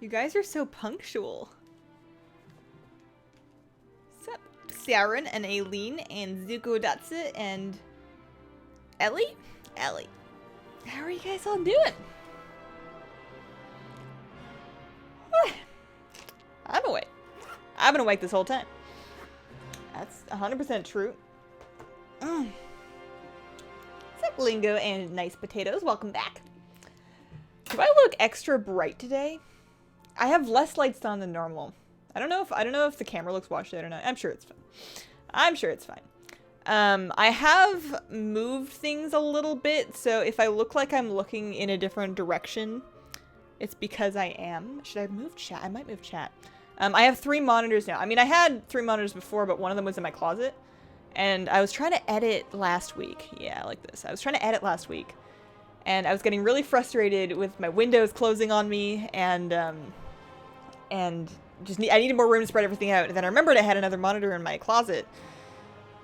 You guys are so punctual. Sup, Saren and Aileen and Zuko Datsu and Ellie? Ellie. How are you guys all doing? I'm awake. I've been awake this whole time. That's 100% true. What's up, Lingo and Nice Potatoes? Welcome back. Do I look extra bright today? I have less lights on than normal. I don't know if the camera looks washed out or not. I'm sure it's fine. I'm sure it's fine. I have moved things a little bit, so if I look like I'm looking in a different direction, it's because I am. Should I move chat? I might move chat. I have 3 monitors now. I mean, I had 3 monitors before, but one of them was in my closet. And I was trying to edit last week. Yeah, like this. I was trying to edit last week. And I was getting really frustrated with my windows closing on me, and just I needed more room to spread everything out. And then I remembered I had another monitor in my closet.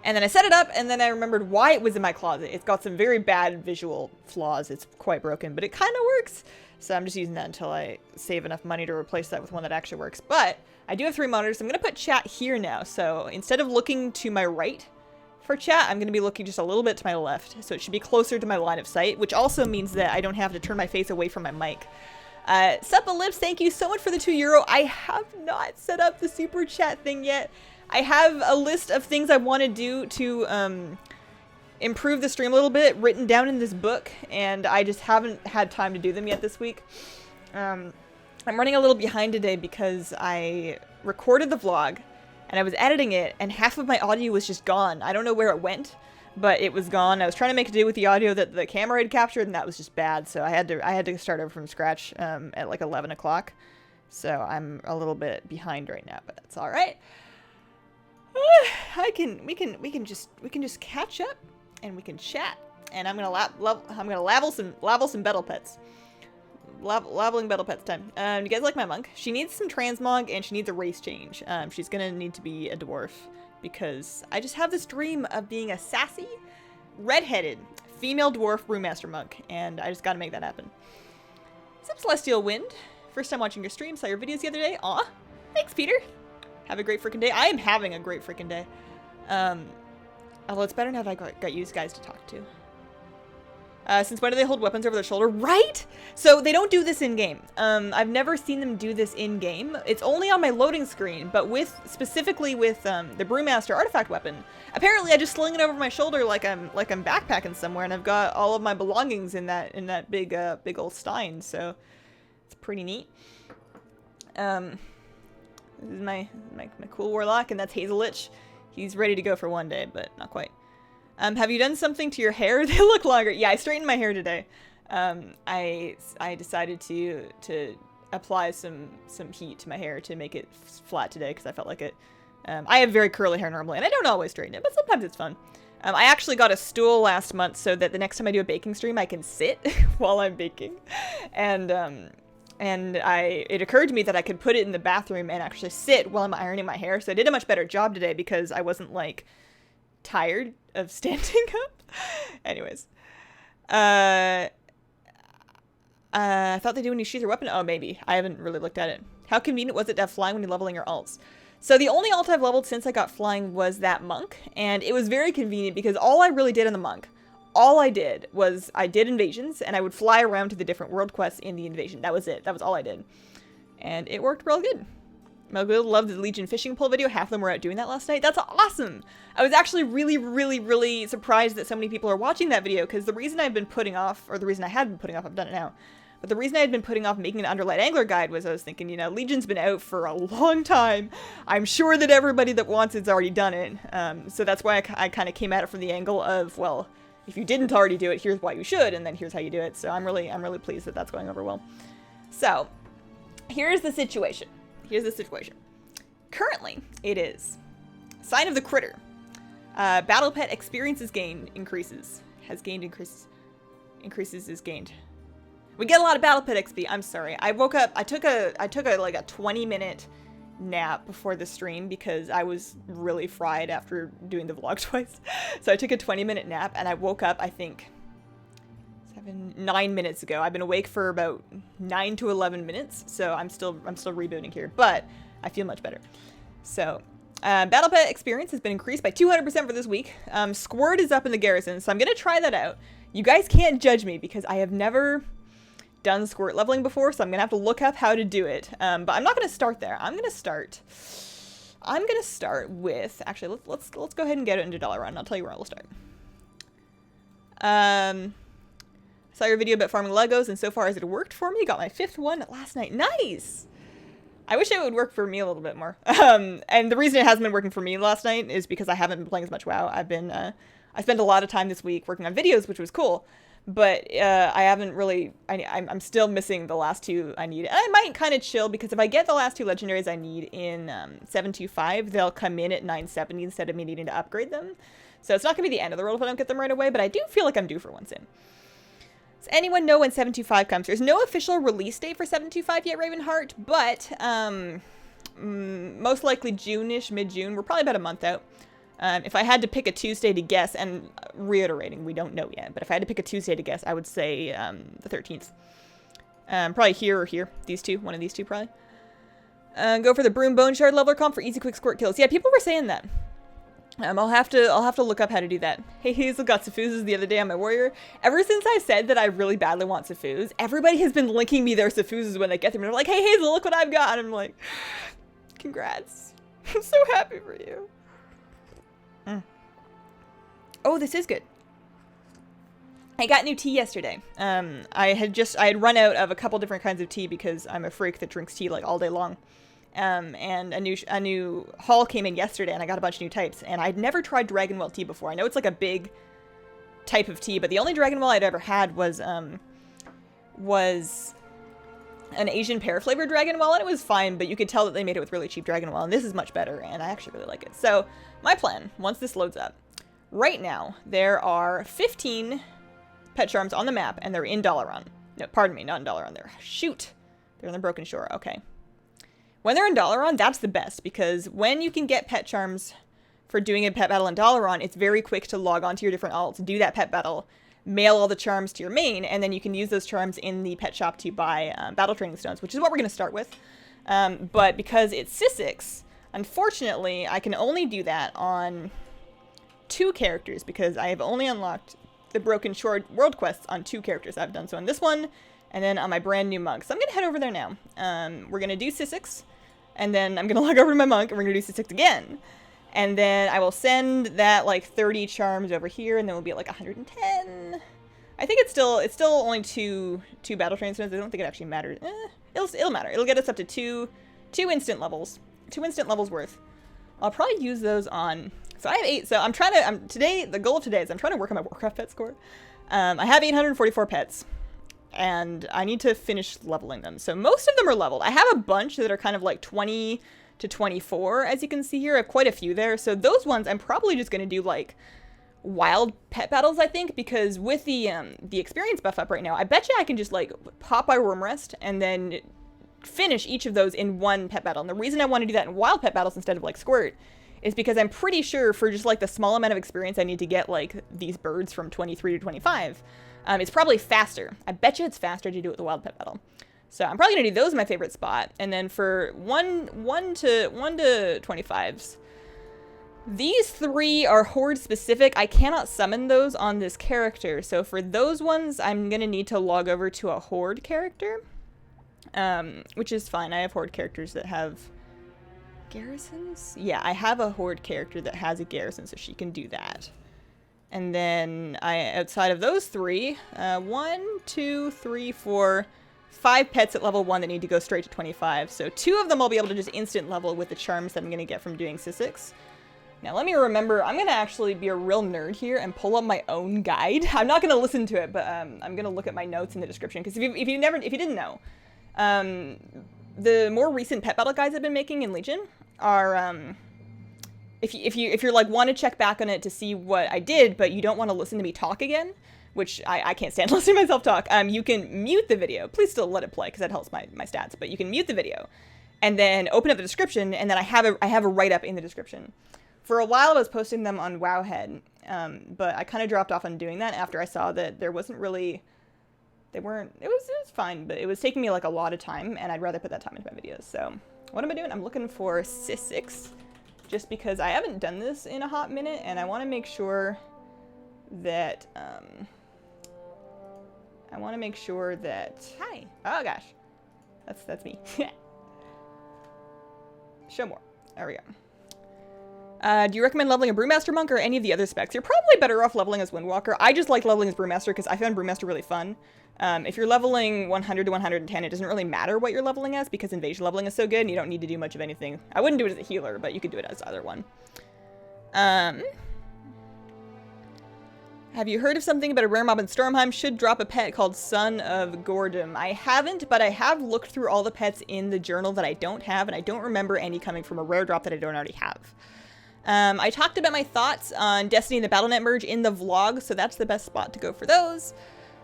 And then I set it up, and then I remembered why it was in my closet. It's got some very bad visual flaws. It's quite broken, but it kind of works. So I'm just using that until I save enough money to replace that with one that actually works. But I do have 3 monitors. So I'm going to put chat here now. So instead of looking to my right for chat, I'm going to be looking just a little bit to my left. So it should be closer to my line of sight, which also means that I don't have to turn my face away from my mic. Suppa Lips, thank you so much for the €2. I have not set up the super chat thing yet. I have a list of things I want to do to improve the stream a little bit written down in this book, and I just haven't had time to do them yet this week. I'm running a little behind today because I recorded the vlog and I was editing it and half of my audio was just gone. I don't know where it went, but it was gone. I was trying to make it do with the audio that the camera had captured, and that was just bad, so I had to start over from scratch at like 11 o'clock. So I'm a little bit behind right now, but that's all right. We can just catch up, and we can chat, and I'm gonna level some battle pets. Leveling battle pets time. You guys like my monk? She needs some transmog, and she needs a race change. She's gonna need to be a dwarf, because I just have this dream of being a sassy, redheaded, female dwarf brewmaster monk, and I just gotta make that happen. What's up, Celestial Wind? First time watching your stream, saw your videos the other day. Aw, thanks, Peter. Have a great freaking day. I am having a great freaking day. Although it's better now that I got you guys to talk to. Since when do they hold weapons over their shoulder? Right? So they don't do this in-game. I've never seen them do this in-game. It's only on my loading screen, but specifically with the Brewmaster artifact weapon. Apparently I just sling it over my shoulder like I'm backpacking somewhere, and I've got all of my belongings in that big old stein, so it's pretty neat. This is my cool warlock, and that's Hazelnuttygames. He's ready to go for one day, but not quite. Have you done something to your hair? They look longer. Yeah, I straightened my hair today. I decided to apply some heat to my hair to make it flat today because I felt like it. I have very curly hair normally, and I don't always straighten it, but sometimes it's fun. I actually got a stool last month so that the next time I do a baking stream, I can sit while I'm baking, and it occurred to me that I could put it in the bathroom and actually sit while I'm ironing my hair. So I did a much better job today because I wasn't like tired of standing up. Anyways, I thought they do when you sheath your weapon. Oh, maybe. I haven't really looked at it. How convenient was it to have flying when you're leveling your alts? So the only alt I've leveled since I got flying was that monk, and it was very convenient because all I really did on the monk, all I did was I did invasions, and I would fly around to the different world quests in the invasion. That was it. That was all I did. And it worked real good. Melville loved the Legion fishing pole video. Half of them were out doing that last night. That's awesome! I was actually really surprised that so many people are watching that video, because the reason I've been putting off, or the reason I had been putting off, I've done it now, but the reason I had been putting off making an Underlight Angler guide was I was thinking, you know, Legion's been out for a long time. I'm sure that everybody that wants it's already done it. So that's why I kind of came at it from the angle of, well, if you didn't already do it, here's why you should, and then here's how you do it. So I'm really pleased that that's going over well. So here's the situation. Currently, it is Sign of the Critter. Battle Pet experiences gained increases. Increases is gained. We get a lot of Battle Pet XP. I'm sorry. I woke up. I took a like a 20-minute nap before the stream because I was really fried after doing the vlog twice. So I took a 20-minute nap and I woke up, I think, 7, 9 minutes ago. I've been awake for about 9 to 11 minutes, so I'm still rebooting here, but I feel much better. So, Battle Pet experience has been increased by 200% for this week. Squirt is up in the garrison, so I'm gonna try that out. You guys can't judge me because I have never done Squirt leveling before, so I'm gonna have to look up how to do it. But I'm not gonna start there. I'm gonna start with, actually, let's go ahead and get it into dollar run. I'll tell you where I'll start. Saw your video about farming Legos, and so far as it worked for me, got my 5th one last night. Nice! I wish it would work for me a little bit more. And the reason it hasn't been working for me last night is because I haven't been playing as much WoW. I've been, I spent a lot of time this week working on videos, which was cool. But I haven't really, I'm still missing the last 2 I need. And I might kind of chill, because if I get the last 2 legendaries I need in 725, they'll come in at 970 instead of me needing to upgrade them. So it's not going to be the end of the world if I don't get them right away, but I do feel like I'm due for one soon. Does anyone know when 725 comes? There's no official release date for 725 yet, Ravenheart, but most likely June-ish, mid-June. We're probably about a month out. If I had to pick a Tuesday to guess, and reiterating, we don't know yet, but if I had to pick a Tuesday to guess, I would say the 13th. Probably here or here. These two. One of these two, probably. Go for the Broom Bone Shard leveler comp for easy quick squirt kills. Yeah, people were saying that. I'll have to look up how to do that. Hey, Hazel got Sifuzes the other day on my warrior. Ever since I said that I really badly want Sifuz, everybody has been linking me their Sifuzes when they get them. And they're like, hey, Hazel, look what I've got. And I'm like, congrats. I'm so happy for you. Oh, this is good. I got new tea yesterday. I had run out of a couple different kinds of tea because I'm a freak that drinks tea like all day long. And a new haul came in yesterday, and I got a bunch of new types, and I'd never tried Dragonwell tea before. I know it's like a big type of tea, but the only Dragonwell I'd ever had was an Asian pear-flavored Dragonwell, and it was fine, but you could tell that they made it with really cheap Dragonwell, and this is much better, and I actually really like it. So, my plan, once this loads up, right now, there are 15 pet charms on the map, and they're in Dalaran. No, pardon me, not in Dalaran. They're in the Broken Shore, okay. When they're in Dalaran, that's the best, because when you can get pet charms for doing a pet battle in Dalaran, it's very quick to log onto your different alts, do that pet battle, mail all the charms to your main, and then you can use those charms in the pet shop to buy battle training stones, which is what we're going to start with. But because it's Sissix, unfortunately, I can only do that on 2 characters, because I have only unlocked the Broken Shore world quests on 2 characters. I've done so on this one, and then on my brand new monk. So I'm going to head over there now. We're going to do Sissix, and then I'm going to log over to my monk, and we're going to do Sissix again. And then I will send that, like, 30 charms over here, and then we'll be at, like, 110. I think it's still only two battle training stones. I don't think it actually matters. It'll matter. It'll get us up to two instant levels. 2 instant levels worth. I'll probably use those on... So I have 8. So today, the goal of today is I'm trying to work on my Warcraft pet score. I have 844 pets, and I need to finish leveling them. So most of them are leveled. I have a bunch that are kind of like 20 to 24, as you can see here. I have quite a few there. So those ones I'm probably just going to do like wild pet battles, I think, because with the experience buff up right now, I bet you I can just like pop my Worm Rest and then finish each of those in one pet battle. And the reason I want to do that in wild pet battles instead of like Squirt is because I'm pretty sure for just like the small amount of experience I need to get like these birds from 23 to 25, it's probably faster. I bet you it's faster to do it with the wild pet battle. So I'm probably gonna do those in my favorite spot. And then for 1 to 25s, these 3 are Horde specific. I cannot summon those on this character. So for those ones, I'm gonna need to log over to a Horde character, which is fine. I have Horde characters that have garrisons? Yeah, I have a Horde character that has a garrison, so she can do that. And then outside of those 3, 1, 2, 3, 4, 5 pets at level 1 that need to go straight to 25. So 2 of them I'll be able to just instant level with the charms that I'm going to get from doing Sissix. Now let me remember, I'm going to actually be a real nerd here and pull up my own guide. I'm not going to listen to it, but I'm going to look at my notes in the description, because if you didn't know, the more recent pet battle guides I've been making in Legion are, if you're like want to check back on it to see what I did, but you don't want to listen to me talk again, which I can't stand listening to myself talk, you can mute the video. Please still let it play, because that helps my stats, but you can mute the video and then open up the description, and then I have a write-up in the description. For a while I was posting them on Wowhead, but I kind of dropped off on doing that after I saw that there wasn't really They weren't, it was fine, but it was taking me like a lot of time, and I'd rather put that time into my videos. So what am I doing? I'm looking for Sissix, just because I haven't done this in a hot minute, and I want to make sure that, hi, oh gosh, that's me. Show more, there we go. Do you recommend leveling a Brewmaster Monk or any of the other specs? You're probably better off leveling as Windwalker. I just like leveling as Brewmaster because I found Brewmaster really fun. If you're leveling 100 to 110, it doesn't really matter what you're leveling as because invasion leveling is so good and you don't need to do much of anything. I wouldn't do it as a healer, but you could do it as either one. Have you heard of something about a rare mob in Stormheim? Should drop a pet called Son of Gordon. I haven't, but I have looked through all the pets in the journal that I don't have, and I don't remember any coming from a rare drop that I don't already have. I talked about my thoughts on Destiny and the Battle.net merge in the vlog, so that's the best spot to go for those.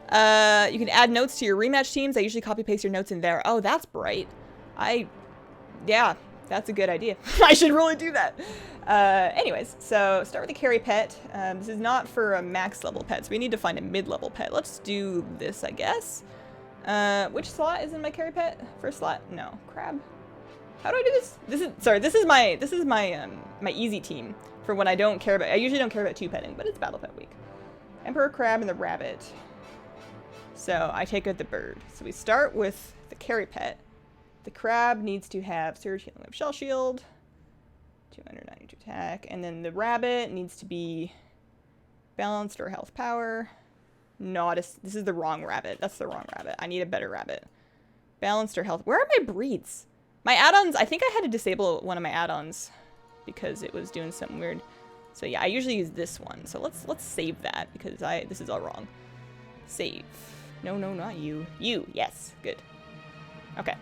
You can add notes to your rematch teams. I usually copy-paste your notes in there. Oh, that's bright. Yeah, that's a good idea. I should really do that. Anyways, so start with a carry pet. This is not for a max level pet, so we need to find a mid-level pet. Let's do this, I guess. Which slot is in my carry pet? First slot? No. Crab. How do I do this? This is my my easy team for when I don't care about, I usually don't care about 2-petting, but it's battle pet week. Emperor Crab and the rabbit. So I take out the bird. So we start with the carry pet. The crab needs to have Surge, Healing Wave, Shell Shield, 292 attack, and then the rabbit needs to be balanced or health power. This is the wrong rabbit. That's the wrong rabbit. I need a better rabbit. Balanced or health. Where are my breeds? My add-ons, I think I had to disable one of my add-ons because it was doing something weird. So yeah, I usually use this one. So let's save that because this is all wrong. Save. No, not you. You, yes, good. Okay.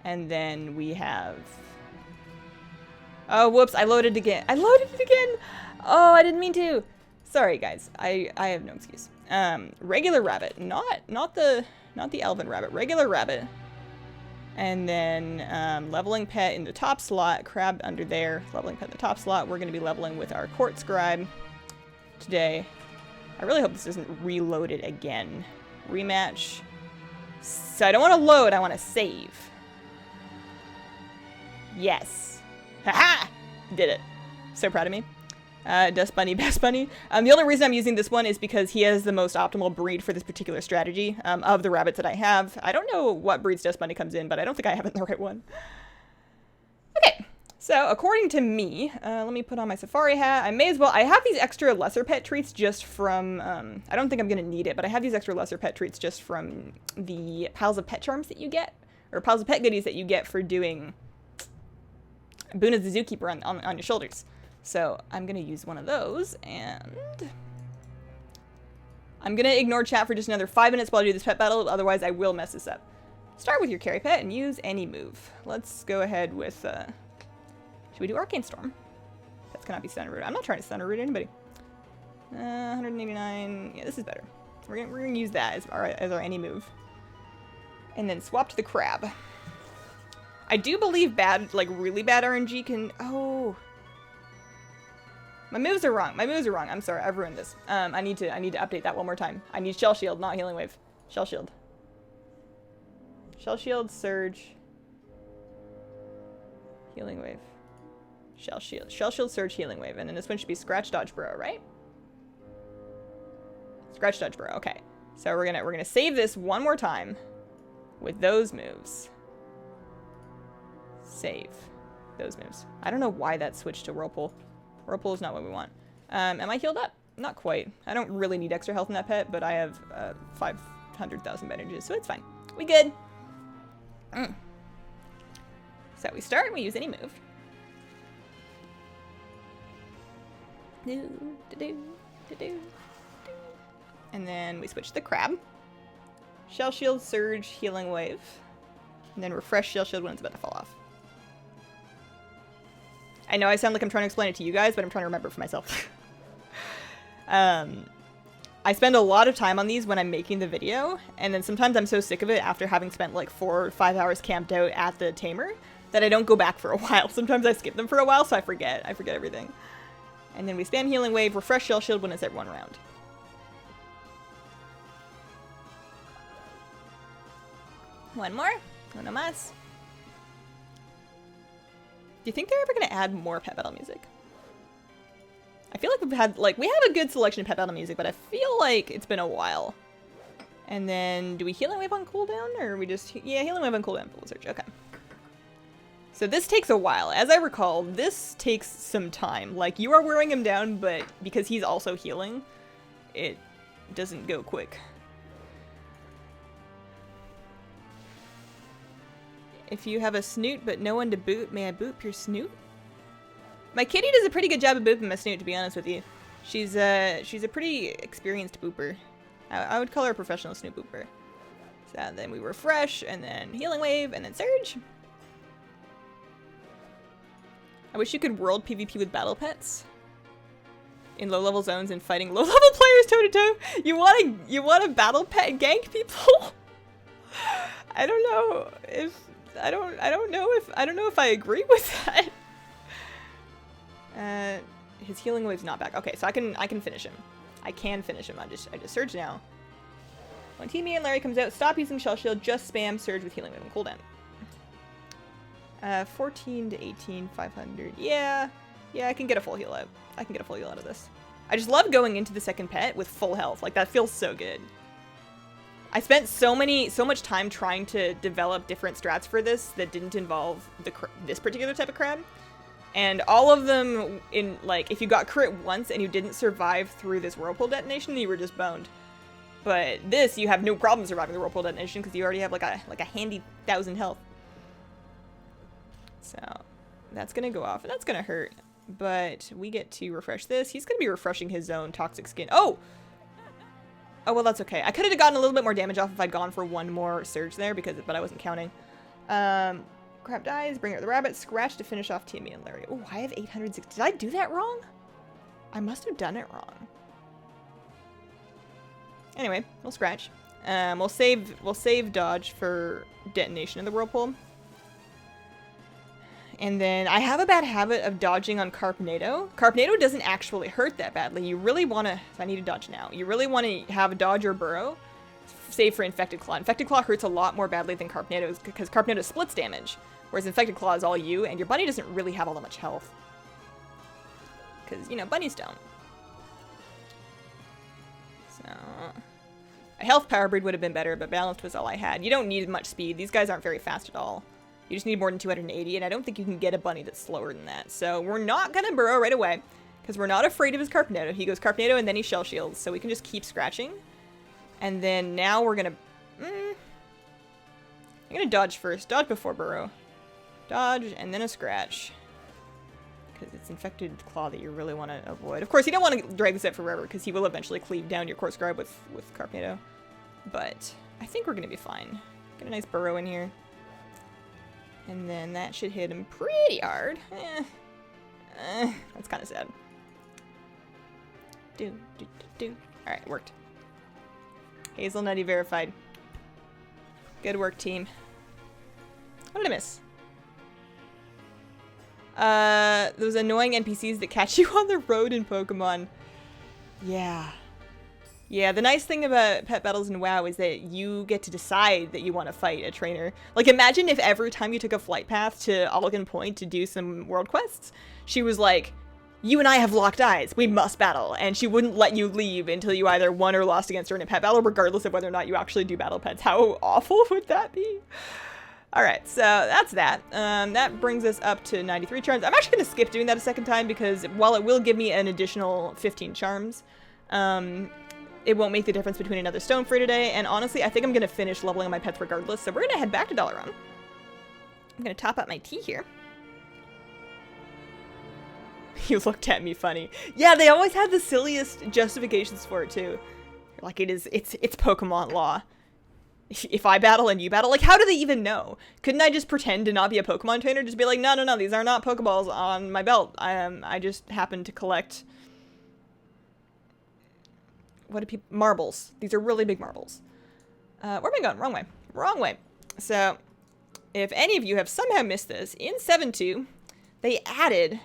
And then we have, oh, whoops, I loaded again. I loaded it again. Oh, I didn't mean to. Sorry guys, I have no excuse. Regular rabbit, not the elven rabbit, regular rabbit. And then leveling pet in the top slot, crab under there, leveling pet in the top slot. We're going to be leveling with our court scribe today. I really hope this doesn't reload it again. Rematch. So I don't want to load, I want to save. Yes. Haha! Did it. So proud of me. Dust Bunny, Best Bunny. The only reason I'm using this one is because he has the most optimal breed for this particular strategy of the rabbits that I have. I don't know what breeds Dust Bunny comes in, but I don't think I have it in the right one. Okay, so according to me, let me put on my safari hat. I may as well, I have these extra lesser pet treats just from, I don't think I'm going to need it, but I have these extra lesser pet treats just from the piles of pet charms that you get, or piles of pet goodies that you get for doing Boon as the Zookeeper on your shoulders. So I'm going to use one of those, and I'm going to ignore chat for just another 5 minutes while I do this pet battle, otherwise I will mess this up. Start with your carry pet and use any move. Let's go ahead with, should we do Arcane Storm? Pets cannot be Thunder Root. I'm not trying to Thunder Root anybody. 189, yeah, this is better. We're gonna use that as our any move. And then swap to the crab. I do believe really bad RNG can, oh. My moves are wrong. I'm sorry. I've ruined this. I need to update that one more time. I need Shell Shield, not Healing Wave. Shell Shield. Shell Shield, Surge. Healing Wave. Shell Shield. Shell Shield, Surge, Healing Wave. And then this one should be Scratch, Dodge, Burrow, right? Scratch, Dodge, Burrow. Okay. So we're gonna save this one more time with those moves. Save those moves. I don't know why that switched to Whirlpool. Whirlpool is not what we want. Am I healed up? Not quite. I don't really need extra health in that pet, but I have 500,000 bandages, so it's fine. We good. So we start and we use any move. And then we switch to the crab. Shell Shield, Surge, Healing Wave. And then refresh Shell Shield when it's about to fall off. I know I sound like I'm trying to explain it to you guys, but I'm trying to remember it for myself. I spend a lot of time on these when I'm making the video, and then sometimes I'm so sick of it after having spent like 4 or 5 hours camped out at the tamer that I don't go back for a while. Sometimes I skip them for a while, so I forget everything. And then we spam Healing Wave, refresh Shell Shield when it's at 1 round. One more. Uno más. Do you think they're ever going to add more pet battle music? I feel like we've had, like, we have a good selection of pet battle music, but I feel like it's been a while. And then, do we healing wave on cooldown, or are we just, yeah, healing wave on cooldown, full search, okay. So this takes a while. As I recall, this takes some time. Like, you are wearing him down, but because he's also healing, it doesn't go quick. If you have a snoot but no one to boot, may I boop your snoot? My kitty does a pretty good job of booping my snoot, to be honest with you. She's a pretty experienced booper. I would call her a professional snoot booper. So then we refresh, and then healing wave, and then surge. I wish you could world PvP with battle pets in low-level zones and fighting low-level players toe-to-toe. You want a battle pet gank people? I don't know if I don't know if I agree with that. His healing wave's not back. Okay, so I can finish him. I can finish him. I just surge now. When Teamy and Larry comes out, stop using Shell Shield. Just spam surge with healing wave and cooldown. 14 to 18, 500. Yeah, I can get a full heal out. I can get a full heal out of this. I just love going into the second pet with full health. Like, that feels so good. I spent so much time trying to develop different strats for this that didn't involve this particular type of crab. And all of them, in like, if you got crit once and you didn't survive through this whirlpool detonation, you were just boned. But this, you have no problem surviving the whirlpool detonation because you already have like a handy 1,000 health. So that's gonna go off, and that's gonna hurt. But we get to refresh this. He's gonna be refreshing his own toxic skin. Oh, well, that's okay. I could have gotten a little bit more damage off if I'd gone for one more surge there, but I wasn't counting. Crap dies, bring out the rabbit, scratch to finish off Timmy and Larry. Oh, I have 860. Did I do that wrong? I must have done it wrong. Anyway, we'll scratch. We'll save dodge for detonation in the whirlpool. And then I have a bad habit of dodging on Carpnado. Carpnado doesn't actually hurt that badly. You really want to, I need to dodge now. You really want to have a dodge or burrow, save for Infected Claw. Infected Claw hurts a lot more badly than Carpnado because Carpnado splits damage, whereas Infected Claw is all you, and your bunny doesn't really have all that much health. Because, you know, bunnies don't. So, a health power breed would have been better, but balanced was all I had. You don't need much speed. These guys aren't very fast at all. You just need more than 280, and I don't think you can get a bunny that's slower than that. So we're not going to burrow right away, because we're not afraid of his Carpnado. He goes Carpnado, and then he Shell Shields, so we can just keep scratching. And then now we're going to... I'm going to dodge first. Dodge before burrow. Dodge, and then a scratch. Because it's Infected Claw that you really want to avoid. Of course, you don't want to drag this out forever, because he will eventually cleave down your Course Scribe with Carpnado. But I think we're going to be fine. Get a nice burrow in here. And then that should hit him pretty hard. That's kind of sad. Alright, worked. Hazelnutty verified. Good work, team. What did I miss? Those annoying NPCs that catch you on the road in Pokemon. Yeah. Yeah, the nice thing about pet battles in WoW is that you get to decide that you want to fight a trainer. Like, imagine if every time you took a flight path to Oligan Point to do some world quests, she was like, you and I have locked eyes, we must battle, and she wouldn't let you leave until you either won or lost against her in a pet battle, regardless of whether or not you actually do battle pets. How awful would that be? Alright, so that's that. That brings us up to 93 charms. I'm actually going to skip doing that a second time, because while it will give me an additional 15 charms, it won't make the difference between another stone for today, and honestly, I think I'm going to finish leveling my pets regardless, so we're going to head back to Dalaran. I'm going to top up my tea here. You looked at me funny. Yeah, they always had the silliest justifications for it, too. Like, it's Pokemon law. If I battle and you battle, like, how do they even know? Couldn't I just pretend to not be a Pokemon trainer? Just be like, no, these are not Pokeballs on my belt. I just happen to collect... What do people... Marbles. These are really big marbles. Where am I going? Wrong way. Wrong way. So, if any of you have somehow missed this, in 7.2, they added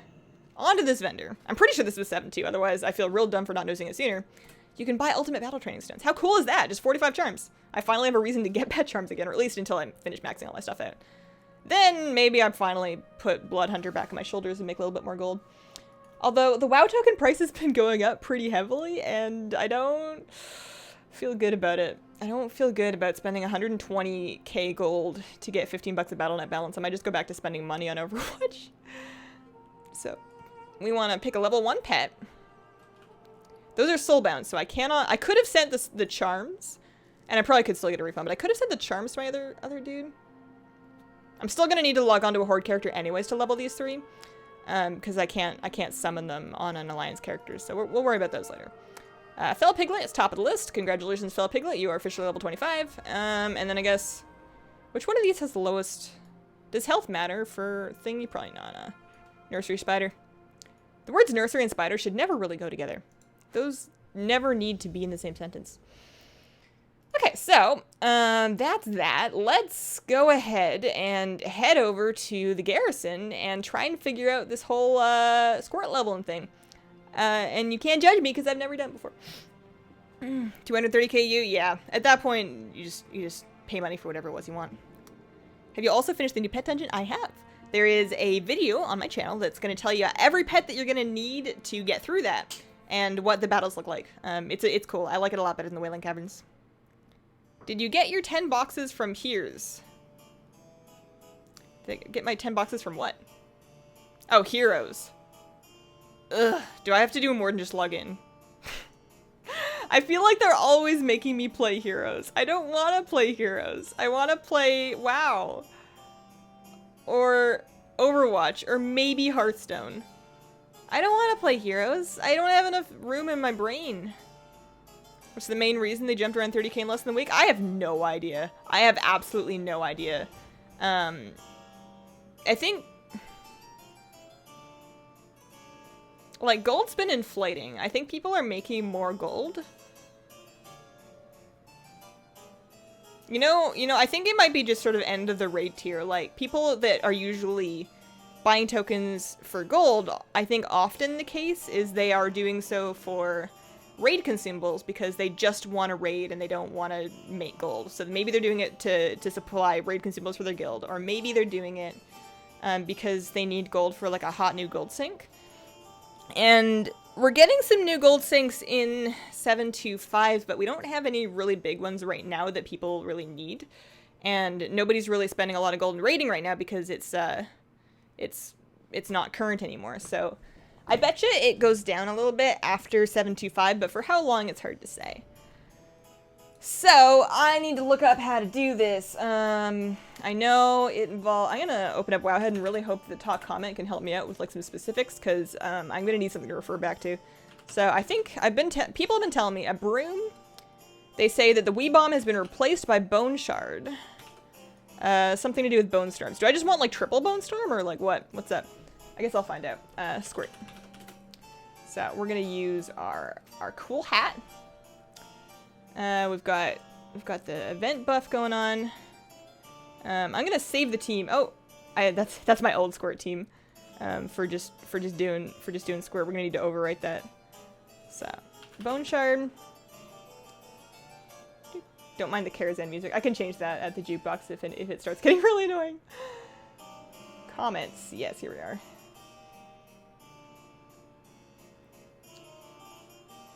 onto this vendor. I'm pretty sure this was 7.2, otherwise I feel real dumb for not noticing it sooner. you can buy ultimate battle training stones. How cool is that? Just 45 charms. I finally have a reason to get pet charms again, or at least until I finish maxing all my stuff out. Then maybe I'd finally put Blood Hunter back on my shoulders and make a little bit more gold. Although the WoW token price has been going up pretty heavily, and I don't feel good about it. I don't feel good about spending 120k gold to get 15 bucks of BattleNet balance. I might just go back to spending money on Overwatch. So, we want to pick a level 1 pet. Those are soulbound, so I cannot... I could have sent the charms, and I probably could still get a refund, but I could have sent the charms to my other dude. I'm still going to need to log on to a Horde character anyways to level these 3. Because I can't summon them on an Alliance character, so we'll worry about those later. Fellow Piglet is top of the list. Congratulations, Fellow Piglet. You are officially level 25. And then I guess... Which one of these has the lowest... Does health matter for thingy? Probably not. Nursery Spider. The words nursery and spider should never really go together. Those never need to be in the same sentence. Okay, so, that's that. Let's go ahead and head over to the garrison and try and figure out this whole, Squirt leveling thing. And you can't judge me because I've never done it before. 230k you? Yeah. At that point, you just pay money for whatever it was you want. Have you also finished the new pet dungeon? I have. There is a video on my channel that's going to tell you every pet that you're going to need to get through that and what the battles look like. It's cool. I like it a lot better than the Wailing Caverns. Did you get your 10 boxes from Heroes? Did I get my 10 boxes from what? Oh, Heroes. Ugh. Do I have to do more than just log in? I feel like they're always making me play Heroes. I don't want to play Heroes. I want to play WoW. Or Overwatch. Or maybe Hearthstone. I don't want to play Heroes. I don't have enough room in my brain. Which is the main reason they jumped around 30k in less than a week? I have no idea. I have absolutely no idea. I think... Like, gold's been inflating. I think people are making more gold. You know, I think it might be just sort of end of the raid tier. Like, people that are usually buying tokens for gold, I think often the case is they are doing so for raid consumables because they just want to raid and they don't want to make gold. So maybe they're doing it to supply raid consumables for their guild, or maybe they're doing it because they need gold for like a hot new gold sync. And we're getting some new gold sinks in 7.2.5, but we don't have any really big ones right now that people really need. And nobody's really spending a lot of gold in raiding right now because it's not current anymore. So I bet you it goes down a little bit after 7.2.5, but for how long, it's hard to say. So I need to look up how to do this. I know it involves... I'm gonna open up Wowhead and really hope the top comment can help me out with like some specifics, because I'm gonna need something to refer back to. So I think people have been telling me a broom. They say that the Wee Bomb has been replaced by Bone Shard. Something to do with Bone Storms. Do I just want like triple Bone Storm or like what? What's up? I guess I'll find out. Squirt. So we're gonna use our cool hat. We've got the event buff going on. I'm gonna save the team. Oh, that's my old Squirt team. For just doing Squirt. We're gonna need to overwrite that. So Bone Shard. Don't mind the Karazhan music. I can change that at the jukebox if it starts getting really annoying. Comments. Yes, here we are.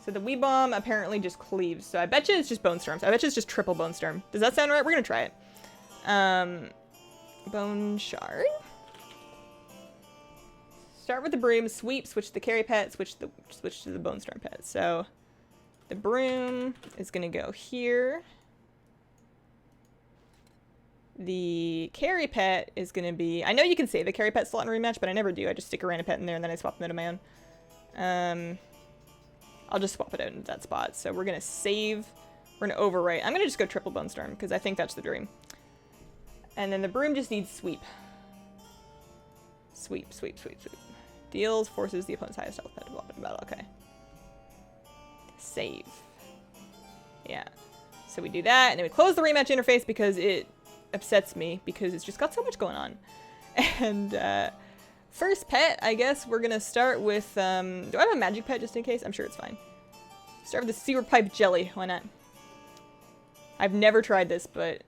So the Wee Bomb apparently just cleaves. So I bet you it's just Bone Storms. I bet you it's just triple Bone Storm. Does that sound right? We're gonna try it. Bone Shard. Start with the broom, sweep, switch to the carry pet, switch to the Bone Storm pet. So the broom is gonna go here. The carry pet is gonna be... I know you can save a carry pet slot in a rematch, but I never do. I just stick a random pet in there and then I swap them out of my own. I'll just swap it out into that spot. So we're gonna save. We're gonna overwrite. I'm gonna just go triple Bone Storm because I think that's the dream. And then the broom just needs sweep. Sweep, sweep, sweep, sweep. Deals, forces the opponent's highest health pet to in battle. Okay. Save. Yeah. So we do that, and then we close the rematch interface because it upsets me because it's just got so much going on. And first pet, I guess we're gonna start with, do I have a magic pet just in case? I'm sure it's fine. Start with the sewer pipe jelly. Why not? I've never tried this, but,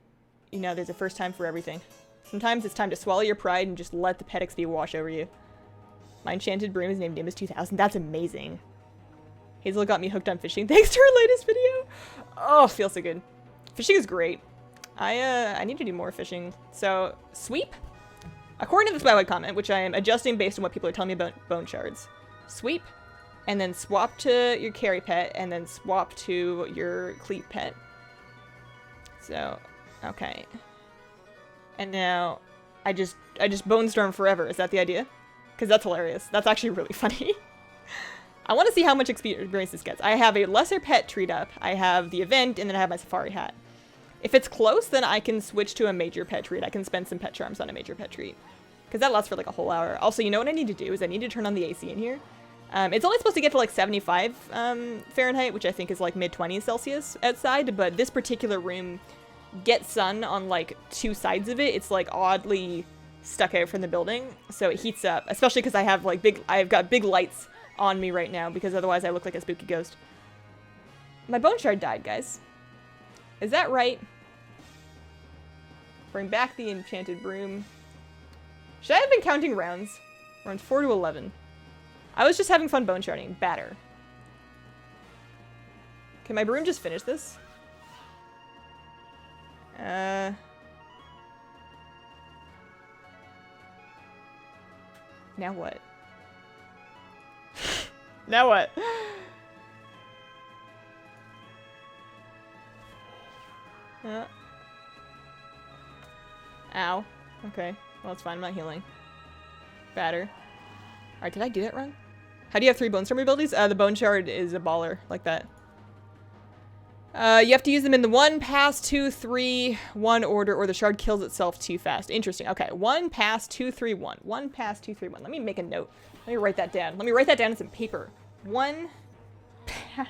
you know, there's a first time for everything. Sometimes it's time to swallow your pride and just let the pet XP wash over you. My enchanted broom is named Nimbus 2000. That's amazing. Hazel got me hooked on fishing thanks to her latest video. Oh, feels so good. Fishing is great. I need to do more fishing. So, sweep. According to this VoD comment, which I am adjusting based on what people are telling me about bone shards. Sweep, and then swap to your carry pet, and then swap to your cleat pet. So, okay. And now, I just bone storm forever. Is that the idea? Because that's hilarious. That's actually really funny. I want to see how much experience this gets. I have a lesser pet treat up. I have the event, and then I have my safari hat. If it's close, then I can switch to a major pet treat. I can spend some pet charms on a major pet treat. Because that lasts for like a whole hour. Also, you know what I need to do is I need to turn on the AC in here. It's only supposed to get to like 75 Fahrenheit, which I think is like mid-20s Celsius outside. But this particular room gets sun on like two sides of it. It's like oddly stuck out from the building. So it heats up, especially because I've got big lights on me right now because otherwise I look like a spooky ghost. My bone shard died, guys. Is that right? Bring back the enchanted broom. Should I have been counting rounds? We're on 4 to 11. I was just having fun bone sharding. Batter. Can my broom just finish this? Now what? Now what? Ow. Okay. Well, it's fine. I'm not healing. Batter. Alright, did I do that wrong? How do you have 3 bone storm abilities? The bone shard is a baller, like that. You have to use them in the 1 pass, 2, 3, 1 order, or the shard kills itself too fast. Interesting. Okay, 1 pass, 2, 3, 1. 1 pass, 2, 3, 1. Let me make a note. Let me write that down. Let me write that down in some paper. 1 pass,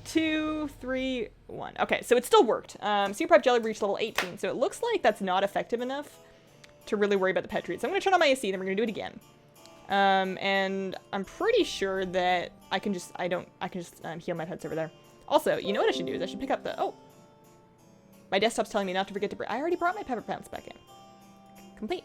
2, 3, 1. Okay, so it still worked. Super Pipe Jelly reached level 18, so it looks like that's not effective enough to really worry about the pet treat. So I'm going to turn on my AC, then we're going to do it again. And I'm pretty sure that I can just heal my pets over there. Also, you know what I should do is I should pick up the, oh. My desktop's telling me not to forget to bring, I already brought my pepper plants back in. Complete.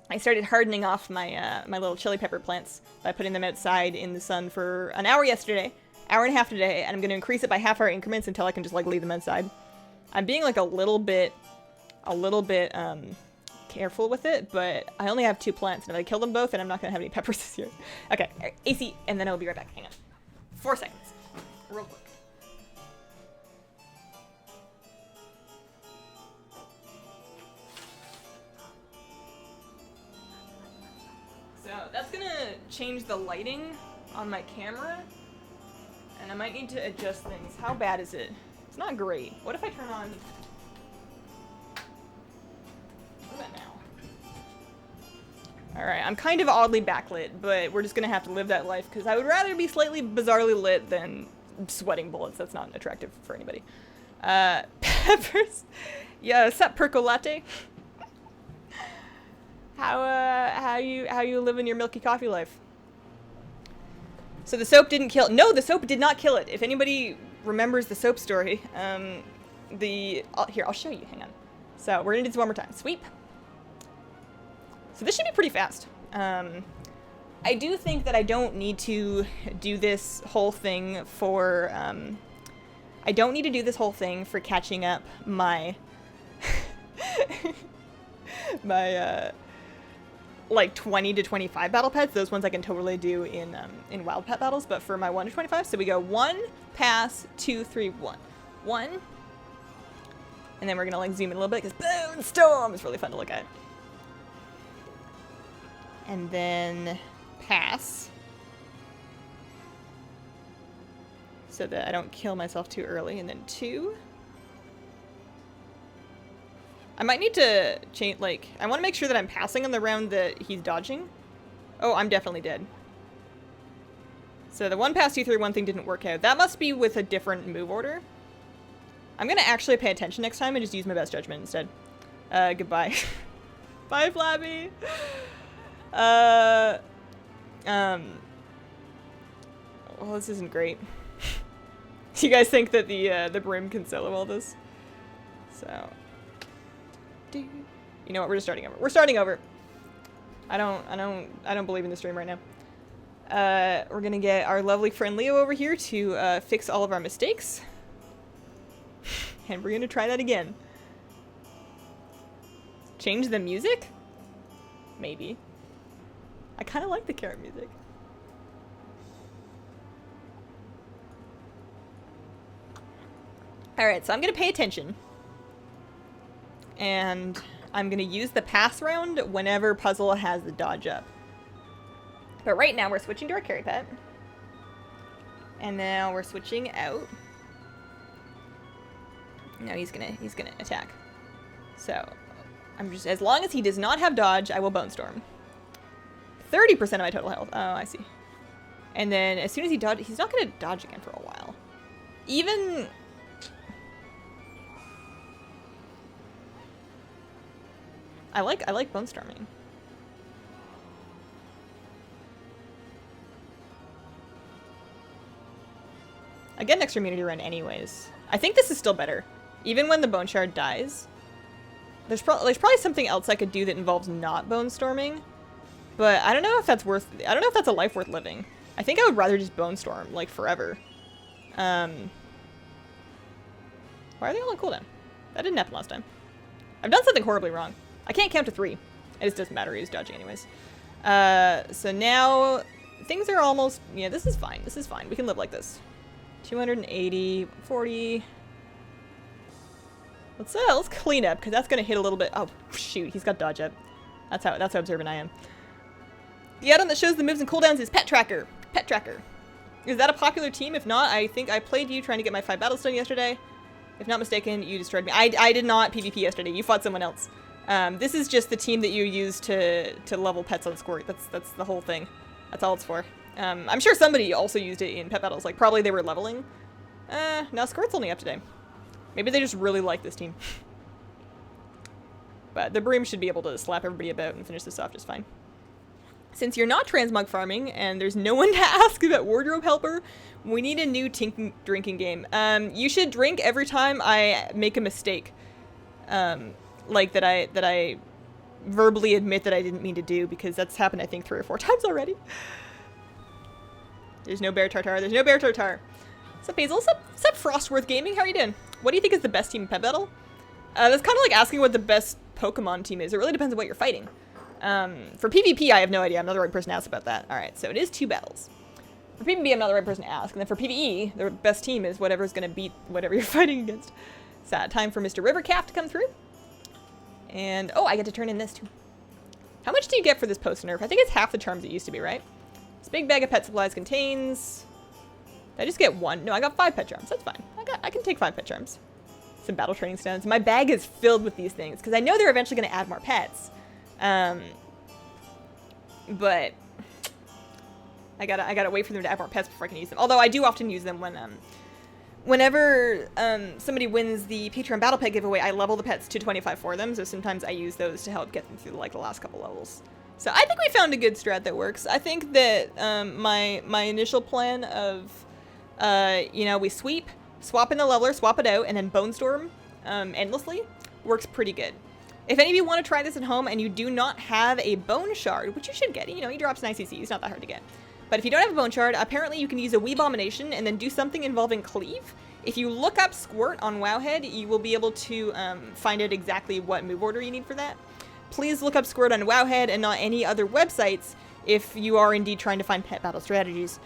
I started hardening off my, my little chili pepper plants by putting them outside in the sun for an hour yesterday, hour and a half today, and I'm going to increase it by half-hour increments until I can just, like, leave them outside. I'm being, like, a little bit, careful with it, but I only have 2 plants, and if I kill them both, then I'm not going to have any peppers this year. Okay, AC, and then I'll be right back. Hang on. 4 seconds. Real quick. So, that's going to change the lighting on my camera, and I might need to adjust things. How bad is it? It's not great. What if I turn on... Alright, I'm kind of oddly backlit, but we're just gonna have to live that life, because I would rather be slightly bizarrely lit than sweating bullets. That's not attractive for anybody. Peppers. Yeah, sup, percolate? How you living your milky coffee life? So the soap didn't kill... No, the soap did not kill it. If anybody remembers the soap story, here, I'll show you. Hang on. So, we're gonna do this one more time. Sweep. So this should be pretty fast. I do think that I don't need to do this whole thing for, I don't need to do this whole thing for catching up my, like 20 to 25 battle pets. Those ones I can totally do in wild pet battles, but for my 1 to 25, so we go 1, pass, 2, 3, 1. 1. And then we're gonna like zoom in a little bit because Bone Storm is really fun to look at. And then pass. So that I don't kill myself too early. And then 2. I might need to change, like, I want to make sure that I'm passing on the round that he's dodging. Oh, I'm definitely dead. So the 1 pass 2 3 1 thing didn't work out. That must be with a different move order. I'm gonna actually pay attention next time and just use my best judgment instead. Goodbye. Bye, Flabby. Well, this isn't great. Do you guys think that the Brim can solo all this? So, you know what? We're just starting over. We're starting over. I don't believe in the stream right now. We're gonna get our lovely friend Leo over here to fix all of our mistakes, and we're gonna try that again. Change the music? Maybe. I kind of like the carrot music. Alright, so I'm going to pay attention. And I'm going to use the pass round whenever puzzle has the dodge up. But right now we're switching to our carry pet. And now we're switching out. Now he's gonna attack. So I'm just, as long as he does not have dodge, I will Bone Storm. 30% of my total health. Oh, I see. And then as soon as he dodges, he's not going to dodge again for a while. Even... I like Bone Storming. I get an extra immunity run anyways. I think this is still better. Even when the Bone Shard dies. There's probably something else I could do that involves not Bone Storming. But I don't know if that's I don't know if that's a life worth living. I think I would rather just Bone Storm, like, forever. Why are they all on cooldown? That didn't happen last time. I've done something horribly wrong. I can't count to 3. It just doesn't matter, he's dodging anyways. So now, things are almost, yeah, this is fine. This is fine. We can live like this. 280, 40. Let's clean up, because that's going to hit a little bit. Oh, shoot, he's got dodge up. That's how observant I am. The add-on that shows the moves and cooldowns is Pet Tracker. Pet Tracker. Is that a popular team? If not, I think I played you trying to get my 5 battles done yesterday. If not mistaken, you destroyed me. I did not PvP yesterday. You fought someone else. This is just the team that you use to level pets on Squirt. That's the whole thing. That's all it's for. I'm sure somebody also used it in pet battles. Like, probably they were leveling. No, Squirt's only up today. Maybe they just really like this team. But the Bream should be able to slap everybody about and finish this off just fine. Since you're not transmog farming and there's no one to ask about Wardrobe Helper, we need a new drinking game. You should drink every time I make a mistake. Like that I verbally admit that I didn't mean to do, because that's happened I think 3 or 4 times already. There's no Bear Tartar. There's no Bear Tartar. Sup Hazel? Sup Frostworth Gaming? How are you doing? What do you think is the best team in Pet Battle? That's kind of like asking what the best Pokemon team is. It really depends on what you're fighting. For PvP, I have no idea. I'm not the right person to ask about that. Alright, so it is 2 battles. For PvP, I'm not the right person to ask. And then for PvE, the best team is whatever's going to beat whatever you're fighting against. So, time for Mr. Rivercalf to come through. And, oh, I get to turn in this too. How much do you get for this post-nerf? I think it's half the charms it used to be, right? This big bag of pet supplies contains... Did I just get 1? No, I got 5 pet charms. That's fine. I can take 5 pet charms. Some battle training stones. My bag is filled with these things, because I know they're eventually going to add more pets. But I gotta wait for them to add more pets before I can use them. Although I do often use them when, whenever, somebody wins the Patreon Battle Pet giveaway, I level the pets to 25 for them, so sometimes I use those to help get them through, like, the last couple levels. So I think we found a good strat that works. I think that, my initial plan of, you know, we sweep, swap in the leveler, swap it out, and then Bone Storm, endlessly, works pretty good. If any of you want to try this at home and you do not have a Bone Shard, which you should get, you know, he drops an ICC, he's not that hard to get. But if you don't have a Bone Shard, apparently you can use a Weebomination and then do something involving Cleave. If you look up Squirt on Wowhead, you will be able to find out exactly what move order you need for that. Please look up Squirt on Wowhead and not any other websites if you are indeed trying to find pet battle strategies.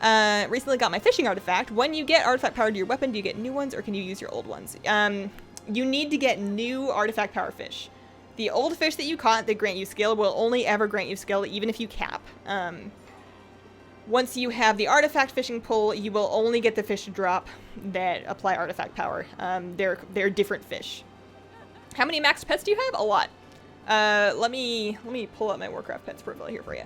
Recently got my fishing artifact. When you get artifact power to your weapon, do you get new ones or can you use your old ones? You need to get new artifact power fish. The old fish that you caught that grant you skill will only ever grant you skill even if you cap. Once you have the artifact fishing pull, you will only get the fish to drop that apply artifact power. They're different fish. How many maxed pets do you have? A lot. Let me pull up my Warcraft pets profile here for you.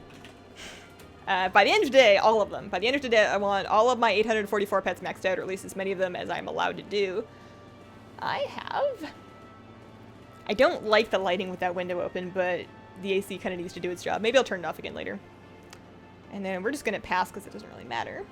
By the end of the day, all of them. By the end of the day, I want all of my 844 pets maxed out, or at least as many of them as I'm allowed to do. I don't like the lighting with that window open, but the AC kind of needs to do its job. Maybe I'll turn it off again later. And then we're just going to pass because it doesn't really matter.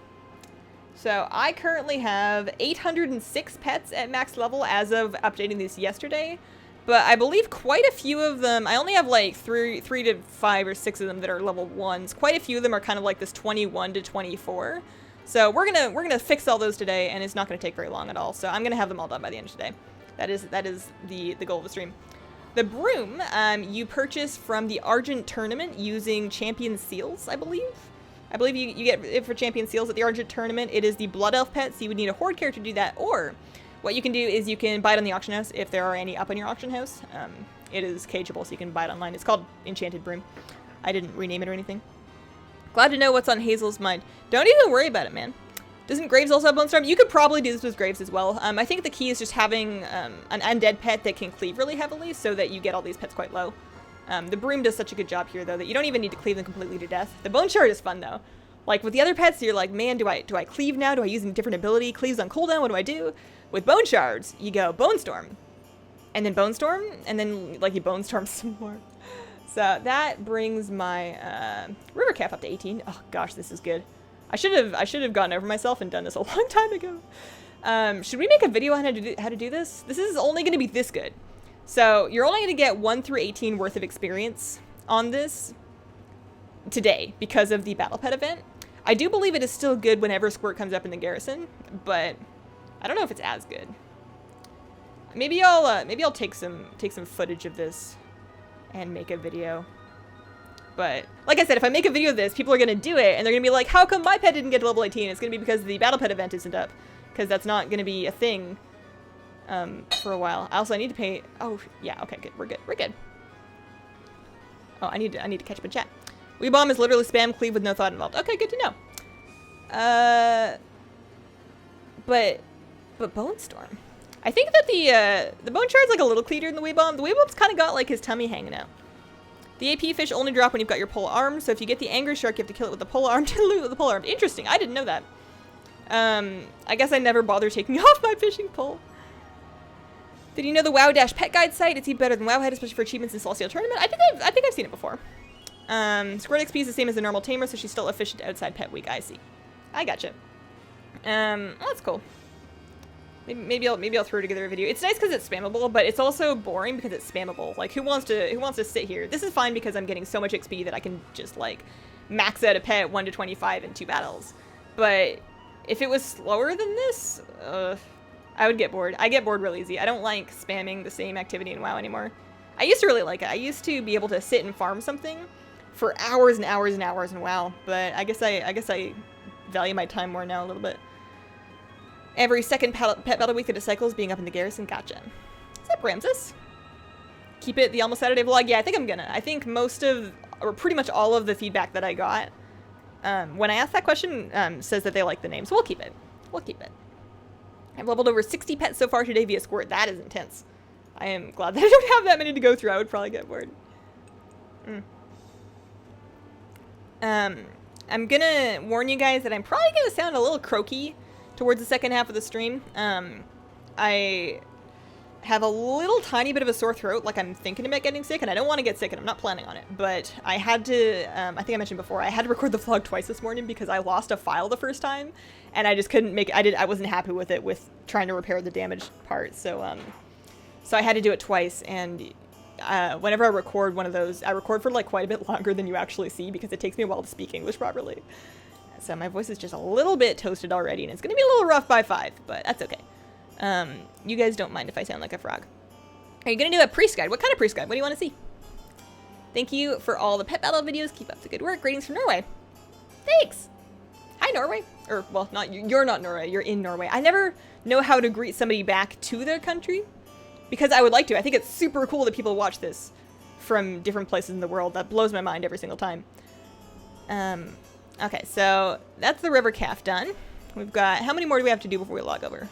So I currently have 806 pets at max level as of updating this yesterday. But I believe quite a few of them, I only have like three to 5 or 6 of them that are level 1s. Quite a few of them are kind of like this 21 to 24. So we're gonna fix all those today, and it's not gonna take very long at all. So I'm gonna have them all done by the end of today. That is the goal of the stream. The broom you purchase from the Argent tournament using champion seals, I believe. I believe you get it for champion seals at the Argent tournament. It is the Blood Elf pet, so you would need a Horde character to do that, or what you can do is you can buy it on the auction house if there are any up on your auction house. It is cageable, so you can buy it online. It's called Enchanted Broom. I didn't rename it or anything. Glad to know what's on Hazel's mind. Don't even worry about it, man. Doesn't Graves also have Bone Storm? You could probably do this with Graves as well. I think the key is just having an undead pet that can cleave really heavily so that you get all these pets quite low. The Broom does such a good job here, though, that you don't even need to cleave them completely to death. The Bone Shard is fun, though. Like, with the other pets, you're like, man, do I cleave now? Do I use a different ability? Cleaves on cooldown, what do I do? With Bone Shards, you go Bone Storm, and then Bone Storm, and then, like, you Bone Storm some more. So that brings my River Calf up to 18. Oh, gosh, this is good. I should have gotten over myself and done this a long time ago. Should we make a video on how to do this? This is only going to be this good. So you're only going to get 1 through 18 worth of experience on this today because of the Battle Pet event. I do believe it is still good whenever Squirt comes up in the garrison, but I don't know if it's as good. Maybe I'll take some footage of this and make a video. But, like I said, if I make a video of this, people are going to do it, and they're going to be like, how come my pet didn't get to level 18? It's going to be because the Battle Pet event isn't up. Because that's not going to be a thing for a while. Also, I need to pay... Oh, yeah, okay, good. We're good. We're good. Oh, I need to catch up in chat. Wee Bomb is literally spam cleave with no thought involved. Okay, good to know. But Bone Storm. I think that the Bone Shard's like a little cleaner than the Wee Bomb. The Wee Bomb's kind of got like his tummy hanging out. The AP fish only drop when you've got your pole arm, so if you get the Angry Shark, you have to kill it with the pole arm to loot with the pole arm. Interesting, I didn't know that. I guess I never bothered taking off my fishing pole. Did you know the WoW Dash pet guide site? It's even better than WoWhead, especially for achievements in Celestial Tournament. I think I've seen it before. Squirt XP is the same as the normal tamer, so she's still efficient outside pet week. I see. I gotcha. Well, that's cool. Maybe I'll throw together a video. It's nice because it's spammable, but it's also boring because it's spammable. Like, who wants to sit here? This is fine because I'm getting so much XP that I can just like max out a pet 1 to 25 in 2 battles. But if it was slower than this, I would get bored. I get bored real easy. I don't like spamming the same activity in WoW anymore. I used to really like it. I used to be able to sit and farm something for hours and hours and hours in WoW, but I guess I value my time more now a little bit. Every second pet battle week that it cycles being up in the garrison. Gotcha. Is that Bramsis? Keep it the Almost Saturday vlog? Yeah, I think I'm gonna. I think most of, or pretty much all of the feedback that I got when I asked that question says that they like the name, so we'll keep it. We'll keep it. I've leveled over 60 pets so far today via Squirt. That is intense. I am glad that I don't have that many to go through. I would probably get bored. I'm gonna warn you guys that I'm probably gonna sound a little croaky towards the second half of the stream. I have a little tiny bit of a sore throat, like I'm thinking about getting sick, and I don't want to get sick, and I'm not planning on it, but I had to, I think I mentioned before, I had to record the vlog twice this morning because I lost a file the first time, and I just couldn't make it, I wasn't happy with it, with trying to repair the damaged part, so I had to do it twice, and whenever I record one of those, I record for like quite a bit longer than you actually see because it takes me a while to speak English properly. So my voice is just a little bit toasted already, and it's going to be a little rough by 5, but that's okay. You guys don't mind if I sound like a frog. Are you going to do a priest guide? What kind of priest guide? What do you want to see? Thank you for all the pet battle videos. Keep up the good work. Greetings from Norway. Thanks. Hi, Norway. Or, well, not you're not Norway. You're in Norway. I never know how to greet somebody back to their country because I would like to. I think it's super cool that people watch this from different places in the world. That blows my mind every single time. Okay, so that's the river calf done. We've got, how many more do we have to do before we log over?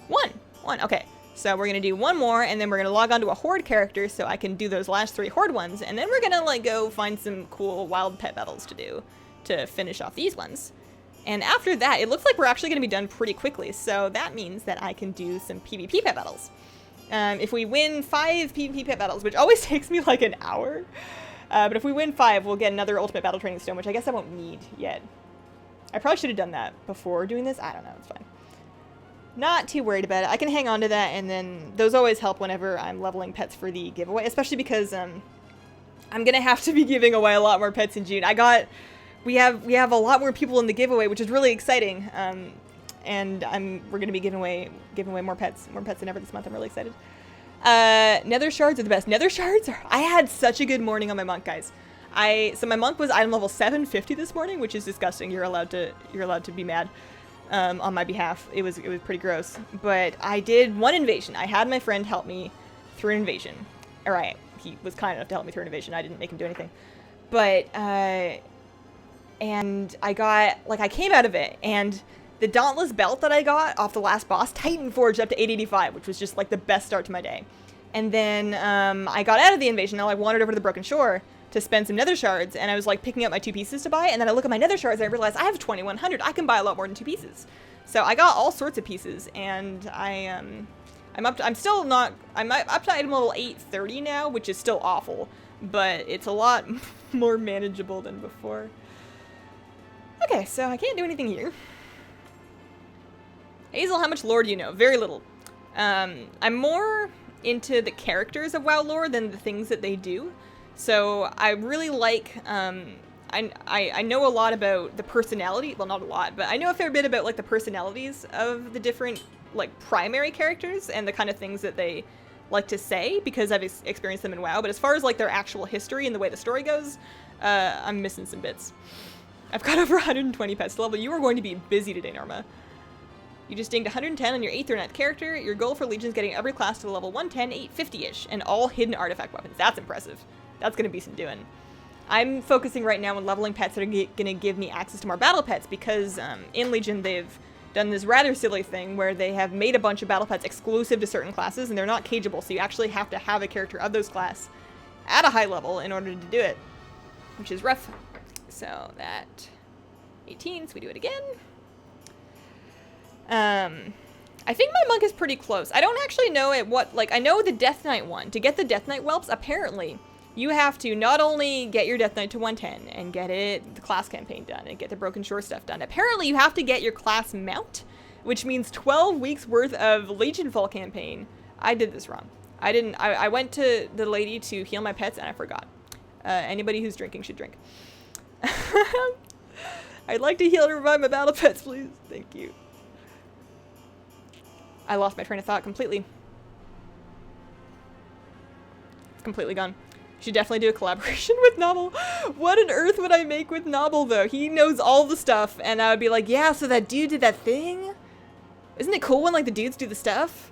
One, okay. So we're gonna do one more, and then we're gonna log on to a Horde character so I can do those last 3 Horde ones, and then we're gonna like go find some cool wild pet battles to do to finish off these ones. And after that, it looks like we're actually gonna be done pretty quickly, so that means that I can do some PvP pet battles. If we win 5 PvP pet battles, which always takes me like an hour, but if we win 5, we'll get another Ultimate Battle Training Stone, which I guess I won't need yet. I probably should have done that before doing this. I don't know. It's fine. Not too worried about it. I can hang on to that, and then those always help whenever I'm leveling pets for the giveaway, especially because I'm gonna have to be giving away a lot more pets in June. We have a lot more people in the giveaway, which is really exciting. And we're gonna be giving away more pets than ever this month. I'm really excited. Nether shards are the best. Nether shards I had such a good morning on my monk, guys. So my monk was item level 750 this morning, which is disgusting. You're allowed to be mad on my behalf. It was pretty gross. But I did one invasion. I had my friend help me through an invasion. Alright, he was kind enough to help me through an invasion. I didn't make him do anything. But and I came out of it, and the dauntless belt that I got off the last boss Titan forged up to 885, which was just like the best start to my day. And then I got out of the invasion. I wandered over to the Broken Shore to spend some nether shards, and I was like picking up my 2 pieces to buy, and then I look at my nether shards and I realized I have 2100. I can buy a lot more than 2 pieces. So I got all sorts of pieces, and I'm up to item level 830 now, which is still awful, but it's a lot more manageable than before. Okay, so I can't do anything here. Hazel, how much lore do you know? Very little. I'm more into the characters of WoW lore than the things that they do. So I really like, I know a lot about the personality, well, not a lot, but I know a fair bit about like the personalities of the different like primary characters and the kind of things that they like to say, because I've experienced them in WoW. But as far as like their actual history and the way the story goes, I'm missing some bits. I've got over 120 pets to level. You are going to be busy today, Norma. You just dinged 110 on your 8th or 9th character. Your goal for Legion is getting every class to level 110, 850-ish, and all hidden artifact weapons. That's impressive. That's going to be some doing. I'm focusing right now on leveling pets that are going to give me access to more battle pets, because in Legion they've done this rather silly thing where they have made a bunch of battle pets exclusive to certain classes, and they're not cageable, so you actually have to have a character of those class at a high level in order to do it, which is rough. So that 18, so we do it again. I think my monk is pretty close. I don't actually know at what, like, I know the Death Knight one. To get the Death Knight whelps, apparently, you have to not only get your Death Knight to 110 and get the class campaign done and get the Broken Shore stuff done. Apparently, you have to get your class mount, which means 12 weeks worth of Legion Fall campaign. I did this wrong. I went to the lady to heal my pets and I forgot. Anybody who's drinking should drink. I'd like to heal and revive my battle pets, please. Thank you. I lost my train of thought completely. It's completely gone. Should definitely do a collaboration with Nobble. What on earth would I make with Nobble, though? He knows all the stuff, and I would be like, yeah, so that dude did that thing? Isn't it cool when, like, the dudes do the stuff?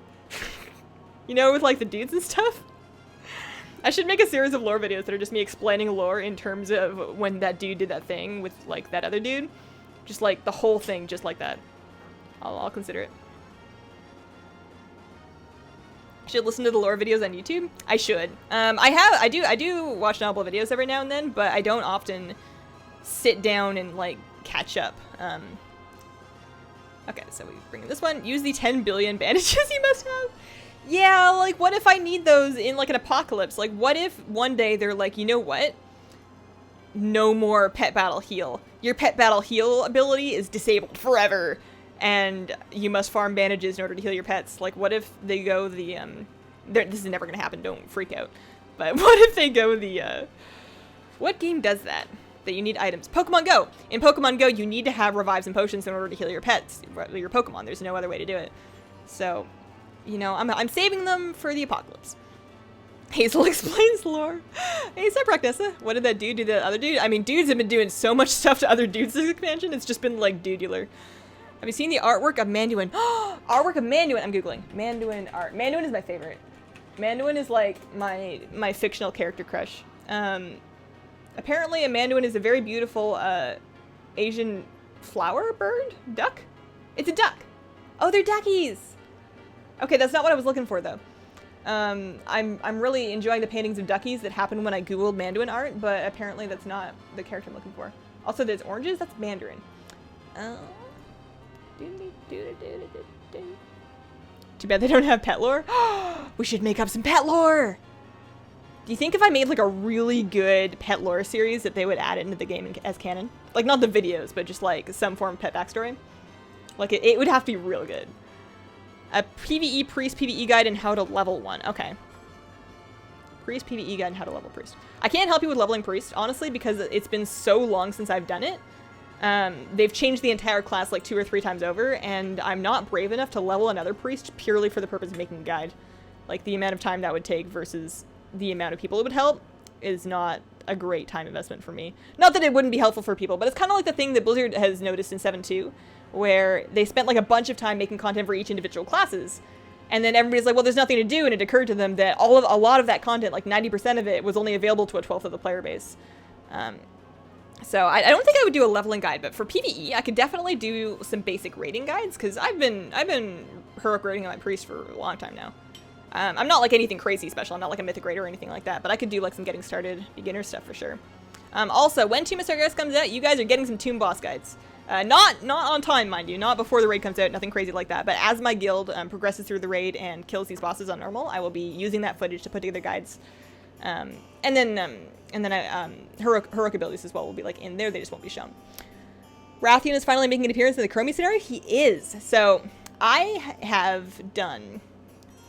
You know, with, like, the dudes and stuff? I should make a series of lore videos that are just me explaining lore in terms of when that dude did that thing with, like, that other dude. Just, like, the whole thing just like that. I'll consider it. Should listen to the lore videos on YouTube. I should. I do watch Nobble videos every now and then, but I don't often sit down and like catch up. Okay, so we bring in this one. Use the 10 billion bandages you must have. Yeah, like what if I need those in like an apocalypse? Like what if one day they're like, you know what? No more pet battle heal. Your pet battle heal ability is disabled forever. And you must farm bandages in order to heal your pets. Like, what if they go the, this is never gonna happen, don't freak out. But what if they go the, what game does that? That you need items? Pokemon Go! In Pokemon Go, you need to have revives and potions in order to heal your pets, your Pokemon. There's no other way to do it. So, you know, I'm saving them for the apocalypse. Hazel explains lore. Hey, sup, Raknessa? What did that dude do to the other dude? I mean, dudes have been doing so much stuff to other dudes this expansion, it's just been, like, dudular. Have you seen the artwork of Manduin? Artwork of Manduin! I'm googling. Manduin art. Manduin is my favorite. Manduin is like my fictional character crush. Apparently a Manduin is a very beautiful Asian flower bird? Duck? It's a duck! Oh, they're duckies! Okay, that's not what I was looking for though. I'm really enjoying the paintings of duckies that happened when I googled Manduin art, but apparently that's not the character I'm looking for. Also, there's oranges? That's Mandarin. Too bad they don't have pet lore. We should make up some pet lore. Do you think if I made like a really good pet lore series that they would add it into the game as canon? Like not the videos, but just like some form of pet backstory? Like it would have to be real good. A PvE priest PvE guide and how to level one. Okay. Priest PvE guide and how to level priest. I can't help you with leveling priest, honestly, because it's been so long since I've done it. They've changed the entire class like 2 or 3 times over, and I'm not brave enough to level another priest purely for the purpose of making a guide. Like the amount of time that would take versus the amount of people it would help is not a great time investment for me. Not that it wouldn't be helpful for people, but it's kind of like the thing that Blizzard has noticed in 7.2, where they spent like a bunch of time making content for each individual classes, and then everybody's like, well, there's nothing to do, and it occurred to them that a lot of that content, like 90% of it, was only available to a 1/12 of the player base. So I don't think I would do a leveling guide, but for PvE, I could definitely do some basic raiding guides, because I've been heroic raiding on my priest for a long time now. I'm not like anything crazy special. I'm not like a mythic raider or anything like that, but I could do like some getting started beginner stuff for sure. Also, when Tomb of Sargeras comes out, you guys are getting some Tomb boss guides. Not on time, mind you, not before the raid comes out, nothing crazy like that, but as my guild progresses through the raid and kills these bosses on normal, I will be using that footage to put together guides. And then heroic abilities as well will be like in there, they just won't be shown. Rathian is finally making an appearance in the Chromie scenario. He is. So I have done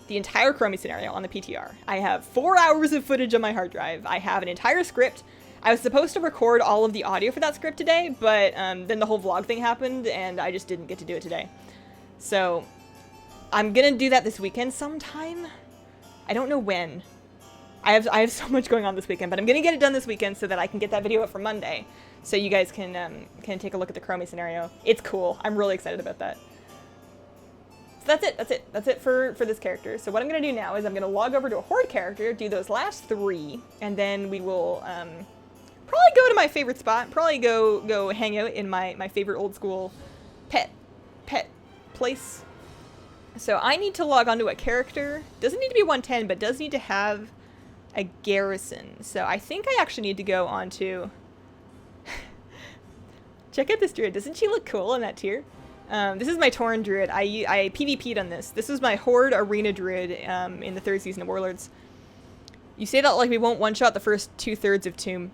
the entire Chromie scenario on the PTR. I have 4 hours of footage on my hard drive. I have an entire script. I was supposed to record all of the audio for that script today, but then the whole vlog thing happened, and I just didn't get to do it today. So I'm gonna do that this weekend sometime. I don't know when. I have so much going on this weekend, but I'm gonna get it done this weekend so that I can get that video up for Monday, so you guys can take a look at the Chromie scenario. It's cool. I'm really excited about that. So that's it for this character. So what I'm gonna do now is I'm gonna log over to a Horde character, do those last 3, and then we will probably go to my favorite spot. Probably go hang out in my favorite old school pet place. So I need to log onto a character. Doesn't need to be 110, but does need to have a garrison. So I think I actually need to go onto. Check out this druid. Doesn't she look cool in that tier? This is my Tauren druid. I PvP'd on this. This was my Horde arena druid in the 3rd season of Warlords. You say that like we won't one-shot the first 2/3 of Tomb.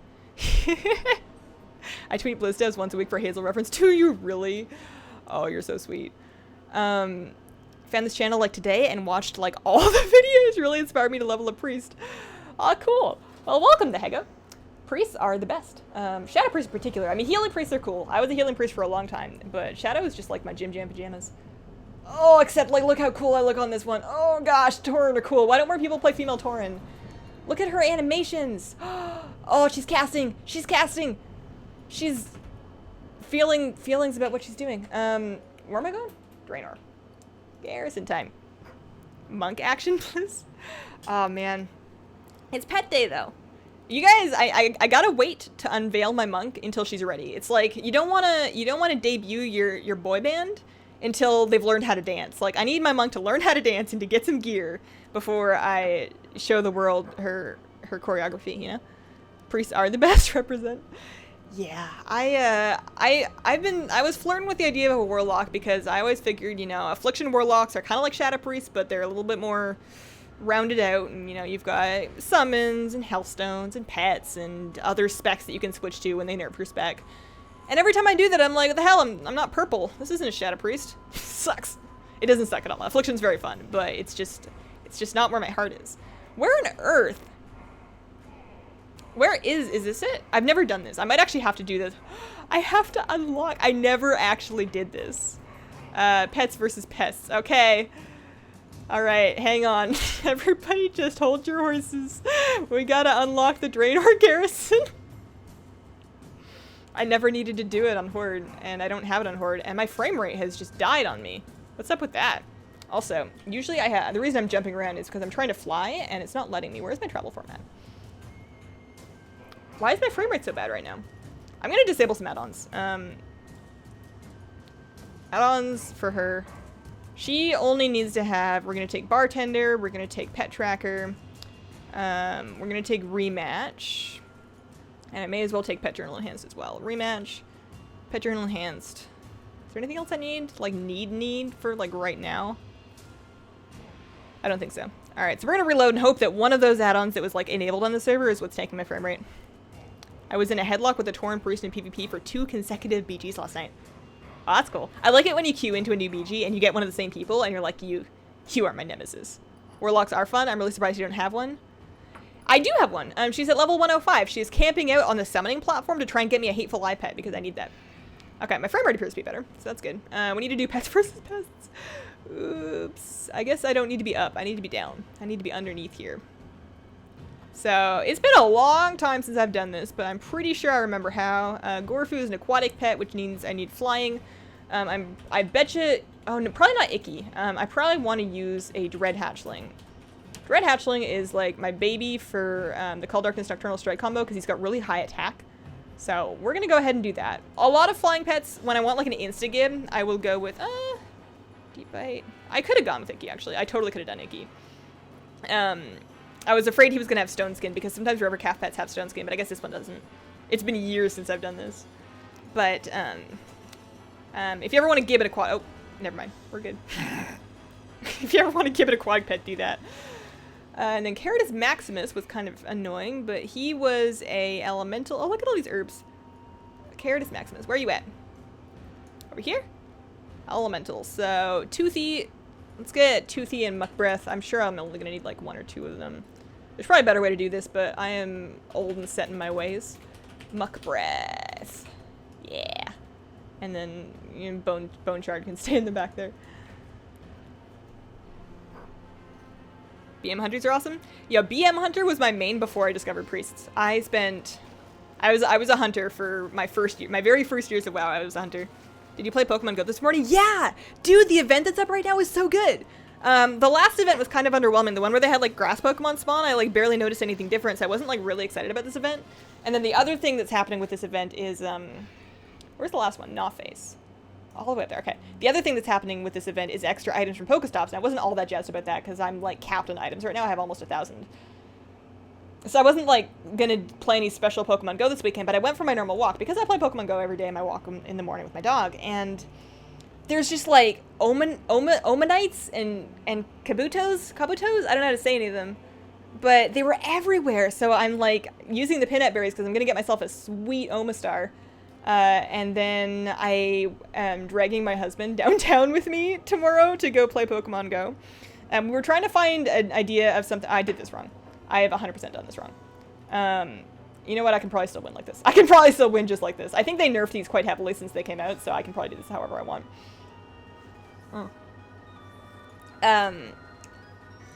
I tweet BlizzDevs once a week for Hazel reference. Do you really? Oh, you're so sweet. Found this channel like today and watched like all the videos. Really inspired me to level up priest. Aw, cool. Well, welcome to Hega. Priests are the best. Shadow priests in particular. I mean, healing priests are cool. I was a healing priest for a long time, but Shadow is just like my gym jam pajamas. Oh, except like, look how cool I look on this one. Oh gosh, Tauren are cool. Why don't more people play female Tauren? Look at her animations. Oh, she's casting. She's casting. She's feeling feelings about what she's doing. Where am I going? Draenor. Garrison time. Monk action, please. Oh man, it's pet day though. You guys, I gotta wait to unveil my monk until she's ready. It's like you don't wanna debut your boy band until they've learned how to dance. Like I need my monk to learn how to dance and to get some gear before I show the world her choreography. You know, priests are the best. Represent. Yeah, I was flirting with the idea of a warlock because I always figured, you know, affliction warlocks are kind of like shadow priests, but they're a little bit more rounded out, and you know, you've got summons and hellstones and pets and other specs that you can switch to when they nerf your spec. And every time I do that, I'm like, what the hell? I'm not purple. This isn't a shadow priest. Sucks. It doesn't suck at all. Affliction's very fun, but it's just not where my heart is. Where on earth? Where is this it? I've never done this. I might actually have to do this. I have to unlock. I never actually did this. Pets versus pests. Okay. All right, hang on. Everybody just hold your horses. We gotta unlock the Draenor garrison. I never needed to do it on Horde, and I don't have it on Horde, and my frame rate has just died on me. What's up with that? Also, usually the reason I'm jumping around is because I'm trying to fly, and it's not letting me. Where's my travel format? Why is my frame rate so bad right now? I'm gonna disable some add-ons. Add-ons for her. She only needs to have, we're going to take Bartender, we're going to take Pet Tracker, we're going to take Rematch, and I may as well take Pet Journal Enhanced as well. Rematch, Pet Journal Enhanced. Is there anything else I need? Like need for like right now? I don't think so. All right, so we're gonna reload and hope that one of those add-ons that was like enabled on the server is what's taking my frame rate. I was in a headlock with a Tauren priest in PvP for 2 consecutive BGs last night. Oh, that's cool. I like it when you queue into a new BG and you get one of the same people and you're like, you are my nemesis. Warlocks are fun. I'm really surprised you don't have one. I do have one. She's at level 105. She's camping out on the summoning platform to try and get me a hateful eye pet because I need that. Okay, my frame rate appears to be better, so that's good. We need to do pets versus pests. Oops. I guess I don't need to be up. I need to be down. I need to be underneath here. So, it's been a long time since I've done this, but I'm pretty sure I remember how. Gorfu is an aquatic pet, which means I need flying. I betcha... Oh, no, probably not Icky. I probably want to use a Dread Hatchling. Dread Hatchling is like my baby for the Call Darkness Nocturnal Strike combo because he's got really high attack. So, we're going to go ahead and do that. A lot of flying pets, when I want like an insta-gib, I will go with... Deep Bite. I could have gone with Icky, actually. I totally could have done Icky. I was afraid he was going to have Stone Skin because sometimes rubber calf pets have Stone Skin, but I guess this one doesn't. It's been years since I've done this. But, if you ever want to give it a quad... Oh, never mind. We're good. If you ever want to give it a quad pet, do that. And then Caratus Maximus was kind of annoying, but he was a elemental... Oh, look at all these herbs. Caratus Maximus, where are you at? Over here? Elemental. So, Toothy... Let's get Toothy and Muck Breath. I'm sure I'm only going to need like 1 or 2 of them. There's probably a better way to do this, but I am old and set in my ways. Muck Breath. Yeah. And then you know, Bone Shard can stay in the back there. BM Hunters are awesome. Yeah, BM Hunter was my main before I discovered Priests. I was a hunter for my first year. My very first years of WoW, I was a hunter. Did you play Pokemon Go this morning? Yeah! Dude, the event that's up right now is so good! The last event was kind of underwhelming. The one where they had, like, grass Pokemon spawn, I, like, barely noticed anything different, so I wasn't, like, really excited about this event. And then the other thing that's happening with this event is, where's the last one? Gnawface. All the way up there, okay. The other thing that's happening with this event is extra items from Pokestops, and I wasn't all that jazzed about that, because I'm, like, capped on items. Right now I have almost 1,000. So I wasn't, like, gonna play any special Pokemon Go this weekend, but I went for my normal walk, because I play Pokemon Go every day, and I walk in the morning with my dog, and there's just, like, Omanites and Kabutos? I don't know how to say any of them, but they were everywhere, so I'm, like, using the Pinette Berries, because I'm gonna get myself a sweet Omastar, and then I am dragging my husband downtown with me tomorrow to go play Pokemon Go. We were trying to find an idea of something. I did this wrong. I have 100% done this wrong. You know what? I can probably still win like this. I can probably still win just like this. I think they nerfed these quite heavily since they came out, so I can probably do this however I want.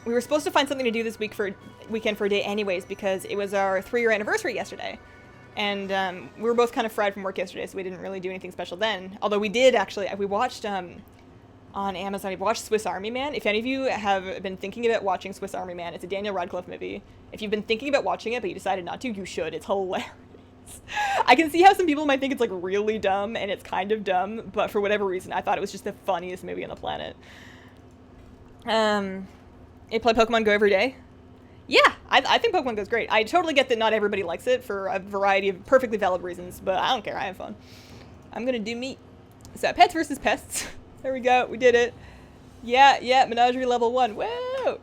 We were supposed to find something to do this weekend for a day anyways, because it was our 3-year anniversary yesterday. And we were both kind of fried from work yesterday, so we didn't really do anything special then. Although we did actually, we watched... on Amazon, I've watched Swiss Army Man. If any of you have been thinking about watching Swiss Army Man, it's a Daniel Radcliffe movie. If you've been thinking about watching it, but you decided not to, you should. It's hilarious. I can see how some people might think it's, like, really dumb, and it's kind of dumb, but for whatever reason, I thought it was just the funniest movie on the planet. You play Pokemon Go every day? Yeah, I think Pokemon Go is great. I totally get that not everybody likes it for a variety of perfectly valid reasons, but I don't care. I have fun. I'm gonna do me. So, pets versus pests. There we go. We did it. Yeah, Menagerie level 1. Whoa!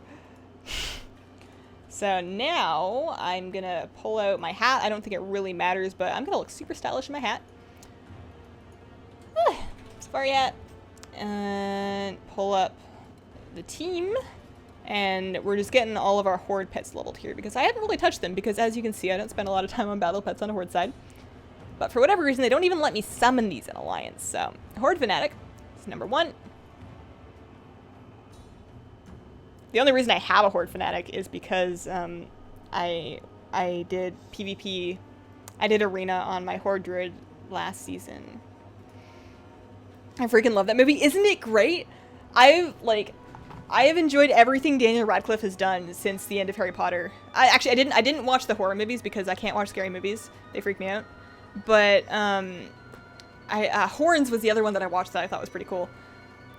So now I'm going to pull out my hat. I don't think it really matters, but I'm going to look super stylish in my hat. Safari hat. And pull up the team. And we're just getting all of our Horde pets leveled here because I haven't really touched them because, as you can see, I don't spend a lot of time on battle pets on the Horde side. But for whatever reason, they don't even let me summon these in Alliance. So, Horde Fanatic. Number 1. The only reason I have a Horde Fanatic is because I did PvP, I did Arena on my Horde Druid last season. I freaking love that movie. Isn't it great? I have enjoyed everything Daniel Radcliffe has done since the end of Harry Potter. I didn't watch the horror movies because I can't watch scary movies. They freak me out. But Horns was the other one that I watched that I thought was pretty cool.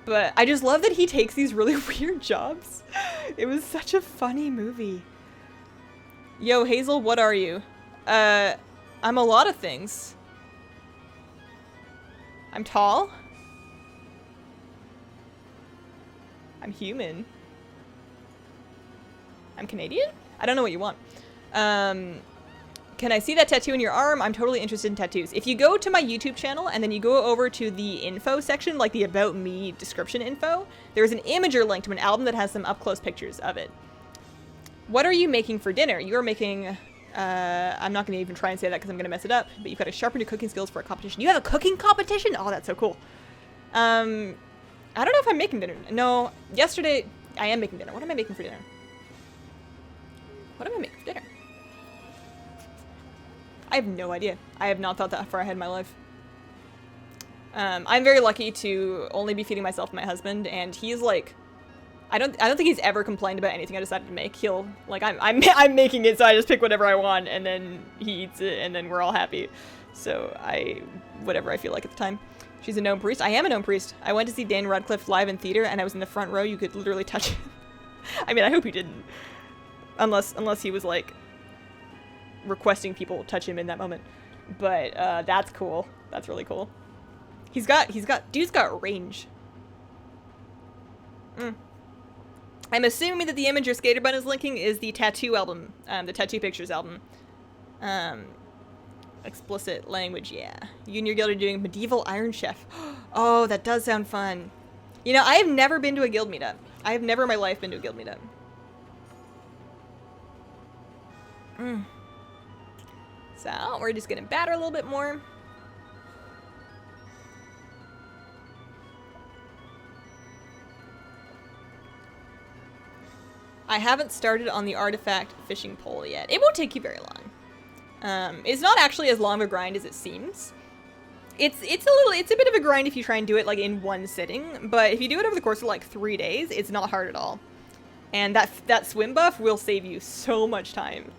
But I just love that he takes these really weird jobs. It was such a funny movie. Yo, Hazel, what are you? I'm a lot of things. I'm tall. I'm human. I'm Canadian? I don't know what you want. Can I see that tattoo in your arm? I'm totally interested in tattoos. If you go to my YouTube channel and then you go over to the info section, like the About Me description info, there's an imager link to an album that has some up-close pictures of it. What are you making for dinner? You're making... I'm not going to even try and say that because I'm going to mess it up, but you've got to sharpen your cooking skills for a competition. You have a cooking competition? Oh, that's so cool. I don't know if I'm making dinner. No, yesterday I am making dinner. What am I making for dinner? What am I making for dinner? I have no idea. I have not thought that far ahead in my life. I'm very lucky to only be feeding myself and my husband, and he's like, I don't think he's ever complained about anything I decided to make. He'll, like, I'm making it, so I just pick whatever I want, and then he eats it, and then we're all happy. So whatever I feel like at the time. She's a gnome priest. I am a gnome priest. I went to see Dan Radcliffe live in theater, and I was in the front row. You could literally touch him. I mean, I hope he didn't. Unless he was, like, requesting people touch him in that moment. But, that's cool. That's really cool. Dude's got range. I'm assuming that the image your skater bun is linking is the tattoo album, the tattoo pictures album. Explicit language, yeah. You and your guild are doing medieval Iron Chef. Oh, that does sound fun. You know, I have never been to a guild meetup. I have never in my life been to a guild meetup. So, we're just gonna batter a little bit more. I haven't started on the artifact fishing pole yet. It won't take you very long. It's not actually as long of a grind as it seems. It's a bit of a grind if you try and do it like in one sitting, but if you do it over the course of like 3 days, it's not hard at all. And that swim buff will save you so much time.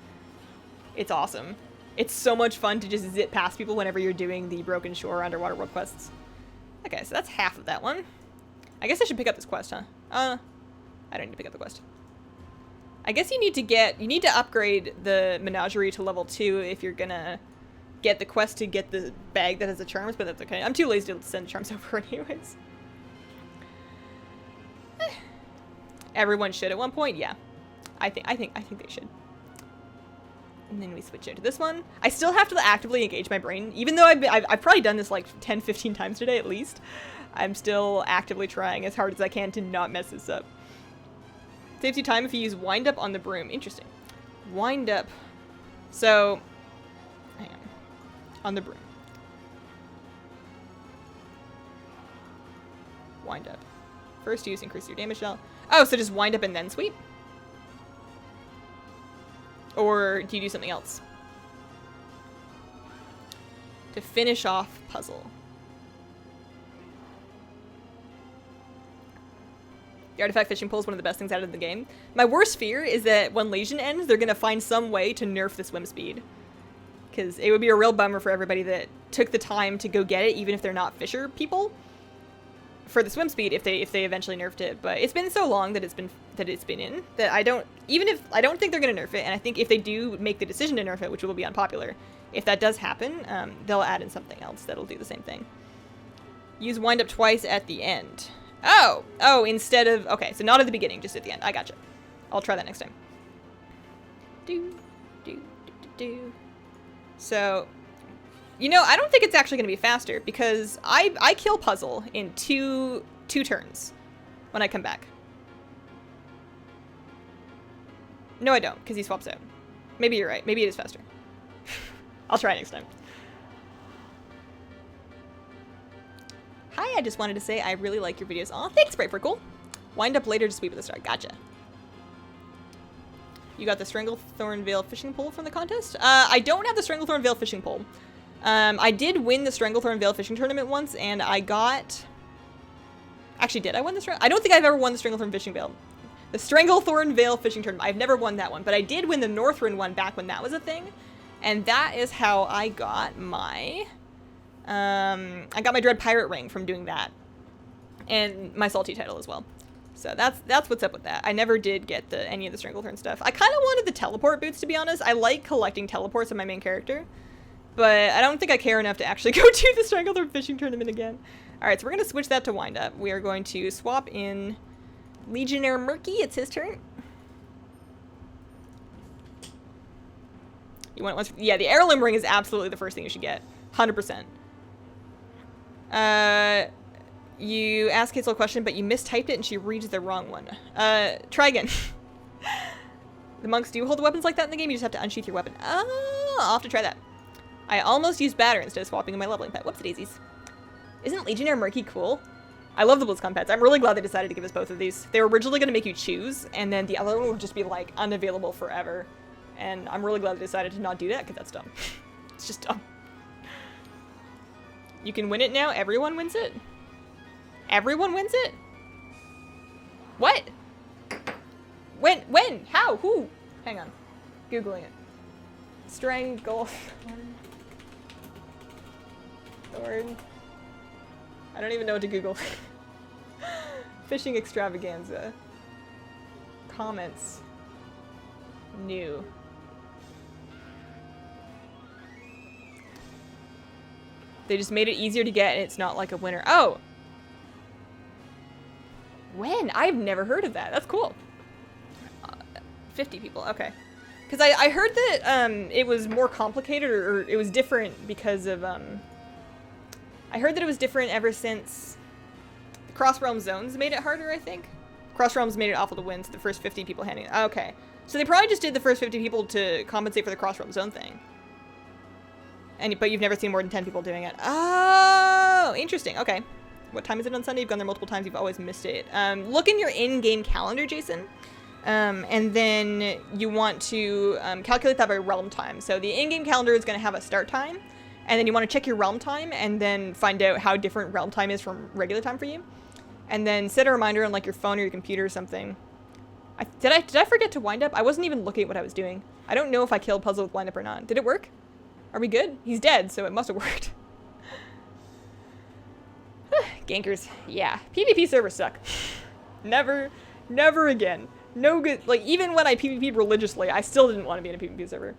It's awesome. It's so much fun to just zip past people whenever you're doing the Broken Shore Underwater World quests. Okay, so that's half of that one. I guess I should pick up this quest, huh? I don't need to pick up the quest. I guess you need to upgrade the menagerie to level 2 if you're gonna get the quest to get the bag that has the charms, but that's okay. I'm too lazy to send charms over anyways. Everyone should at one point, yeah. I think they should. And then we switch into this one. I still have to actively engage my brain, even though I've probably done this like 10-15 times today at least. I'm still actively trying as hard as I can to not mess this up. Saves you time if you use wind up on the broom. Interesting. Wind up. So, hang on. On the broom. Wind up. First use, increase your damage dealt. Oh, so just wind up and then sweep? Or do you do something else? To finish off puzzle. The artifact fishing pole is one of the best things out of the game. My worst fear is that when Legion ends, they're going to find some way to nerf the swim speed. Because it would be a real bummer for everybody that took the time to go get it, even if they're not fisher people, for the swim speed if they eventually nerfed it. But it's been so long that it's been in that I don't think they're going to nerf it. And I think if they do make the decision to nerf it, which will be unpopular, if that does happen, they'll add in something else that'll do the same thing. Use wind up twice at the end. Oh, instead of... Okay, so not at the beginning, just at the end. I gotcha. I'll try that next time. So, you know, I don't think it's actually going to be faster, because I kill puzzle in two turns when I come back. No, I don't, because he swaps out. Maybe you're right. Maybe it is faster. I'll try next time. Hi, I just wanted to say I really like your videos. Aw, thanks, Brightfurkle. Wind up later to sweep at the start. Gotcha. You got the Stranglethorn Veil fishing pole from the contest? I don't have the Stranglethorn Veil fishing pole. I did win the Stranglethorn Veil fishing tournament once, and I got... Actually, did I win the I don't think I've ever won the Stranglethorn fishing veil. The Stranglethorn Veil fishing tournament. I've never won that one, but I did win the Northrend one back when that was a thing. And that is how I got my... I got my Dread Pirate ring from doing that. And my Salty title as well. So that's what's up with that. I never did get any of the Stranglethorn stuff. I kind of wanted the teleport boots, to be honest. I like collecting teleports of my main character. But I don't think I care enough to actually go to the Stranglethorn fishing tournament again. Alright, so we're going to switch that to wind up. We are going to swap in Legionnaire Murky. It's his turn. You want it once. Yeah, the heirloom ring is absolutely the first thing you should get. 100%. You ask Hazel a question, but you mistyped it and she reads the wrong one. Try again. The monks do hold weapons like that in the game. You just have to unsheath your weapon. Oh, I'll have to try that. I almost used batter instead of swapping in my leveling pet. Whoopsie daisies. Isn't Legionnaire Murky cool? I love the BlizzCon pets. I'm really glad they decided to give us both of these. They were originally going to make you choose, and then the other one would just be, like, unavailable forever. And I'm really glad they decided to not do that, because that's dumb. It's just dumb. You can win it now? Everyone wins it? Everyone wins it? What? When? How? Who? Hang on. Googling it. Strangle. Thorn. I don't even know what to Google. Fishing extravaganza. Comments. New. They just made it easier to get and it's not like a winner. Oh! When? I've never heard of that. That's cool. 50 people. Okay. Because I heard that it was more complicated or it was different because of... I heard that it was different ever since the Cross-Realm Zones made it harder, I think. Cross-Realms made it awful to win, so the first 50 people handing it. Okay. So they probably just did the first 50 people to compensate for the Cross-Realm Zone thing. But you've never seen more than 10 people doing it. Oh, interesting. Okay. What time is it on Sunday? You've gone there multiple times. You've always missed it. Look in your in-game calendar, Jason. And then you want to calculate that by realm time. So the in-game calendar is going to have a start time. And then you want to check your realm time and then find out how different realm time is from regular time for you. And then set a reminder on like your phone or your computer or something. Did I forget to wind up? I wasn't even looking at what I was doing. I don't know if I killed Puzzle with wind up or not. Did it work? Are we good? He's dead, so it must have worked. Gankers. Yeah. PvP servers suck. Never again. No good. Like, even when I PvP'd religiously, I still didn't want to be in a PvP server.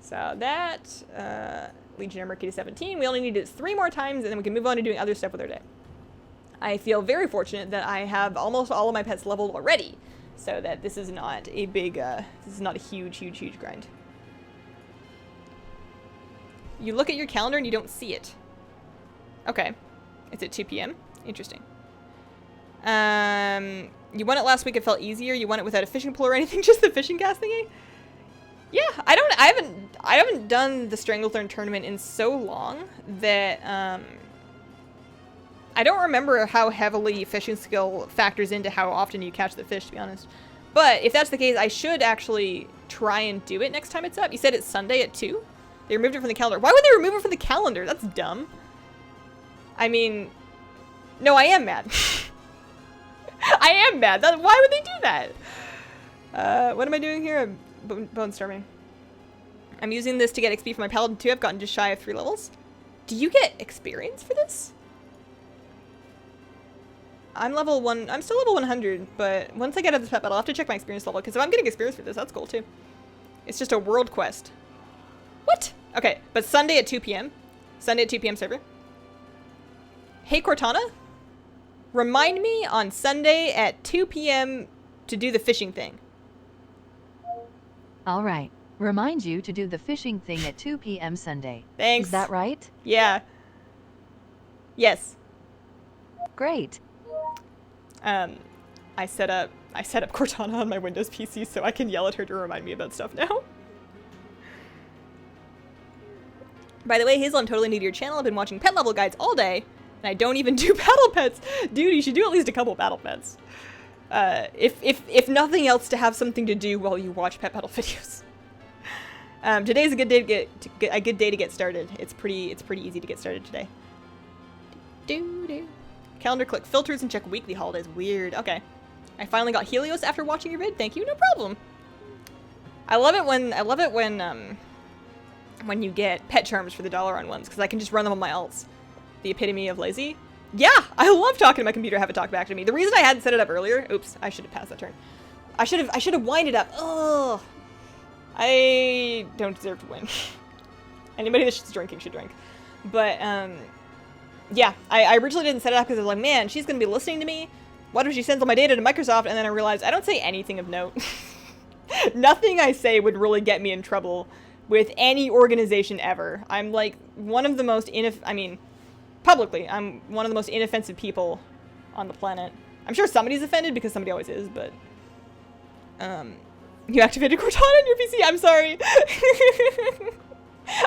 So that, Legionnaire Murky to 17. We only need it 3 more times, and then we can move on to doing other stuff with our day. I feel very fortunate that I have almost all of my pets leveled already, so that this is not a big, this is not a huge grind. You look at your calendar and you don't see it. Okay. It's at 2 p.m. Interesting. You won it last week. It felt easier. You won it without a fishing pole or anything. Just the fishing cast thingy. Yeah, I haven't done the Stranglethorn tournament in so long that I don't remember how heavily fishing skill factors into how often you catch the fish, to be honest. But if that's the case, I should actually try and do it next time it's up. You said it's Sunday at 2? They removed it from the calendar. Why would they remove it from the calendar? That's dumb. I mean, no, I am mad. I am mad. Why would they do that? What am I doing here? I'm bone storming. I'm using this to get XP for my paladin too. I've gotten just shy of 3 levels. Do you get experience for this? I'm level 1. I'm still level 100, but once I get out of this pet battle, I'll have to check my experience level, because if I'm getting experience for this, that's cool too. It's just a world quest. What? Okay, but Sunday at 2 p.m. Sunday at 2 p.m. server. Hey, Cortana. Remind me on Sunday at 2 p.m. to do the fishing thing. All right. Remind you to do the fishing thing at 2 p.m. Sunday. Thanks. Is that right? Yeah. Yes. Great. I set up Cortana on my Windows PC so I can yell at her to remind me about stuff now. By the way, Hazel, I'm totally new to your channel. I've been watching pet level guides all day, and I don't even do battle pets. Dude, you should do at least a couple battle pets. If nothing else, to have something to do while you watch pet battle videos. Today's a good day to get started. It's pretty easy to get started today. Calendar, click filters and check weekly holidays. Weird. Okay. I finally got Helios after watching your vid. Thank you. No problem. I love it when you get pet charms for the $1 ones, because I can just run them on my alts. The epitome of lazy. Yeah, I love talking to my computer, have it talk back to me. The reason I hadn't set it up earlier, oops, I should have passed that turn. I should have winded up. Ugh. I don't deserve to win. Anybody that's drinking should drink. But, yeah, I originally didn't set it up because I was like, man, she's going to be listening to me. What if she sends all my data to Microsoft? And then I realized I don't say anything of note. Nothing I say would really get me in trouble with any organization ever. I'm like one of the most publicly, I'm one of the most inoffensive people on the planet. I'm sure somebody's offended because somebody always is, but you activated Cortana on your PC. I'm sorry.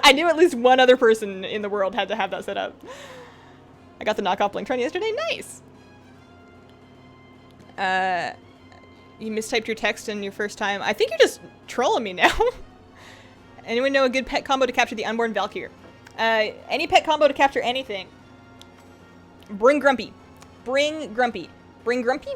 I knew at least one other person in the world had to have that set up. I got the knockoff Blink Tron yesterday. Nice. You mistyped your text in your first time. I think you're just trolling me now. Anyone know a good pet combo to capture the unborn Valkyr? Any pet combo to capture anything. Bring Grumpy. Bring Grumpy. Bring Grumpy,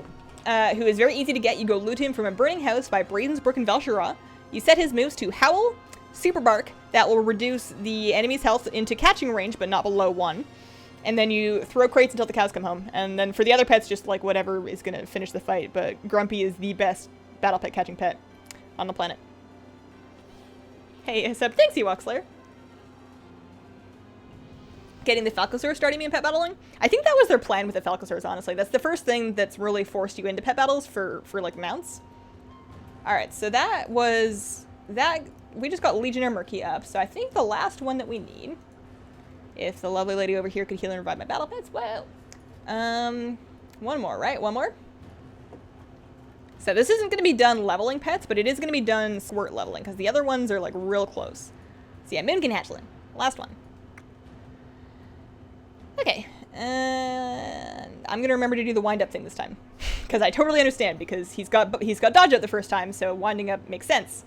who is very easy to get. You go loot him from a burning house by Bravensbrook and Valshara. You set his moves to Howl, Super Bark, that will reduce the enemy's health into catching range, but not below 1. And then you throw crates until the cows come home. And then for the other pets, just like whatever is going to finish the fight. But Grumpy is the best battle pet catching pet on the planet. Hey, Seb, thanks, Ewok Slayer. Getting the Falcosaur starting me in pet battling. I think that was their plan with the Falcosaurs, honestly. That's the first thing that's really forced you into pet battles for like mounts. Alright, so that was that. We just got Legionnaire Murky up, so I think the last one that we need, if the lovely lady over here could heal and revive my battle pets, well, one more, right? One more? So this isn't going to be done leveling pets, but it is going to be done Squirt leveling, because the other ones are like real close. So yeah, Moonkin Hatchling, last one. Okay, I'm gonna remember to do the wind up thing this time, because I totally understand, because he's got dodge up the first time, so winding up makes sense,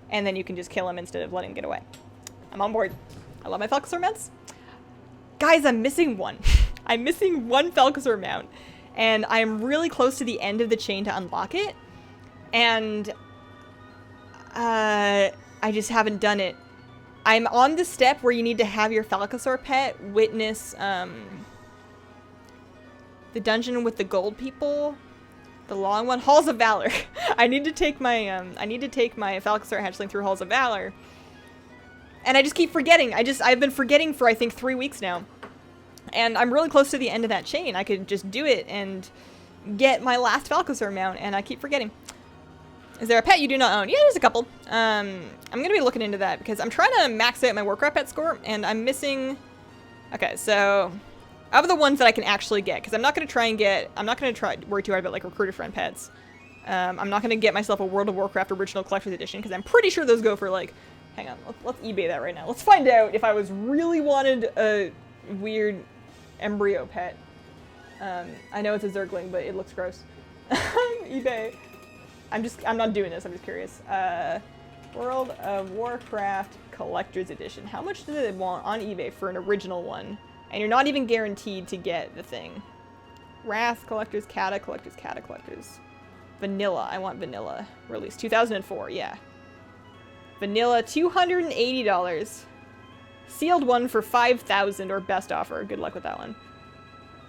and then you can just kill him instead of letting him get away. I'm on board. I love my Falcosaur mounts. Guys, I'm missing one. I'm missing one Falcosaur mount, and I'm really close to the end of the chain to unlock it, and I just haven't done it. I'm on the step where you need to have your Falcosaur pet witness the dungeon with the gold people, the long one, Halls of Valor. I need to take my Falcosaur hatchling through Halls of Valor, and I just keep forgetting. I've been forgetting for I think 3 weeks now, and I'm really close to the end of that chain. I could just do it and get my last Falcosaur mount, and I keep forgetting. Is there a pet you do not own? Yeah, there's a couple. I'm going to be looking into that because I'm trying to max out my Warcraft pet score, and I'm missing... Okay, so of the ones that I can actually get, because I'm not going to worry too hard about like recruiter friend pets. I'm not going to get myself a World of Warcraft Original Collector's Edition because I'm pretty sure those go for like... Hang on, let's eBay that right now. Let's find out if I really wanted a weird embryo pet. I know it's a Zergling, but it looks gross. eBay. I'm not doing this, I'm just curious. World of Warcraft Collector's Edition. How much do they want on eBay for an original one? And you're not even guaranteed to get the thing. Wrath, Collectors, Kata, Collectors, Kata, Collectors. Vanilla, I want Vanilla. Release 2004, yeah. Vanilla, $280. Sealed one for $5,000 or best offer. Good luck with that one.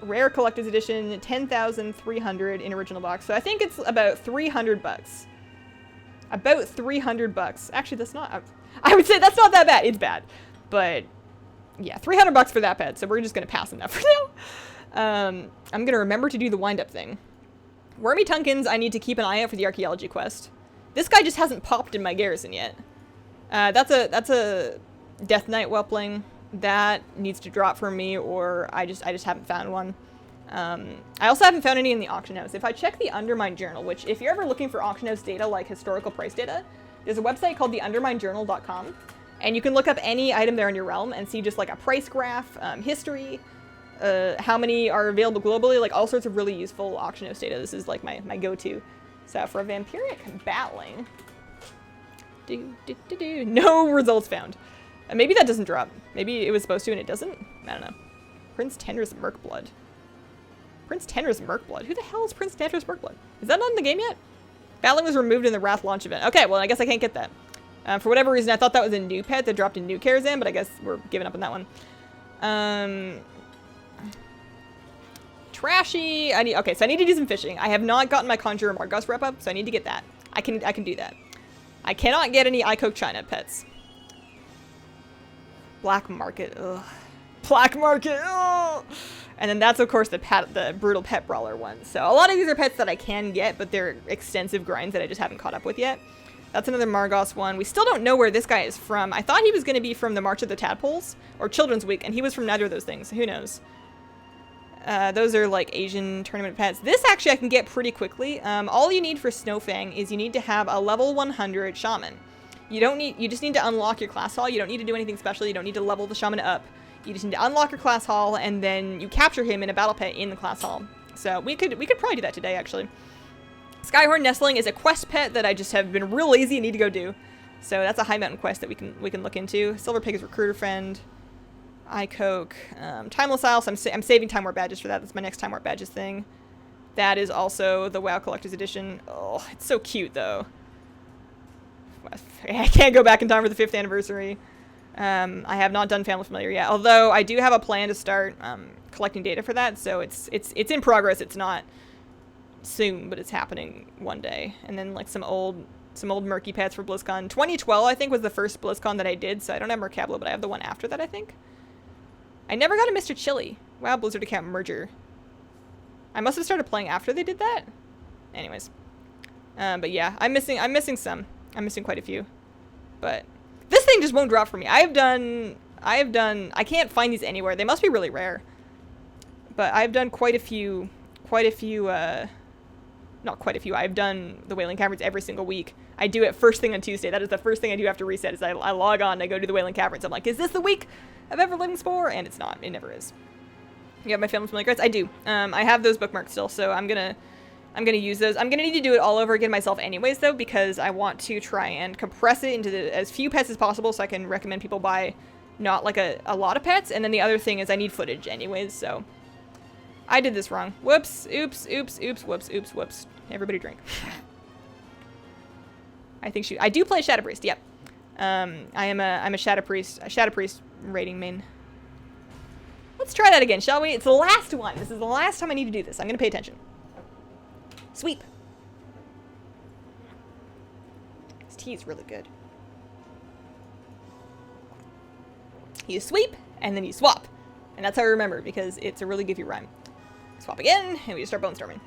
Rare Collector's Edition, $10,300 in original box. So I think it's about $300 bucks. About $300 bucks. Actually, that's not... I would say that's not that bad. It's bad. But, yeah, $300 bucks for that pet. So we're just going to pass on that for now. I'm going to remember to do the wind-up thing. Wormy Tunkins, I need to keep an eye out for the archaeology quest. This guy just hasn't popped in my garrison yet. That's a Death Knight Whelpling. That needs to drop for me, or I just haven't found one. I also haven't found any in the auction house. If I check the Undermine Journal, which if you're ever looking for auction house data like historical price data, there's a website called theunderminejournal.com, and you can look up any item there in your realm and see just like a price graph, history, how many are available globally, like all sorts of really useful auction house data. This is like my go-to. So for a vampiric battling, no results found. Maybe that doesn't drop. Maybe it was supposed to and it doesn't? I don't know. Prince Tendra's Merkblood. Prince Tendra's Merkblood? Who the hell is Prince Tendra's Merkblood? Is that not in the game yet? Battling was removed in the Wrath launch event. Okay, well, I guess I can't get that. For whatever reason, I thought that was a new pet that dropped a new Karazhan, but I guess we're giving up on that one. Trashy. Okay, so I need to do some fishing. I have not gotten my Conjurer Margos rep up, so I need to get that. I can do that. I cannot get any Icoke China pets. Black Market, ugh. Black Market, ugh. And then that's, of course, the Brutal Pet Brawler one. So a lot of these are pets that I can get, but they're extensive grinds that I just haven't caught up with yet. That's another Margos one. We still don't know where this guy is from. I thought he was going to be from the March of the Tadpoles or Children's Week, and he was from neither of those things. Who knows? Those are like Asian tournament pets. This actually I can get pretty quickly. All you need for Snowfang is you need to have a level 100 shaman. You just need to unlock your class hall. You don't need to do anything special. You don't need to level the shaman up. You just need to unlock your class hall, and then you capture him in a battle pet in the class hall. So we could probably do that today, actually. Skyhorn Nestling is a quest pet that I just have been real lazy and need to go do. So that's a high mountain quest that we can look into. Silver Pig is recruiter friend. Icoke, Timeless Isle. So I'm saving Time Warp badges for that. That's my next Time Warp badges thing. That is also the WoW Collector's Edition. Oh, it's so cute though. I can't go back in time for the 5th anniversary. I have not done Family Familiar yet, although I do have a plan to start collecting data for that. So it's in progress. It's not soon, but it's happening one day. And then like some old murky pets for BlizzCon. 2012 I think was the first BlizzCon that I did, so I don't have Mercablo, but I have the one after that, I think. I never got a Mr. Chili. Wow, Blizzard account merger. I must have started playing after they did that. Anyways. But yeah, I'm missing some. I'm missing quite a few. But this thing just won't drop for me. I can't find these anywhere. They must be really rare. But I've done quite a few, not quite a few. I've done the Whaling Caverns every single week. I do it first thing on Tuesday. That is the first thing I do after reset is I log on, I go to the Whaling Caverns. I'm like, is this the week of Everliving Spore? And it's not. It never is. You have my Family Familiar cards? I do. I have those bookmarked still, so I'm gonna use those. I'm gonna need to do it all over again myself anyways, though, because I want to try and compress it into as few pets as possible so I can recommend people buy not like a lot of pets. And then the other thing is I need footage anyways, so I did this wrong. Whoops. Oops. Oops. Oops. Whoops. Oops. Whoops. Everybody drink. I do play Shadow Priest, yep. I'm a Shadow Priest rating main. Let's try that again, shall we? It's the last one. This is the last time I need to do this. I'm gonna pay attention. Sweep. This tea is really good. You sweep, and then you swap. And that's how I remember, because it's a really goofy rhyme. Swap again, and we just start bone storming.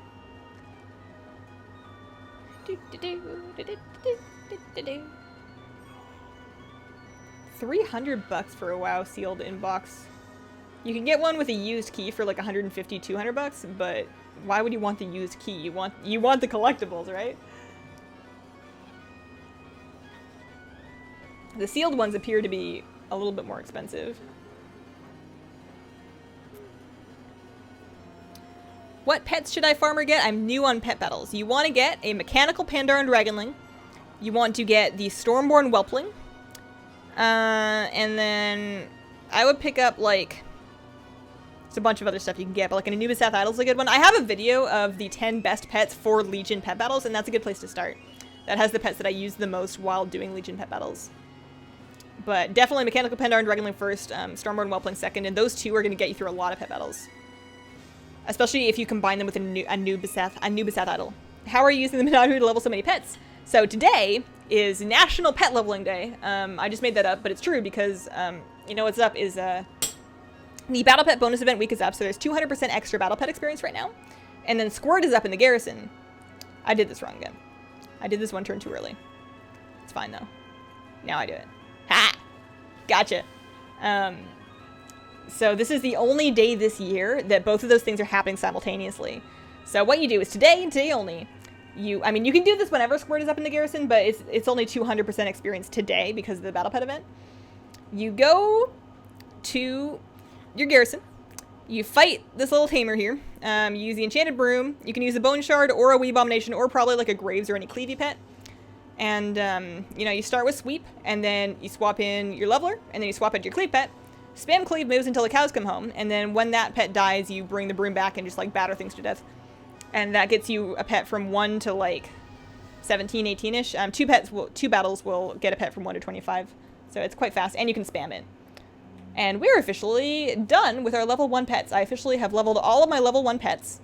300 bucks for a WoW sealed inbox. You can get one with a used key for like 150, 200 bucks, but why would you want the used key? You want the collectibles, right? The sealed ones appear to be a little bit more expensive. What pets should I farm or get? I'm new on pet battles. You want to get a mechanical Pandaren Dragonling. You want to get the Stormborn Whelpling. And then I would pick up like there's a bunch of other stuff you can get, but like an Anubis Idol is a good one. I have a video of the 10 best pets for Legion pet battles, and that's a good place to start. That has the pets that I use the most while doing Legion pet battles. But definitely mechanical Pandaren Dragonling first, Stormborn Whelpling second, and those two are going to get you through a lot of pet battles. Especially if you combine them with a Anubis Idol. How are you using the Menagerie to level so many pets? So today is National Pet Leveling Day. I just made that up, but it's true because, you know what's up is, the Battle Pet bonus event week is up, so there's 200% extra Battle Pet experience right now. And then Squirt is up in the Garrison. I did this wrong again. I did this one turn too early. It's fine though. Now I do it. Ha! Gotcha. So this is the only day this year that both of those things are happening simultaneously. So what you do is today and today only, you can do this whenever Squirt is up in the Garrison, but it's only 200% experience today because of the Battle Pet event. You go to your Garrison, you fight this little tamer here, you use the Enchanted Broom, you can use a Bone Shard or a Wee Abomination or probably like a Graves or any Cleavy pet. And, you know, you start with Sweep, and then you swap in your Leveler, and then you swap out your Cleave pet. Spam Cleave moves until the cows come home, and then when that pet dies, you bring the broom back and just, like, batter things to death. And that gets you a pet from 1 to, like, 17, 18-ish. Two battles will get a pet from 1 to 25. So it's quite fast, and you can spam it. And we're officially done with our level 1 pets. I officially have leveled all of my level 1 pets.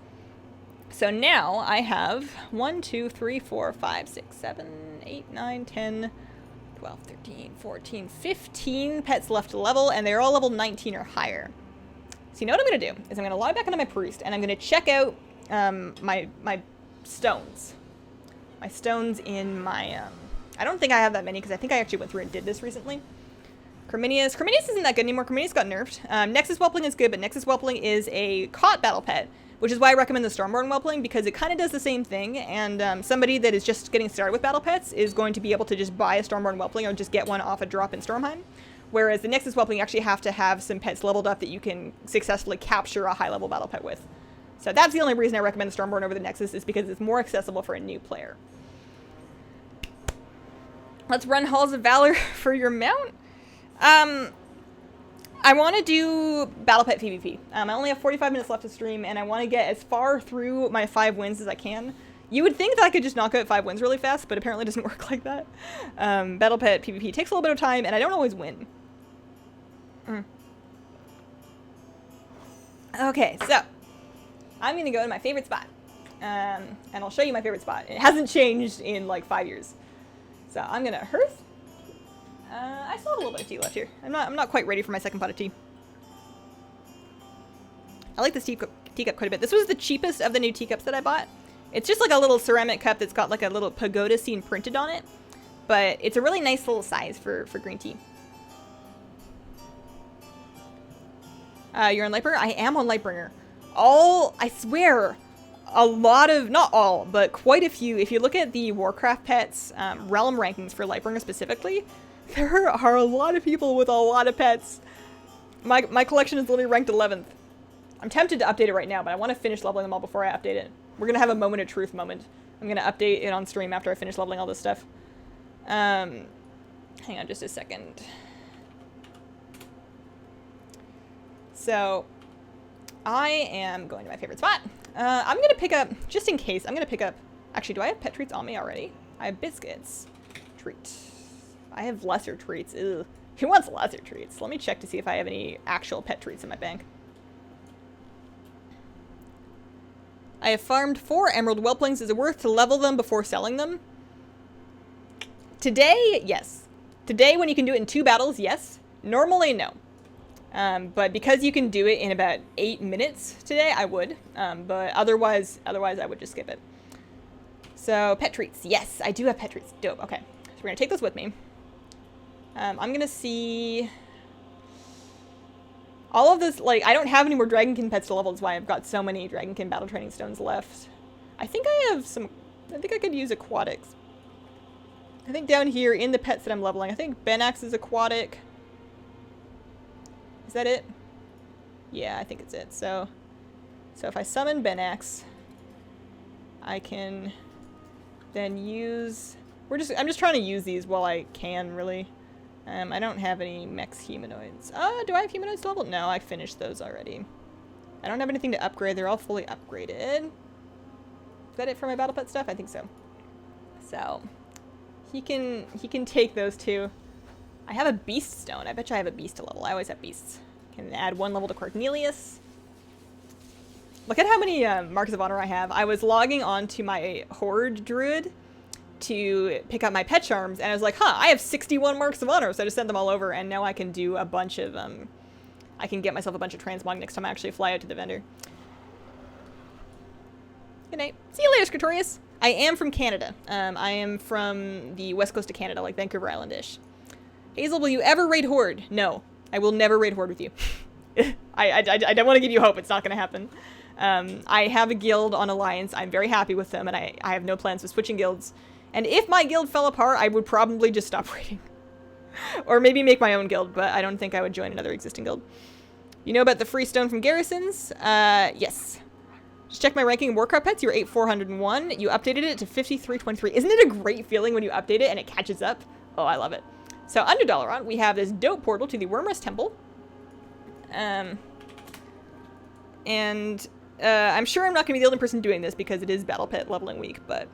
So now I have 1, 2, 3, 4, 5, 6, 7, 8, 9, 10... 12, 13, 14, 15 pets left to level, and they're all level 19 or higher. So you know what I'm going to do is I'm going to log back into my priest, and I'm going to check out my stones. My stones in my I don't think I have that many because I think I actually went through and did this recently. Creminius. Creminius isn't that good anymore. Creminius got nerfed. Nexus Whelpling is good, but Nexus Whelpling is a caught battle pet, which is why I recommend the Stormborn Whelpling, because it kind of does the same thing, and somebody that is just getting started with battle pets is going to be able to just buy a Stormborn Whelpling or just get one off a drop in Stormheim. Whereas the Nexus Whelpling, you actually have to have some pets leveled up that you can successfully capture a high-level battle pet with. So that's the only reason I recommend the Stormborn over the Nexus, is because it's more accessible for a new player. Let's run Halls of Valor for your mount. I want to do Battle Pet PvP. I only have 45 minutes left to stream, and I want to get as far through my 5 wins as I can. You would think that I could just knock out 5 wins really fast, but apparently it doesn't work like that. Battle Pet PvP takes a little bit of time, and I don't always win. Okay, so I'm going to go to my favorite spot, and I'll show you my favorite spot. It hasn't changed in like 5 years. So I'm going to Hearth. I still have a little bit of tea left here. I'm not quite ready for my second pot of tea. I like this teacup quite a bit. This was the cheapest of the new teacups that I bought. It's just like a little ceramic cup that's got like a little pagoda scene printed on it. But it's a really nice little size for green tea. You're on Lightbringer? I am on Lightbringer. I swear, a lot of, not all, but quite a few. If you look at the Warcraft pets realm rankings for Lightbringer specifically, there are a lot of people with a lot of pets. My collection is literally ranked 11th. I'm tempted to update it right now, but I want to finish leveling them all before I update it. We're going to have a moment of truth moment. I'm going to update it on stream after I finish leveling all this stuff. Hang on just a second. So, I am going to my favorite spot. I'm going to pick up, just in case, I'm going to pick up, actually, do I have pet treats on me already? I have biscuits. Treat. I have lesser treats. Ew. Who wants lesser treats? Let me check to see if I have any actual pet treats in my bank. I have farmed 4 Emerald Whelplings. Is it worth to level them before selling them? Today, yes. Today, when you can do it in 2 battles, yes. Normally, no. But because you can do it in about 8 minutes today, I would. But otherwise I would just skip it. So, pet treats. Yes, I do have pet treats. Dope. Okay. So we're going to take those with me. I'm going to see... all of this, like, I don't have any more Dragonkin pets to level. That's why I've got so many Dragonkin battle training stones left. I think I have some... I think I could use aquatics. I think down here in the pets that I'm leveling, I think Benax is aquatic. Is that it? Yeah, I think it's it. So if I summon Benax, I can then use... I'm just trying to use these while I can, really. I don't have any mech humanoids. Do I have humanoids to level? No, I finished those already. I don't have anything to upgrade. They're all fully upgraded. Is that it for my battle pet stuff? I think so. So, he can take those 2. I have a beast stone. I bet you I have a beast to level. I always have beasts. Can add 1 level to Cornelius. Look at how many marks of honor I have. I was logging on to my Horde druid to pick up my pet charms, and I was like, I have 61 marks of honor, so I just sent them all over, and now I can do a bunch of, I can get myself a bunch of transmog next time I actually fly out to the vendor. Good night. See you later, Scritorius. I am from Canada. I am from the west coast of Canada, like Vancouver Island-ish. Hazel, will you ever raid Horde? No, I will never raid Horde with you. I don't want to give you hope. It's not going to happen. I have a guild on Alliance. I'm very happy with them, and I have no plans of switching guilds. And if my guild fell apart, I would probably just stop raiding. Or maybe make my own guild, but I don't think I would join another existing guild. You know about the free stone from garrisons? Yes. Just check my ranking in Warcraft pets. You're 8,401. You updated it to 5323. Isn't it a great feeling when you update it and it catches up? Oh, I love it. So under Dalaran, we have this dope portal to the Wormrest Temple. I'm sure I'm not going to be the only person doing this because it is Battle Pet leveling week, but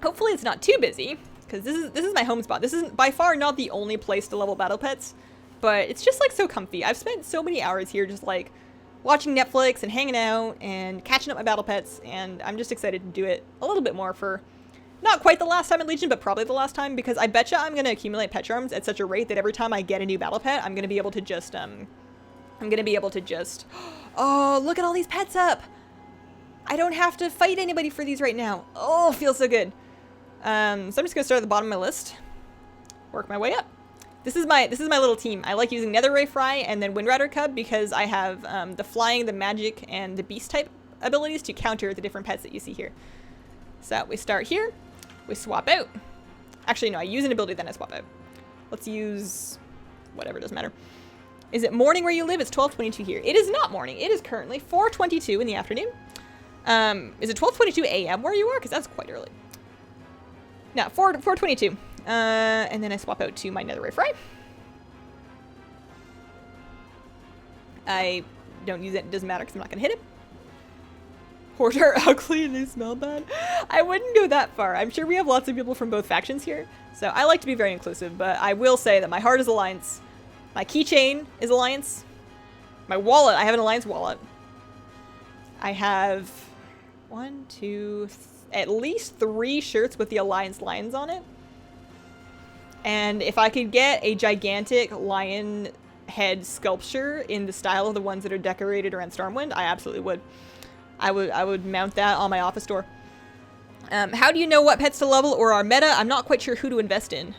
hopefully it's not too busy, because this is my home spot. This is by far not the only place to level battle pets, but it's just like so comfy. I've spent so many hours here just like watching Netflix and hanging out and catching up my battle pets, and I'm just excited to do it a little bit more for not quite the last time at Legion, but probably the last time, because I betcha I'm going to accumulate pet charms at such a rate that every time I get a new battle pet, I'm going to be able to just, oh, look at all these pets up! I don't have to fight anybody for these right now. Oh, feels so good. So I'm just gonna start at the bottom of my list, work my way up. This is my little team. I like using Netherray Fry and then Windrider Cub because I have the flying, the magic, and the beast type abilities to counter the different pets that you see here. So we start here, we swap out. Actually, no, I use an ability, then I swap out. Let's use whatever, doesn't matter. Is it morning where you live? It's 12:22 here. It is not morning. It is currently 4:22 in the afternoon. Is it 12:22 a.m. where you are? Because that's quite early. No, 4:22. And then I swap out to my Netherray Fry. I don't use it. It doesn't matter because I'm not going to hit it. Horde are ugly and they smell bad. I wouldn't go that far. I'm sure we have lots of people from both factions here. So I like to be very inclusive, but I will say that my heart is Alliance. My keychain is Alliance. My wallet, I have an Alliance wallet. I have at least 3 shirts with the Alliance lions on it. And if I could get a gigantic lion head sculpture in the style of the ones that are decorated around Stormwind, I absolutely would. I would mount that on my office door. How do you know what pets to level or are meta? I'm not quite sure who to invest in.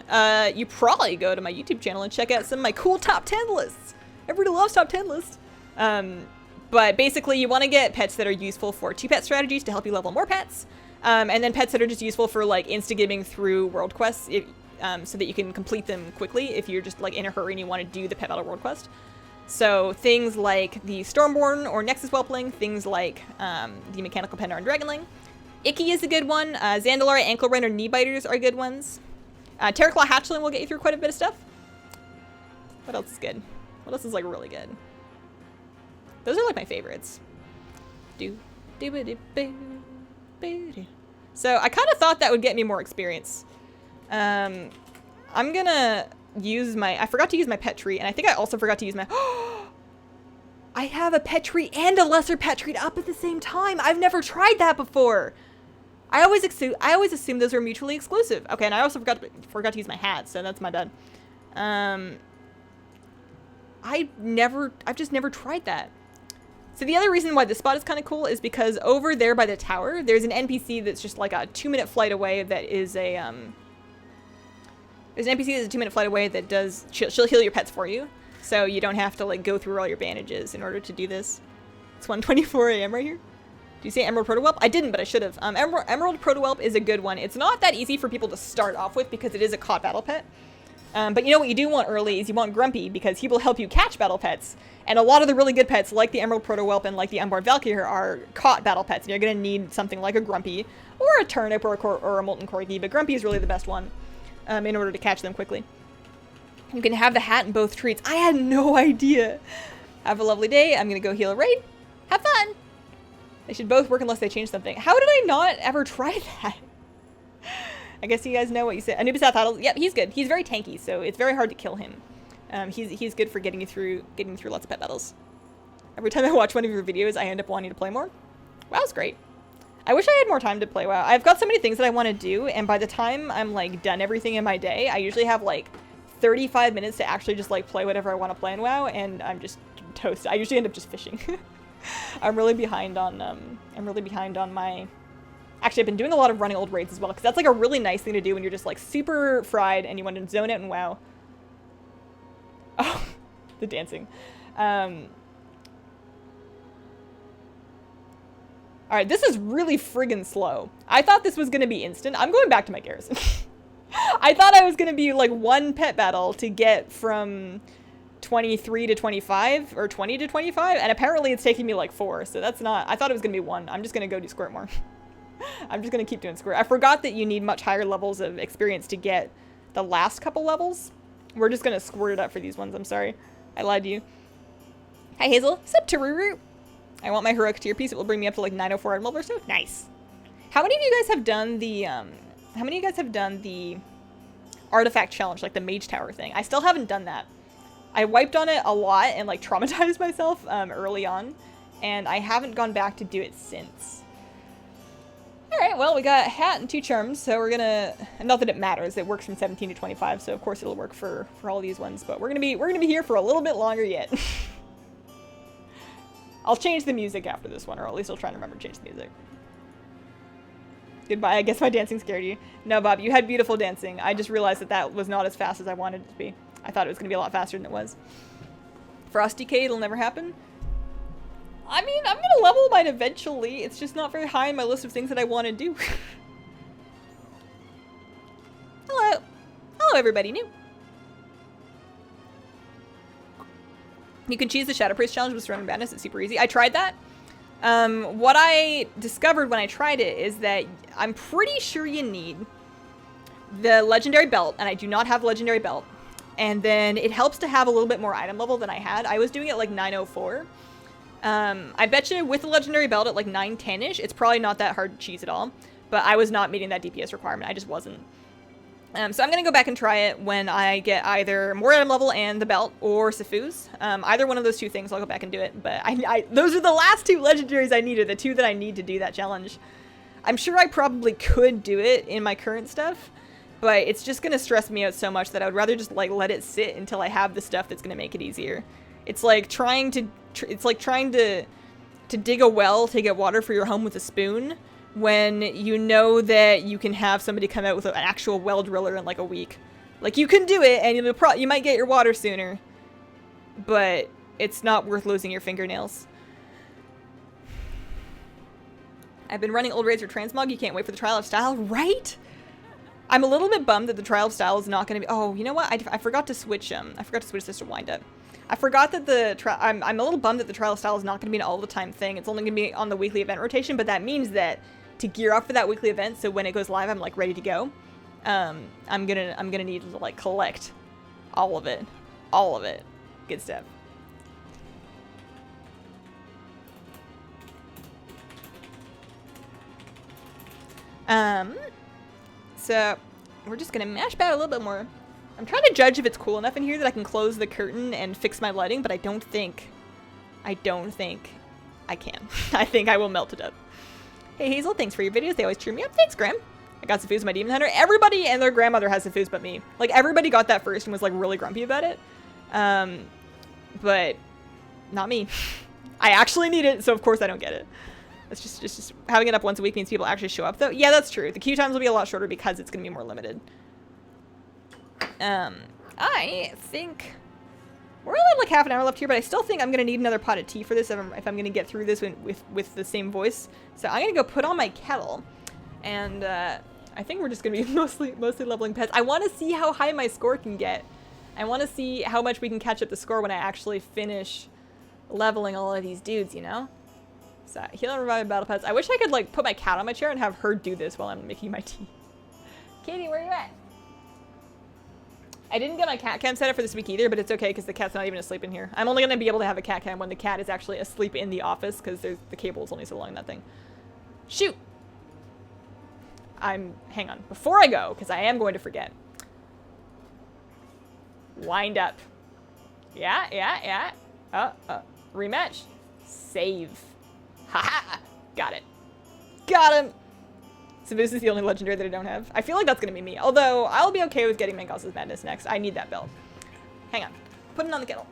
You probably go to my YouTube channel and check out some of my cool top 10 lists. Everybody loves top 10 lists. But basically you want to get pets that are useful for 2-pet strategies to help you level more pets. And then pets that are just useful for like insta-gimming through world quests so that you can complete them quickly if you're just like in a hurry and you want to do the pet battle world quest. So things like the Stormborn or Nexus Whelpling, things like the Mechanical Pendar and Dragonling. Icky is a good one. Zandalari, Anklebrand, or Kneebiters are good ones. Terraclaw Hatchling will get you through quite a bit of stuff. What else is good? What else is like really good? Those are like my favorites. So I kind of thought that would get me more experience. I'm gonna use I forgot to use my pet tree, and I think I also forgot to use my I have a pet tree and a lesser pet tree up at the same time. I've never tried that before. I always assumed those were mutually exclusive. Okay, and I also forgot to use my hat, so that's my bad. I've just never tried that. So the other reason why this spot is kind of cool is because over there by the tower, there's an NPC that's just like a 2-minute flight away that is a there's an NPC that's a 2-minute flight away that does she'll heal your pets for you. So you don't have to like go through all your bandages in order to do this. It's 1:24 a.m. right here. Do you say Emerald Protowhelp? I didn't, but I should have. Emerald Protowhelp is a good one. It's not that easy for people to start off with because it is a caught battle pet. But you know what you do want early is you want Grumpy because he will help you catch battle pets. And a lot of the really good pets like the Emerald Protowhelp and like the Unborn Valkyrie are caught battle pets. And you're going to need something like a Grumpy or a Turnip or a Molten Corgi, but Grumpy is really the best one in order to catch them quickly. You can have the hat in both treats. I had no idea. Have a lovely day. I'm going to go heal a raid. Have fun. They should both work unless they change something. How did I not ever try that? I guess you guys know what you said. Anubis Athatl, yep, he's good. He's very tanky, so it's very hard to kill him. He's good for getting through lots of pet battles. Every time I watch one of your videos, I end up wanting to play more. WoW's great. I wish I had more time to play WoW. I've got so many things that I want to do, and by the time I'm like done everything in my day, I usually have like 35 minutes to actually just like play whatever I want to play in WoW, and I'm just toast. I usually end up just fishing. I'm really behind on my. Actually, I've been doing a lot of running old raids as well, because that's like a really nice thing to do when you're just like super fried and you want to zone out in WoW. Oh, the dancing. Alright, this is really friggin' slow. I thought this was going to be instant. I'm going back to my garrison. I thought I was going to be like one pet battle to get from 23 to 25 or 20 to 25, and apparently it's taking me like 4, so that's not. I thought it was going to be 1. I'm just going to go do Squirt more. I'm just going to keep doing Squirt. I forgot that you need much higher levels of experience to get the last couple levels. We're just going to squirt it up for these ones. I'm sorry. I lied to you. Hi, Hazel. Sup, Taruru? I want my heroic tier piece. It will bring me up to like 904 Emerald or so. Nice. How many of you guys have done the artifact challenge, like the mage tower thing? I still haven't done that. I wiped on it a lot and like traumatized myself early on, and I haven't gone back to do it since. All right, well, we got a hat and 2 charms, so we're gonna. Not that it matters. It works from 17 to 25, so of course it'll work for all these ones. But we're gonna be here for a little bit longer yet. I'll change the music after this one, or at least I'll try to remember to change the music. Goodbye. I guess my dancing scared you. No, Bob, you had beautiful dancing. I just realized that that was not as fast as I wanted it to be. I thought it was going to be a lot faster than it was. Frost decay, it'll never happen. I mean, I'm going to level mine eventually. It's just not very high on my list of things that I want to do. Hello. Hello, everybody new. You can cheese the Shadow Priest challenge with Surrounding Madness. It's super easy. I tried that. What I discovered when I tried it is that I'm pretty sure you need the Legendary Belt, and I do not have Legendary Belt. And then it helps to have a little bit more item level than I had. I was doing it like 904. I bet you with the Legendary Belt at like 910-ish, it's probably not that hard to cheese at all. But I was not meeting that DPS requirement. I just wasn't. So I'm going to go back and try it when I get either more item level and the belt or Sifus. Either one of those two things, I'll go back and do it. But those are the last two legendaries I needed, the two that I need to do that challenge. I'm sure I probably could do it in my current stuff, but it's just going to stress me out so much that I would rather just like let it sit until I have the stuff that's going to make it easier. It's like trying to dig a well to get water for your home with a spoon, when you know that you can have somebody come out with an actual well driller in like a week. Like, you can do it, and you might get your water sooner, but it's not worth losing your fingernails. I've been running Old Razor Transmog. You can't wait for the Trial of Style, right? I'm a little bit bummed that the Trial of Style is not going to be... Oh, you know what? I forgot to switch this to wind up. I forgot that I'm a little bummed that the Trial of Style is not going to be an all-the-time thing. It's only going to be on the weekly event rotation, but that means that to gear up for that weekly event, so when it goes live, I'm like ready to go. I'm gonna need to like collect all of it. Good stuff. So we're just gonna mash bat a little bit more. I'm trying to judge if it's cool enough in here that I can close the curtain and fix my lighting, but I don't think I can. I think I will melt it up. Hey Hazel, thanks for your videos. They always cheer me up. Thanks, Graham. I got Sifus, my Demon Hunter. Everybody and their grandmother has Sifus but me. Like, everybody got that first and was like really grumpy about it. But not me. I actually need it, so of course I don't get it. It's just having it up once a week means people actually show up though. Yeah, that's true. The queue times will be a lot shorter because it's gonna be more limited. I think we're only like half an hour left here, but I still think I'm gonna need another pot of tea for this if I'm gonna get through this with the same voice. So I'm gonna go put on my kettle, and I think we're just gonna be mostly leveling pets. I want to see how high my score can get. I want to see how much we can catch up the score when I actually finish leveling all of these dudes, you know? So heal and revive battle pets. I wish I could like put my cat on my chair and have her do this while I'm making my tea. Katie, where you at? I didn't get my cat cam set up for this week either, but it's okay because the cat's not even asleep in here. I'm only going to be able to have a cat cam when the cat is actually asleep in the office because the cable is only so long in that thing. Shoot! Hang on. Before I go, because I am going to forget. Wind up. Yeah. Rematch. Save. Haha! Got it. Got him! So this is the only legendary that I don't have. I feel like that's gonna be me. Although, I'll be okay with getting Mangos's Madness next. I need that belt. Hang on. Putting on the kettle.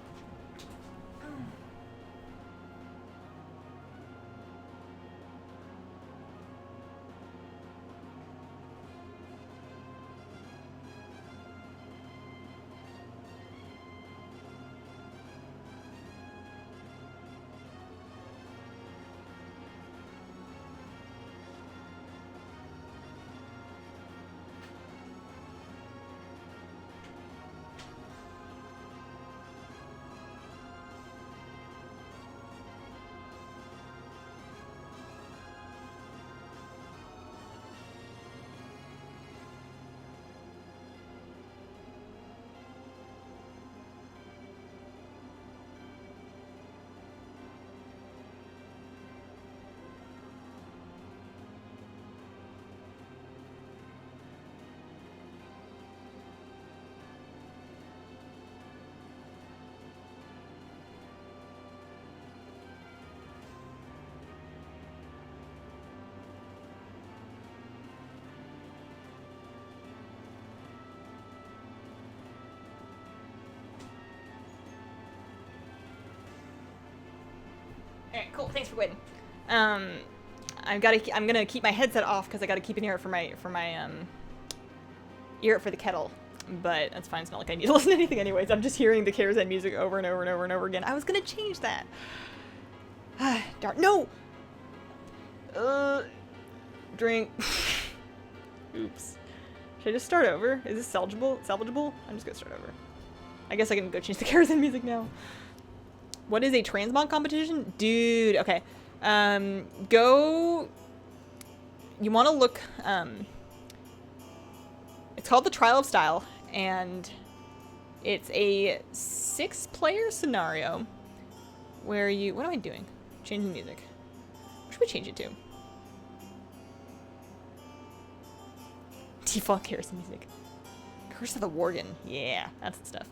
Alright, cool. Thanks for waiting. I'm gonna keep my headset off because I gotta keep an ear for my ear for the kettle. But that's fine. It's not like I need to listen to anything anyways. I'm just hearing the Garrison music over and over and over and over again. I was gonna change that. Darn. No! Drink. Oops. Should I just start over? Is this salvageable? I'm just gonna start over. I guess I can go change the Garrison music now. What is a transmog competition? Dude, okay. Go... You want to look... It's called the Trial of Style, and it's a 6-player scenario where you... What am I doing? Changing music. What should we change it to? Default Garrison music. Curse of the Worgen. Yeah, that's the stuff.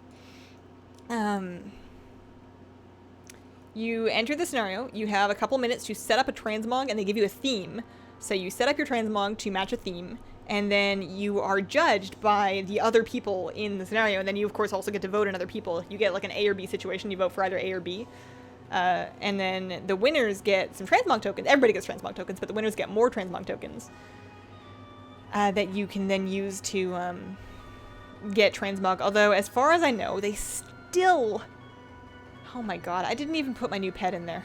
You enter the scenario. You have a couple minutes to set up a transmog, and they give you a theme. So you set up your transmog to match a theme, and then you are judged by the other people in the scenario, and then you, of course, also get to vote on other people. You get, like, an A or B situation. You vote for either A or B. And then the winners get some transmog tokens. Everybody gets transmog tokens, but the winners get more transmog tokens that you can then use to get transmog. Although, as far as I know, they still... Oh my god, I didn't even put my new pet in there.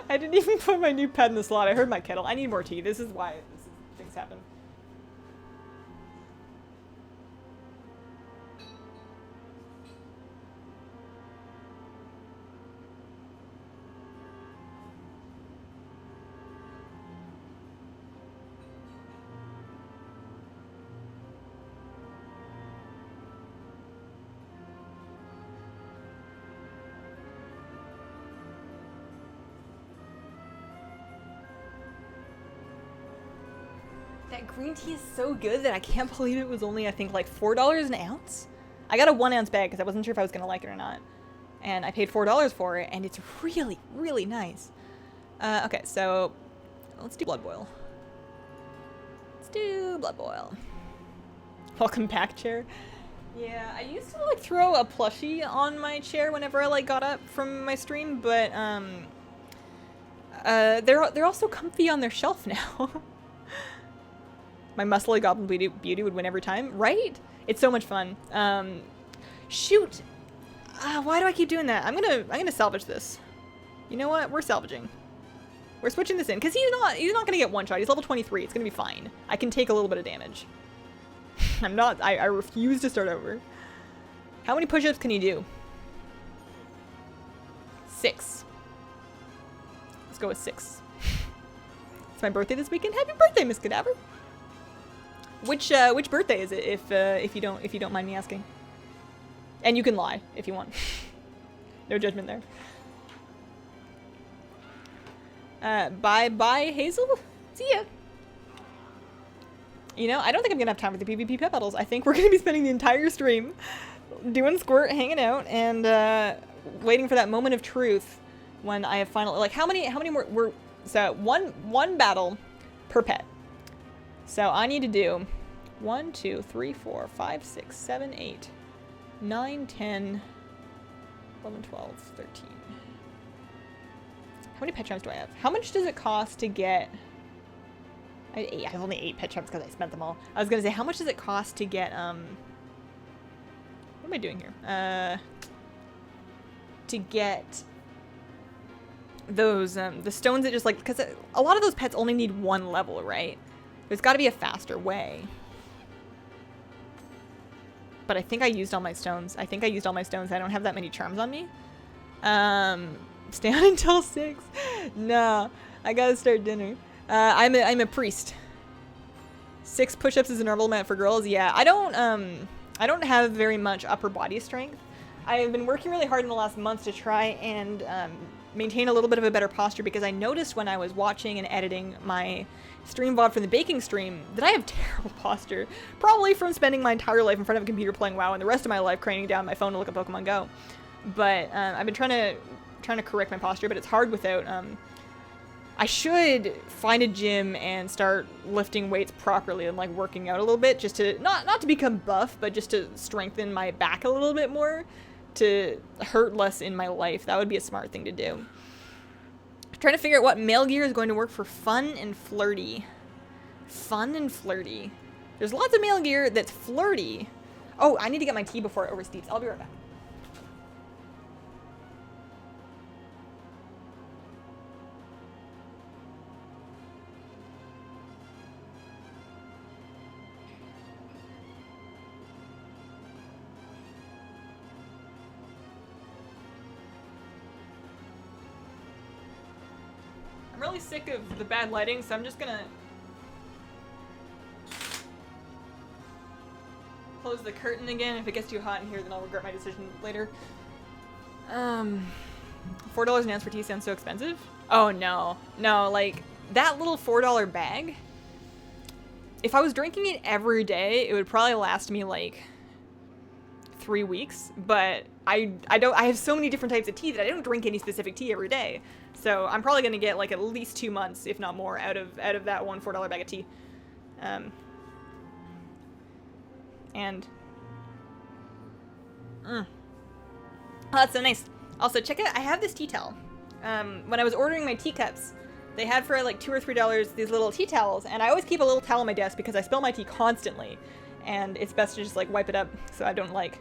I didn't even put my new pet in the slot. I heard my kettle. I need more tea. This is why things happen. That green tea is so good that I can't believe it was only, I think, like $4 an ounce. I got a 1 ounce bag because I wasn't sure if I was going to like it or not. And I paid $4 for it, and it's really, really nice. Okay, so let's do blood boil. Let's do blood boil. Welcome back, chair. Yeah, I used to, like, throw a plushie on my chair whenever I, like, got up from my stream, but, they're also comfy on their shelf now. My muscly goblin beauty would win every time, right? It's so much fun. Shoot! Why do I keep doing that? I'm gonna salvage this. You know what? We're salvaging. We're switching this in because he's not gonna get one shot. He's level 23. It's gonna be fine. I can take a little bit of damage. I refuse to start over. How many push-ups can you do? 6. Let's go with 6. It's my birthday this weekend. Happy birthday, Miss Cadaver. Which birthday is it, if you don't mind me asking? And you can lie if you want. No judgment there. Bye, Hazel. See ya. You know, I don't think I'm gonna have time for the PvP pet battles. I think we're gonna be spending the entire stream doing Squirt, hanging out, and waiting for that moment of truth when I have finally, like, how many more? So one battle per pet. So I need to do 1, 2, 3, 4, 5, 6, 7, 8, 9, 10, 11, 12, 13. How many pet charms do I have? How much does it cost to get... I have 8. I have only 8 pet charms because I spent them all. I was going to say, how much does it cost to get... What am I doing here? To get... those, the stones that just, like... Because a lot of those pets only need 1 level, right? There's got to be a faster way. But I think I used all my stones. I don't have that many charms on me. Stay on until 6. Nah, I gotta start dinner. I'm a priest. 6 push-ups is a normal amount for girls. Yeah, I don't have very much upper body strength. I have been working really hard in the last month to try and maintain a little bit of a better posture because I noticed when I was watching and editing my stream VoD from the baking stream that I have terrible posture, probably from spending my entire life in front of a computer playing WoW and the rest of my life craning down my phone to look at Pokemon Go. But I've been trying to correct my posture, but it's hard without. I should find a gym and start lifting weights properly and like working out a little bit, just to not to become buff, but just to strengthen my back a little bit more, to hurt less in my life. That would be a smart thing to do. Trying to figure out what male gear is going to work for fun and flirty. Fun and flirty. There's lots of male gear that's flirty. Oh, I need to get my tea before it oversteeps. I'll be right back. I'm really sick of the bad lighting, so I'm just gonna close the curtain again. If it gets too hot in here, then I'll regret my decision later. $4 an ounce for tea sounds so expensive. Oh no. No, like, that little $4 bag, if I was drinking it every day, it would probably last me like 3 weeks, but I have so many different types of tea that I don't drink any specific tea every day. So I'm probably gonna get like at least 2 months, if not more, out of that one $4 bag of tea. Oh, that's so nice. Also, check out, I have this tea towel. When I was ordering my teacups, they had for like $2 or $3 these little tea towels, and I always keep a little towel on my desk because I spill my tea constantly, and it's best to just like wipe it up so I don't like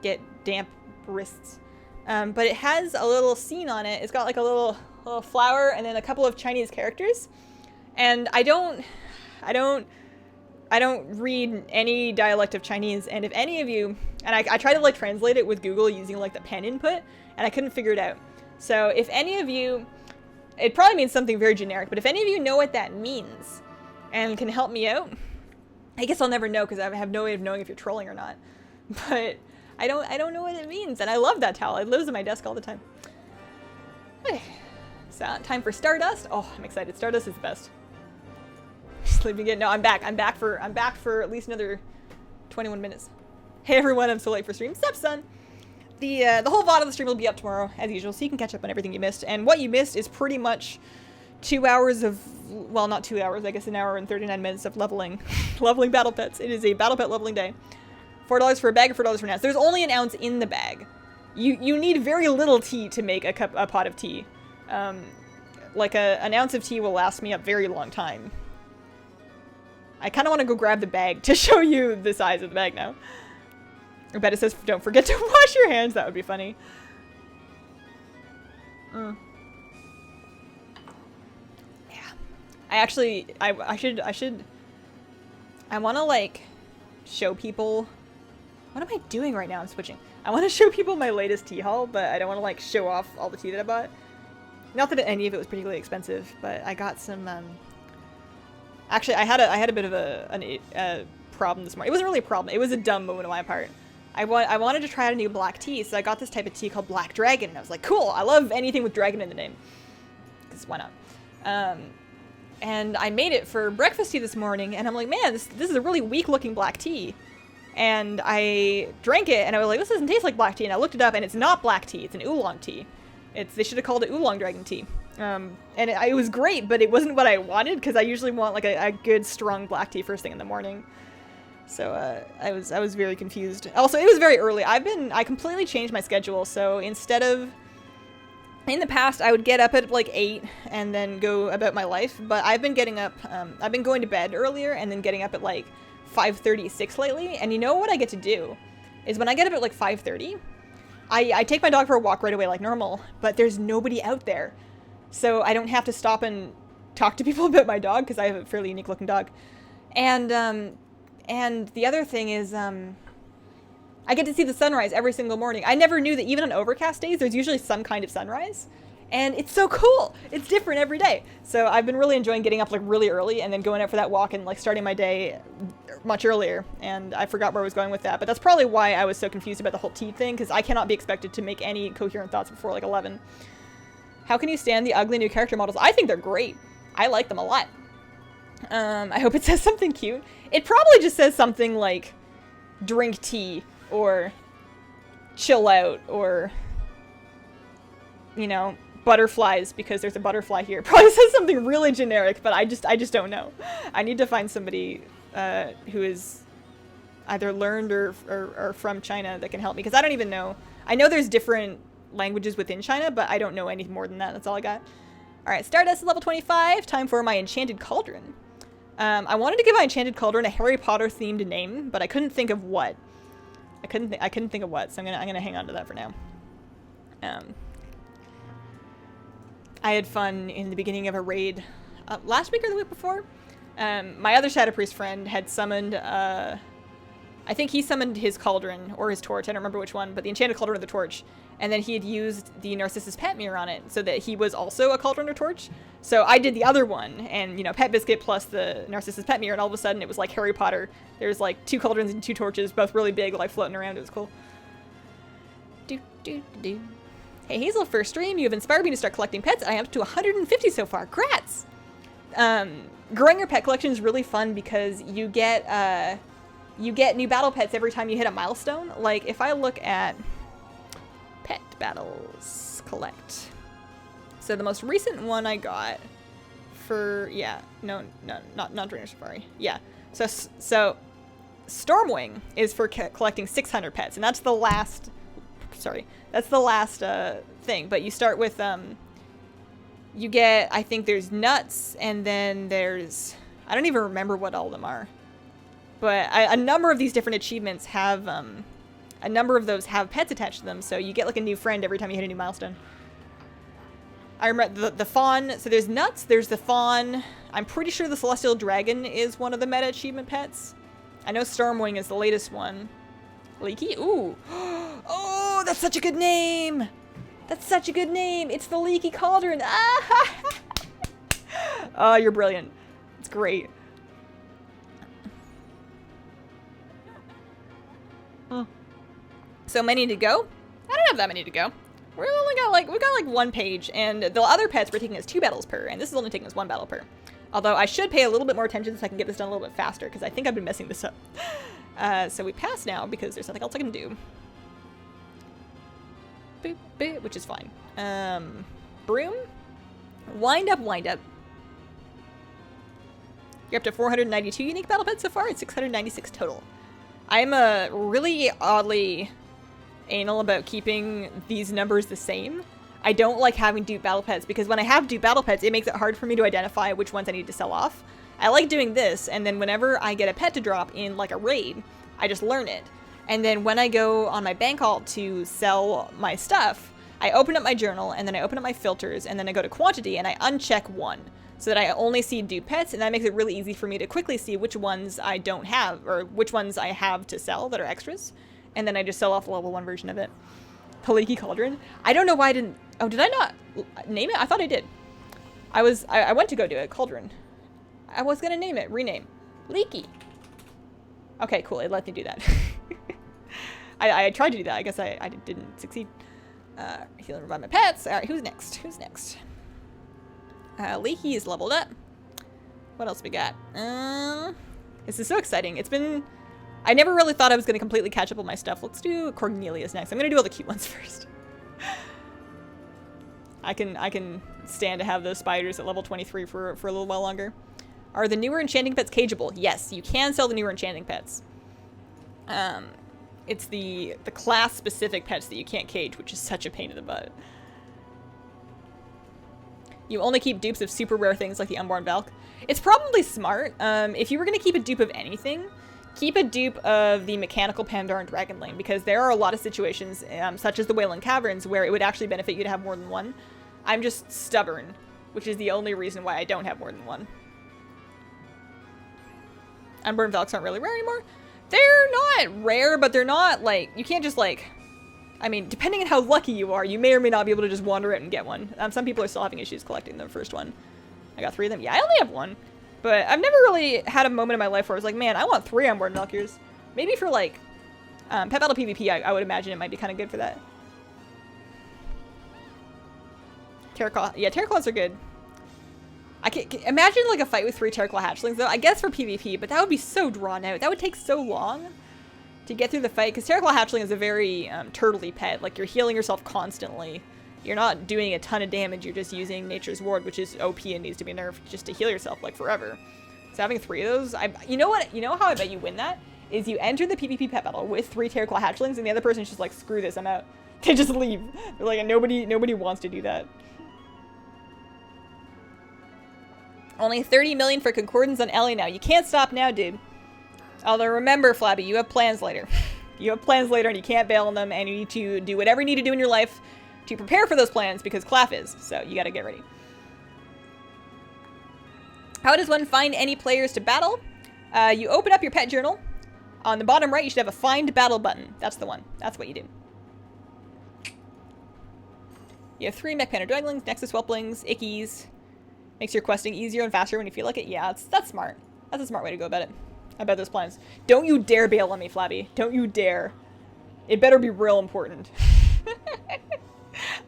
get damp wrists. But it has a little scene on it. It's got like a little flower and then a couple of Chinese characters. And I don't read any dialect of Chinese. And if any of you, and I tried to like translate it with Google using like the pen input, and I couldn't figure it out. So if any of you, it probably means something very generic, but if any of you know what that means and can help me out, I guess I'll never know because I have no way of knowing if you're trolling or not. But I don't know what it means, and I love that towel. It lives on my desk all the time. So, time for Stardust. Oh, I'm excited. Stardust is the best. Sleeping in. No, I'm back. I'm back for at least another 21 minutes. Hey everyone, I'm so late for stream. Sup, son? The whole VoD of the stream will be up tomorrow, as usual, so you can catch up on everything you missed. And what you missed is pretty much 2 hours of, well, not 2 hours, I guess an hour and 39 minutes of leveling battle pets. It is a battle pet leveling day. $4 for a bag or $4 for an ounce. There's only an ounce in the bag. You need very little tea to make a pot of tea. Like an ounce of tea will last me a very long time. I kind of want to go grab the bag to show you the size of the bag now. I bet it says don't forget to wash your hands. That would be funny. Yeah. I want to like show people. What am I doing right now? I'm switching. I want to show people my latest tea haul, but I don't want to like show off all the tea that I bought. Not that any of it was particularly expensive, but I got some. Actually, I had a bit of a problem this morning. It wasn't really a problem. It was a dumb moment on my part. I wanted to try out a new black tea, so I got this type of tea called Black Dragon, and I was like, cool. I love anything with dragon in the name, because why not? And I made it for breakfast tea this morning, and I'm like, man, this is a really weak-looking black tea. And I drank it, and I was like, this doesn't taste like black tea. And I looked it up, and it's not black tea. It's an oolong tea. They should have called it oolong dragon tea. And it was great, but it wasn't what I wanted, because I usually want like a good, strong black tea first thing in the morning. So I was very confused. Also, it was very early. I completely changed my schedule. So instead of, in the past, I would get up at like 8 and then go about my life. But I've been getting up, I've been going to bed earlier and then getting up at like 5:30, 6 lately. And you know what I get to do is when I get up at like 5:30, I take my dog for a walk right away like normal, but there's nobody out there. So I don't have to stop and talk to people about my dog because I have a fairly unique looking dog. And the other thing is, I get to see the sunrise every single morning. I never knew that even on overcast days, there's usually some kind of sunrise. And it's so cool. It's different every day. So I've been really enjoying getting up like really early and then going out for that walk and like starting my day much earlier. And I forgot where I was going with that. But that's probably why I was so confused about the whole tea thing, because I cannot be expected to make any coherent thoughts before like 11. How can you stand the ugly new character models? I think they're great. I like them a lot. I hope it says something cute. It probably just says something like drink tea or chill out or, you know, butterflies because there's a butterfly here. It probably says something really generic, but I just don't know. I need to find somebody who is either learned or from China that can help me, because I don't even know. I know there's different languages within China, but I don't know any more than that. That's all I got. Alright, Stardust is level 25. Time for my Enchanted Cauldron. I wanted to give my Enchanted Cauldron a Harry Potter themed name, but I couldn't think of what. I couldn't think of what, so I'm gonna hang on to that for now. I had fun in the beginning of a raid last week or the week before. My other Shadow Priest friend had summoned, I think he summoned his Cauldron, or his Torch, I don't remember which one, but the Enchanted Cauldron or the Torch, and then he had used the Narcissus Pet Mirror on it, so that he was also a Cauldron or Torch. So I did the other one, and, you know, Pet Biscuit plus the Narcissus Pet Mirror, and all of a sudden it was like Harry Potter. There's like 2 Cauldrons and 2 Torches, both really big, like floating around. It was cool. Hey Hazel, first stream, you have inspired me to start collecting pets. I am up to 150 so far. Grats! Growing your pet collection is really fun because you get new battle pets every time you hit a milestone. Like, if I look at pet battles, collect. So the most recent one I got for, yeah, no, not Drainer Safari. Yeah, so Stormwing is for collecting 600 pets, and that's the last, that's the last thing. But you start with, you get, I think there's nuts, and then there's, I don't even remember what all of them are. But a number of these different achievements have, a number of those have pets attached to them, so you get like a new friend every time you hit a new milestone. I remember the fawn, so there's nuts, there's the fawn. I'm pretty sure the celestial dragon is one of the meta achievement pets. I know Stormwing is the latest one. Leaky? Ooh. Oh, that's such a good name! That's such a good name! It's the Leaky Cauldron! Ah! Oh, you're brilliant. It's great. Oh. So many to go? I don't have that many to go. We've only got like, we've got like 1 page, and the other pets were taking us 2 battles per, and this is only taking us 1 battle per. Although I should pay a little bit more attention so I can get this done a little bit faster, because I think I've been messing this up. So we pass now, because there's nothing else I can do. Boop, boop, which is fine. Broom? Wind up, wind up. You're up to 492 unique battle pets so far, and 696 total. I'm really oddly anal about keeping these numbers the same. I don't like having dupe battle pets because when I have dupe battle pets, it makes it hard for me to identify which ones I need to sell off. I like doing this, and then whenever I get a pet to drop in like a raid, I just learn it. And then when I go on my bank alt to sell my stuff, I open up my journal, and then I open up my filters, and then I go to quantity, and I uncheck 1. So that I only see dupe pets, and that makes it really easy for me to quickly see which ones I don't have, or which ones I have to sell that are extras. And then I just sell off the level 1 version of it. The Leaky Cauldron. I don't know why I didn't... Oh, did I not name it? I thought I did. I went to go do it. Cauldron. I was gonna name it. Rename. Leaky. Okay, cool. It let me do that. I tried to do that. I guess I didn't succeed. Healing revive my pets. Alright, who's next? Who's next? Leaky is leveled up. What else we got? This is so exciting. It's been... I never really thought I was going to completely catch up on my stuff. Let's do Cornelius next. I'm going to do all the cute ones first. I can stand to have those spiders at level 23 for a little while longer. Are the newer enchanting pets cageable? Yes, you can sell the newer enchanting pets. It's the class-specific pets that you can't cage, which is such a pain in the butt. You only keep dupes of super rare things like the Unborn Valk. It's probably smart. If you were going to keep a dupe of anything, keep a dupe of the Mechanical Pandaren Dragonlane, because there are a lot of situations, such as the Wayland Caverns, where it would actually benefit you to have more than one. I'm just stubborn, which is the only reason why I don't have more than one. Unborn Valks aren't really rare anymore. They're not rare, but they're not, like, you can't just, like... I mean, depending on how lucky you are, you may or may not be able to just wander out and get one. Some people are still having issues collecting the first one. I got 3 of them. Yeah, I only have 1. But I've never really had a moment in my life where I was like, man, I want 3 Unborn Valkyrs. Maybe for, like, Pet Battle PvP, I would imagine it might be kind of good for that. Terraclaw. Yeah, Terraclaws are good. I can imagine, like, a fight with 3 Terraclaw hatchlings, though. I guess for PvP, but that would be so drawn out. That would take so long to get through the fight, because Terraclaw hatchling is a very turtley pet. Like, you're healing yourself constantly. You're not doing a ton of damage, you're just using Nature's Ward, which is OP and needs to be nerfed just to heal yourself, like, forever. So having 3 of those, you know what? You know how I bet you win that? Is you enter the PvP pet battle with 3 Terraclaw hatchlings, and the other person's just like, screw this, I'm out. They just leave. They're like, nobody wants to do that. Only 30 million for Concordance on Ellie now. You can't stop now, dude. Although remember, Flabby, you have plans later. You have plans later and you can't bail on them, and you need to do whatever you need to do in your life to prepare for those plans because Claff is. So you gotta get ready. How does one find any players to battle? You open up your pet journal. On the bottom right, you should have a find battle button. That's the one. That's what you do. You have 3 Mech Panther Dweglings, Nexus Whelplings, Ickies. Makes your questing easier and faster when you feel like it. Yeah, that's smart. That's a smart way to go about it. About those plans. Don't you dare bail on me, Flabby. Don't you dare. It better be real important.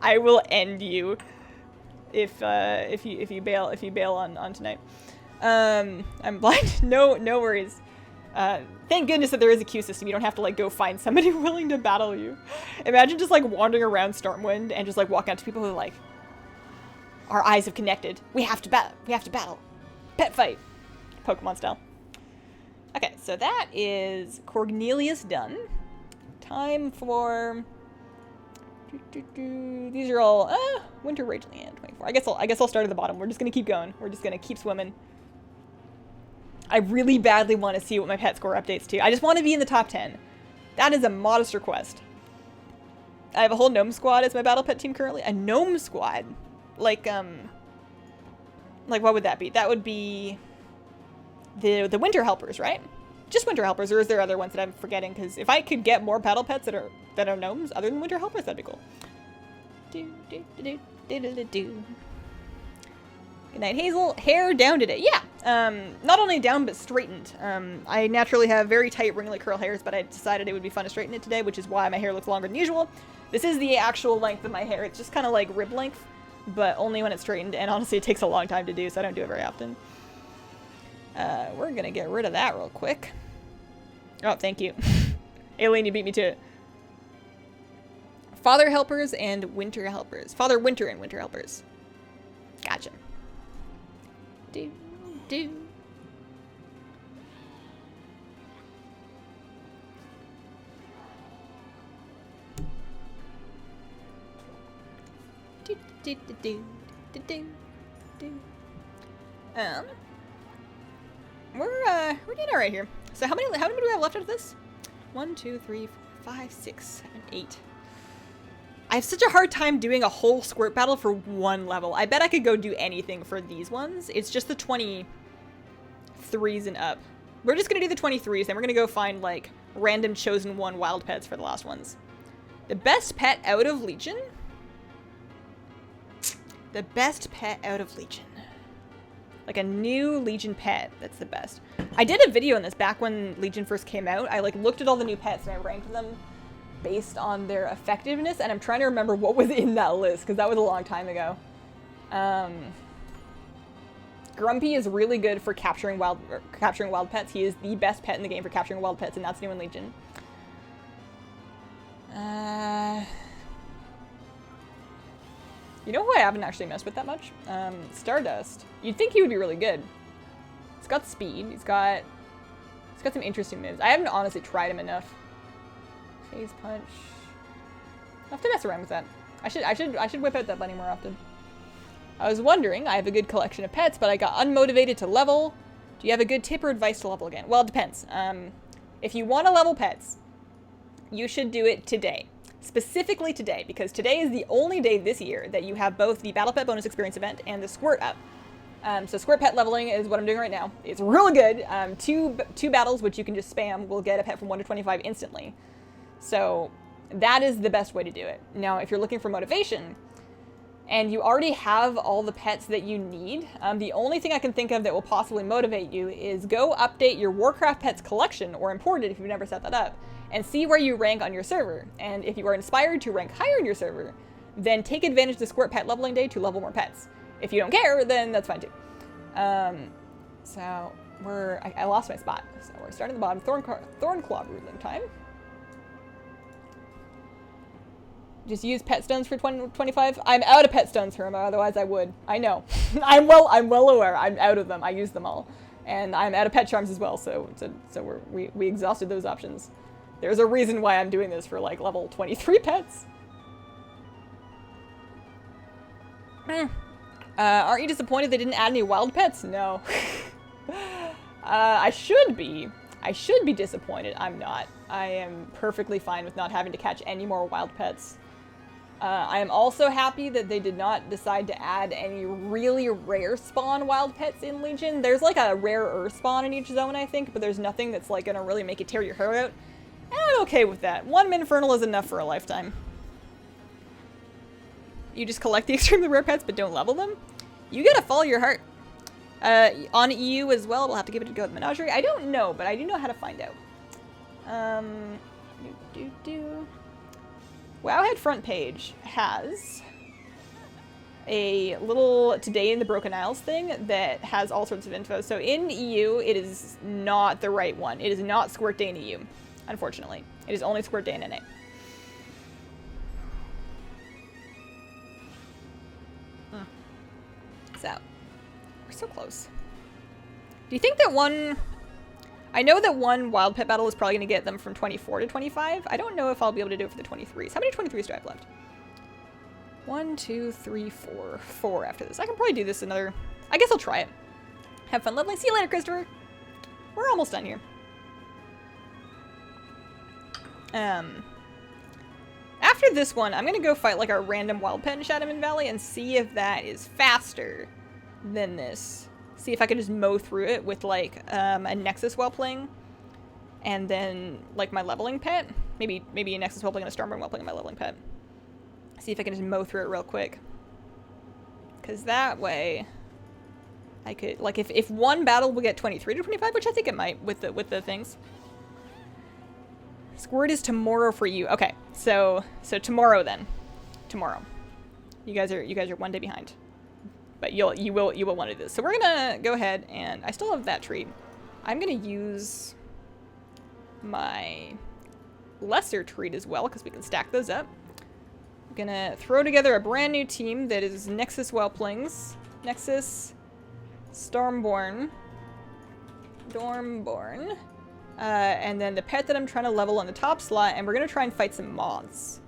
I will end you if you bail on tonight. I'm blind. No worries. Thank goodness that there is a queue system. You don't have to like go find somebody willing to battle you. Imagine just like wandering around Stormwind and just like walking out to people who are like, our eyes have connected. We have to battle. We have to battle. Pet fight. Pokemon style. Okay, so that is Cornelius done. Time for these are all Winter Rageland 24. I guess I'll start at the bottom. We're just gonna keep going. We're just gonna keep swimming. I really badly want to see what my pet score updates to. I just want to be in the top 10. That is a modest request. I have a whole gnome squad as my battle pet team currently. A gnome squad? Like what would that be? That would be the winter helpers, right? Just winter helpers, or is there other ones that I'm forgetting? Because if I could get more battle pets that are gnomes other than winter helpers, that'd be cool. Good night, Hazel. Hair down today. Yeah. Not only down, but straightened. I naturally have very tight ringlet curl hairs, but I decided it would be fun to straighten it today, which is why my hair looks longer than usual. This is the actual length of my hair. It's just kind of like rib length, but only when it's straightened, and honestly, it takes a long time to do, so I don't do it very often. We're gonna get rid of that real quick. Oh, thank you. Aileen, you beat me to it. Father helpers and winter helpers. Father winter and winter helpers. Gotcha. Do. Do. Do. Do. Do. Do. Do. Do. We're doing all right here. So how many do we have left out of this? 1, 2, 3, 4, 5, 6, 7, 8. I have such a hard time doing a whole squirt battle for one level. I bet I could go do anything for these ones. It's just the 23s and up. We're just gonna do the 23s, then we're gonna go find like random chosen one wild pets for the last ones. The best pet out of Legion? The best pet out of Legion. Like a new Legion pet, that's the best. I did a video on this back when Legion first came out. I like looked at all the new pets and I ranked them based on their effectiveness, and I'm trying to remember what was in that list because that was a long time ago. Grumpy is really good for capturing wild pets. He is the best pet in the game for capturing wild pets, and that's new in Legion. You know who I haven't actually messed with that much? Stardust. You'd think he would be really good. He's got speed. He's got some interesting moves. I haven't honestly tried him enough. Phase punch. I'll have to mess around with that. I should whip out that bunny more often. I was wondering, I have a good collection of pets, but I got unmotivated to level. Do you have a good tip or advice to level again? Well, it depends. If you want to level pets, you should do it today. Specifically today, because today is the only day this year that you have both the Battle Pet Bonus Experience event and the Squirt up. So Squirt Pet leveling is what I'm doing right now. It's really good. Two battles, which you can just spam, will get a pet from 1 to 25 instantly. So that is the best way to do it. Now, if you're looking for motivation, and you already have all the pets that you need, the only thing I can think of that will possibly motivate you is go update your Warcraft Pets collection, or import it if you've never set that up, and see where you rank on your server. And if you are inspired to rank higher in your server, then take advantage of the Squirt Pet leveling day to level more pets. If you don't care, then that's fine too. So I lost my spot. So we're starting at the bottom. Thornclaw Broodling time. Just use pet stones for 25. I'm out of pet stones, Herma, otherwise I would. I know. I'm well aware. I'm out of them. I used them all. And I'm out of pet charms as well, so we exhausted those options. There's a reason why I'm doing this for like level 23 pets. Aren't you disappointed they didn't add any wild pets? No. I should be. I should be disappointed. I'm not. I am perfectly fine with not having to catch any more wild pets. I am also happy that they did not decide to add any really rare spawn wild pets in Legion. There's like a rarer spawn in each zone, I think, but there's nothing that's like gonna really make you tear your hair out. And I'm okay with that. One Minfernal is enough for a lifetime. You just collect the extremely rare pets but don't level them? You gotta follow your heart. On EU as well, we'll have to give it a go at the Menagerie. I don't know, but I do know how to find out. Wowhead front page has a little Today in the Broken Isles thing that has all sorts of info. So in EU, it is not the right one. It is not Squirt Day in EU, unfortunately. It is only Squirt Day in NA. So, we're so close. Do you think that one... I know that one wild pet battle is probably going to get them from 24 to 25. I don't know if I'll be able to do it for the 23s. How many 23s do I have left? 1, 2, 3, 4. 4 after this. I can probably do this another... I guess I'll try it. Have fun leveling. See you later, Christopher. We're almost done here. After this one, I'm going to go fight like a random wild pet in Shadowman Valley and see if that is faster than this. See if I can just mow through it with like a Nexus Whelpling and then like my leveling pet. Maybe a Nexus Whelpling and a Stormborn Whelpling and my leveling pet. See if I can just mow through it real quick. Because that way I could, like if one battle will get 23 to 25, which I think it might with the things. Squirt is tomorrow for you. Okay, so tomorrow then. Tomorrow. You guys are 1 day behind. But you will want to do this. So we're gonna go ahead and I still have that treat. I'm gonna use my lesser treat as well because we can stack those up. I'm gonna throw together a brand new team that is Nexus Whelplings, Nexus Stormborn, and then the pet that I'm trying to level on the top slot, and we're gonna try and fight some moths.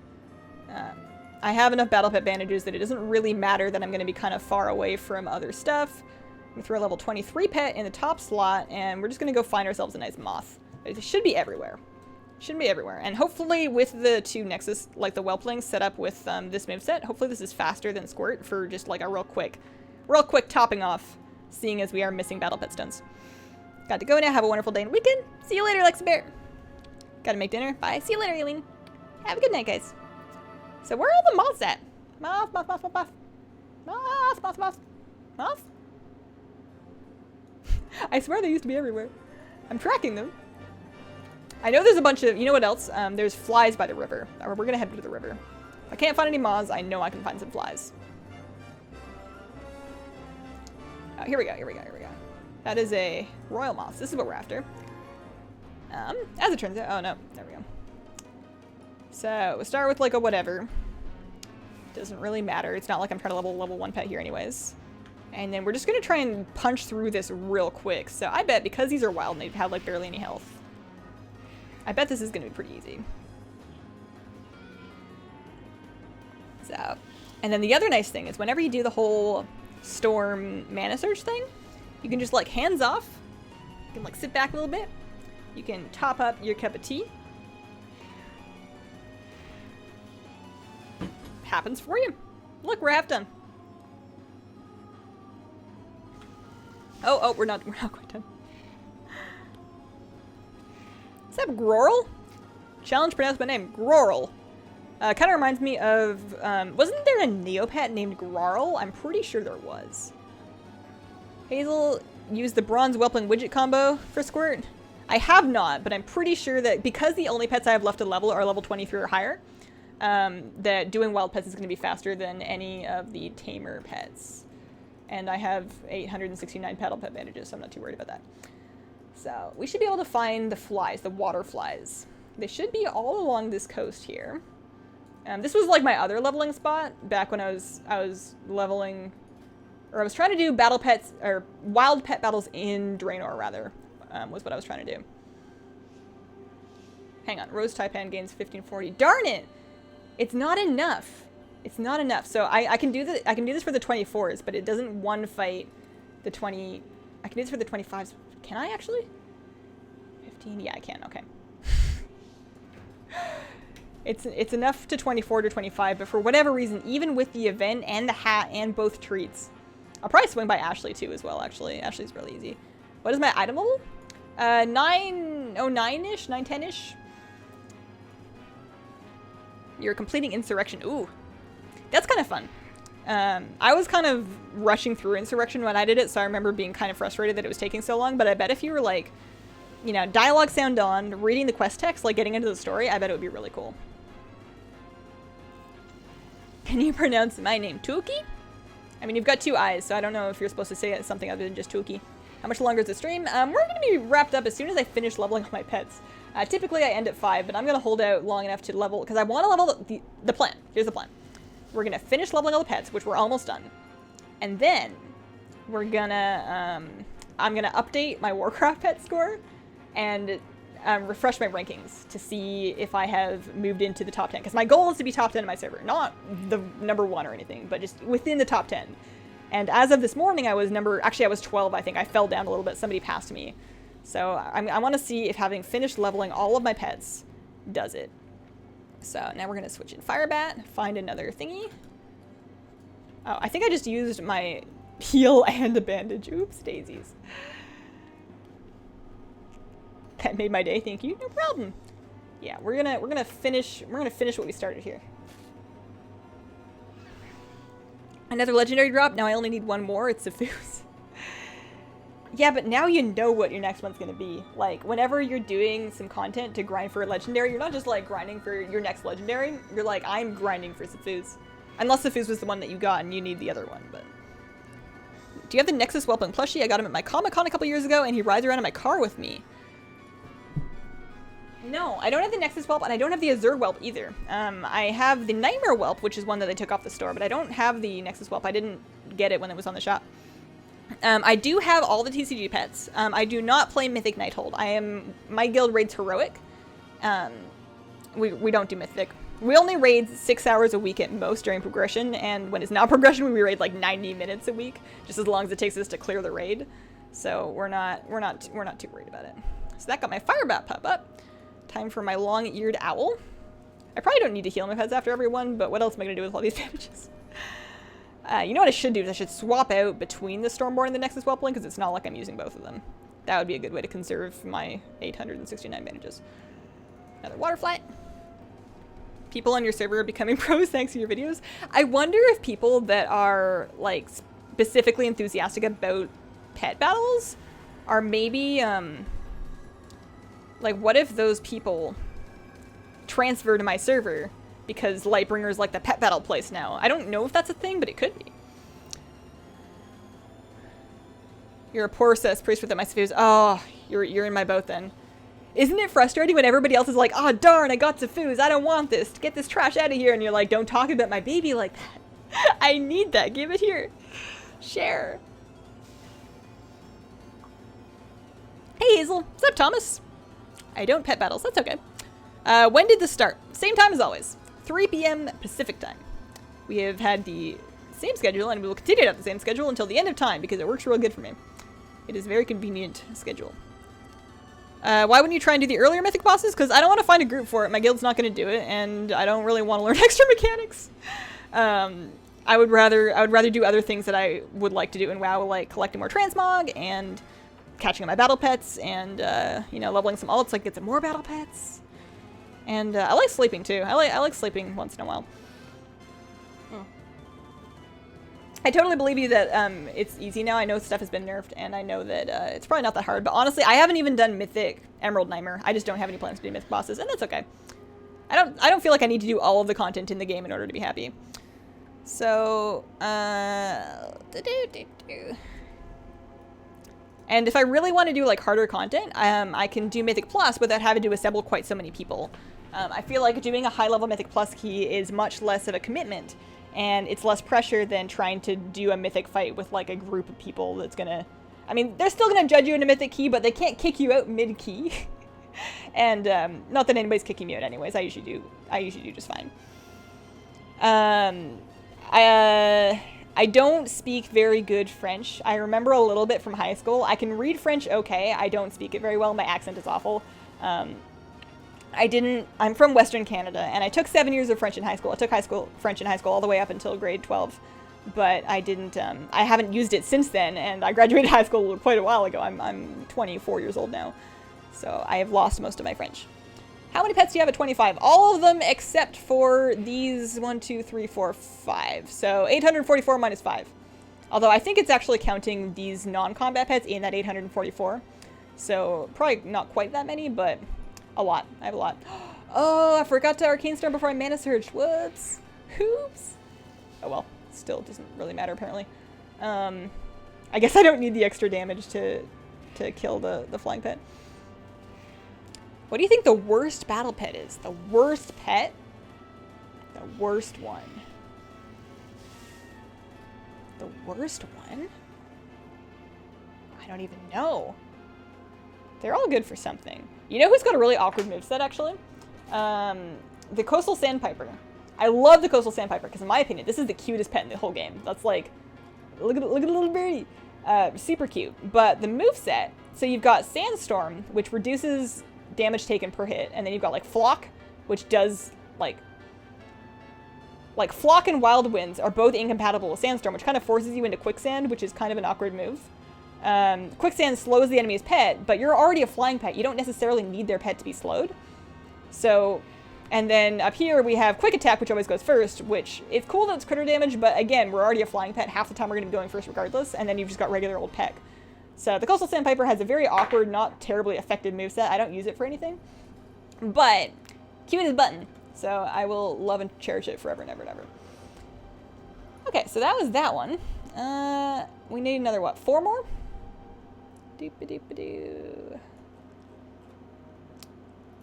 I have enough battle pet bandages that it doesn't really matter that I'm going to be kind of far away from other stuff. I'm going to throw a level 23 pet in the top slot, and we're just going to go find ourselves a nice moth. It should be everywhere. Shouldn't be everywhere. And hopefully with the 2 Nexus, like the Whelplings set up with this moveset, hopefully this is faster than Squirt for just like a real quick topping off, seeing as we are missing battle pet stones. Got to go now. Have a wonderful day and weekend. See you later, Alexa Bear. Got to make dinner. Bye. See you later, Aileen. Have a good night, guys. So where are all the moths at? Moth. I swear they used to be everywhere. I'm tracking them. I know there's a bunch of, you know what else? There's flies by the river. We're gonna head to the river. If I can't find any moths, I know I can find some flies. Oh, here we go. That is a royal moth. This is what we're after. As it turns out, oh no, there we go. So, we'll start with like a whatever. Doesn't really matter. It's not like I'm trying to level 1 pet here anyways. And then we're just going to try and punch through this real quick. So I bet because these are wild and they have like barely any health, I bet this is going to be pretty easy. So, and then the other nice thing is whenever you do the whole storm mana search thing, you can just like hands off. You can like sit back a little bit. You can top up your cup of tea. Happens for you. Look, we're half done. Oh, we're not quite done. What's up, Grorl? Challenge pronounce my name, Grorl. Kind of reminds me of, wasn't there a Neopet named Grarl? I'm pretty sure there was. Hazel used the bronze whelpling widget combo for Squirt. I have not, but I'm pretty sure that because the only pets I have left to level are level 23 or higher, that doing wild pets is going to be faster than any of the tamer pets. And I have 869 battle pet bandages, so I'm not too worried about that. So we should be able to find the flies, the water flies. They should be all along this coast here. This was like my other leveling spot back when I was leveling, or I was trying to do battle pets, or wild pet battles in Draenor rather, was what I was trying to do. Hang on, Rose Taipan gains 1540. Darn it! It's not enough. It's not enough. So I can do this for the 24s, but it doesn't one fight the 20. I can do this for the 25s. Can I actually? 15. Yeah, I can. Okay. It's enough to 24 to 25, but for whatever reason, even with the event and the hat and both treats, I'll probably swing by Ashley too as well. Actually, Ashley's really easy. What is my item level? 909-ish, 910-ish. You're completing Insurrection. Ooh, that's kind of fun. I was kind of rushing through Insurrection when I did it, so I remember being kind of frustrated that it was taking so long, but I bet if you were like, you know, dialogue sound on, reading the quest text, like getting into the story, I bet it would be really cool. Can you pronounce my name Tuki? I mean, you've got two eyes, so I don't know if you're supposed to say it as something other than just Tuki. How much longer is the stream? We're going to be wrapped up as soon as I finish leveling all my pets. Typically, I end at 5, but I'm going to hold out long enough to level, because I want to level the plan. Here's the plan. We're going to finish leveling all the pets, which we're almost done. And then, we're going to, I'm going to update my Warcraft pet score, and refresh my rankings to see if I have moved into the top 10. Because my goal is to be top 10 in my server. Not the number 1 or anything, but just within the top 10. And as of this morning, I was actually I was 12, I think. I fell down a little bit. Somebody passed me. So I want to see if having finished leveling all of my pets does it. So now we're going to switch in Firebat, find another thingy. Oh, I think I just used my heal and a bandage. Oops, daisies. That made my day, thank you. No problem. Yeah, we're gonna finish what we started here. Another legendary drop. Now I only need one more. It's Sissix. Yeah, but now you know what your next one's gonna be. Like, whenever you're doing some content to grind for a legendary, you're not just like grinding for your next legendary. You're like, I'm grinding for Sissix. Unless Sissix was the one that you got and you need the other one, but. Do you have the Nexus Whelping plushie? I got him at my Comic-Con a couple years ago and he rides around in my car with me. No, I don't have the Nexus Whelp, and I don't have the Azure Whelp either. I have the Nightmare Whelp, which is one that they took off the store, but I don't have the Nexus Whelp. I didn't get it when it was on the shop. I do have all the TCG pets. I do not play Mythic Nighthold. My guild raids Heroic. We don't do Mythic. We only raid 6 hours a week at most during progression, and when it's not progression, we raid like 90 minutes a week, just as long as it takes us to clear the raid. So we're not too worried about it. So that got my Firebat pup up. Time for my long-eared owl. I probably don't need to heal my pets after every one, but what else am I going to do with all these bandages? You know what I should do is I should swap out between the Stormborn and the Nexus Whelpling, because it's not like I'm using both of them. That would be a good way to conserve my 869 bandages. Another water flat. People on your server are becoming pros thanks to your videos. I wonder if people that are like specifically enthusiastic about pet battles are maybe like, what if those people transfer to my server because Lightbringer's like the pet battle place now? I don't know if that's a thing, but it could be. You're a poor sus priest without my Sissix. Oh, you're in my boat then. Isn't it frustrating when everybody else is like, oh darn, I got Sissix, I don't want this, get this trash out of here, and you're like, don't talk about my baby like that. I need that, give it here. Share. Hey Hazel, what's up Thomas? I don't pet battles, that's okay. When did this start? Same time as always, 3 p.m. Pacific time. We have had the same schedule and we will continue to have the same schedule until the end of time because it works real good for me. It is a very convenient schedule. Why wouldn't you try and do the earlier mythic bosses? Because I don't want to find a group for it. My guild's not going to do it, and I don't really want to learn extra mechanics. I would rather do other things that I would like to do in WoW, like collecting more transmog and catching up my battle pets, and you know, leveling some alts, like get some more battle pets. And I like sleeping too. I like sleeping once in a while. I totally believe you that it's easy now. I know stuff has been nerfed, and I know that it's probably not that hard. But honestly, I haven't even done Mythic Emerald Nightmare. I just don't have any plans to do Mythic bosses, and that's okay. I don't feel like I need to do all of the content in the game in order to be happy. So, and if I really want to do like harder content, I can do Mythic Plus without having to assemble quite so many people. I feel like doing a high-level Mythic Plus key is much less of a commitment. And it's less pressure than trying to do a mythic fight with like a group of people that's gonna... I mean, they're still gonna judge you in a mythic key, but they can't kick you out mid-key. And not that anybody's kicking me out anyways. I usually do just fine. I don't speak very good French. I remember a little bit from high school. I can read French okay. I don't speak it very well. My accent is awful. I'm from Western Canada, and I took 7 years of French in high school. I took French in high school all the way up until grade 12, but I haven't used it since then, and I graduated high school quite a while ago. I'm 24 years old now, so I have lost most of my French. How many pets do you have at 25? All of them except for these 1, 2, 3, 4, 5. So 844 minus 5. Although I think it's actually counting these non-combat pets in that 844. So probably not quite that many, but a lot. I have a lot. Oh, I forgot to Arcane Storm before I Mana Surge. Whoops. Oops. Oh well. Still doesn't really matter apparently. I guess I don't need the extra damage to kill the flying pet. What do you think the worst battle pet is? The worst pet? The worst one. The worst one? I don't even know. They're all good for something. You know who's got a really awkward moveset, actually? The Coastal Sandpiper. I love the Coastal Sandpiper, because in my opinion, this is the cutest pet in the whole game. That's like, look at the little birdie. Super cute. But the moveset, so you've got Sandstorm, which reduces damage taken per hit, and then you've got like Flock, which does like Flock and Wild Winds are both incompatible with Sandstorm, which kind of forces you into Quicksand, which is kind of an awkward move. Quicksand slows the enemy's pet, but you're already a flying pet. You don't necessarily need their pet to be slowed. So, and then up here we have Quick Attack, which always goes first, which is cool that it's critter damage, but again, we're already a flying pet. Half the time we're going to be going first regardless, and then you've just got regular old Peck. So the Coastal Sandpiper has a very awkward, not terribly effective moveset. I don't use it for anything, but cute as a button. So I will love and cherish it forever and ever and ever. Okay, so that was that one. We need another, what, 4 more? Doop-a-doop-a-doo.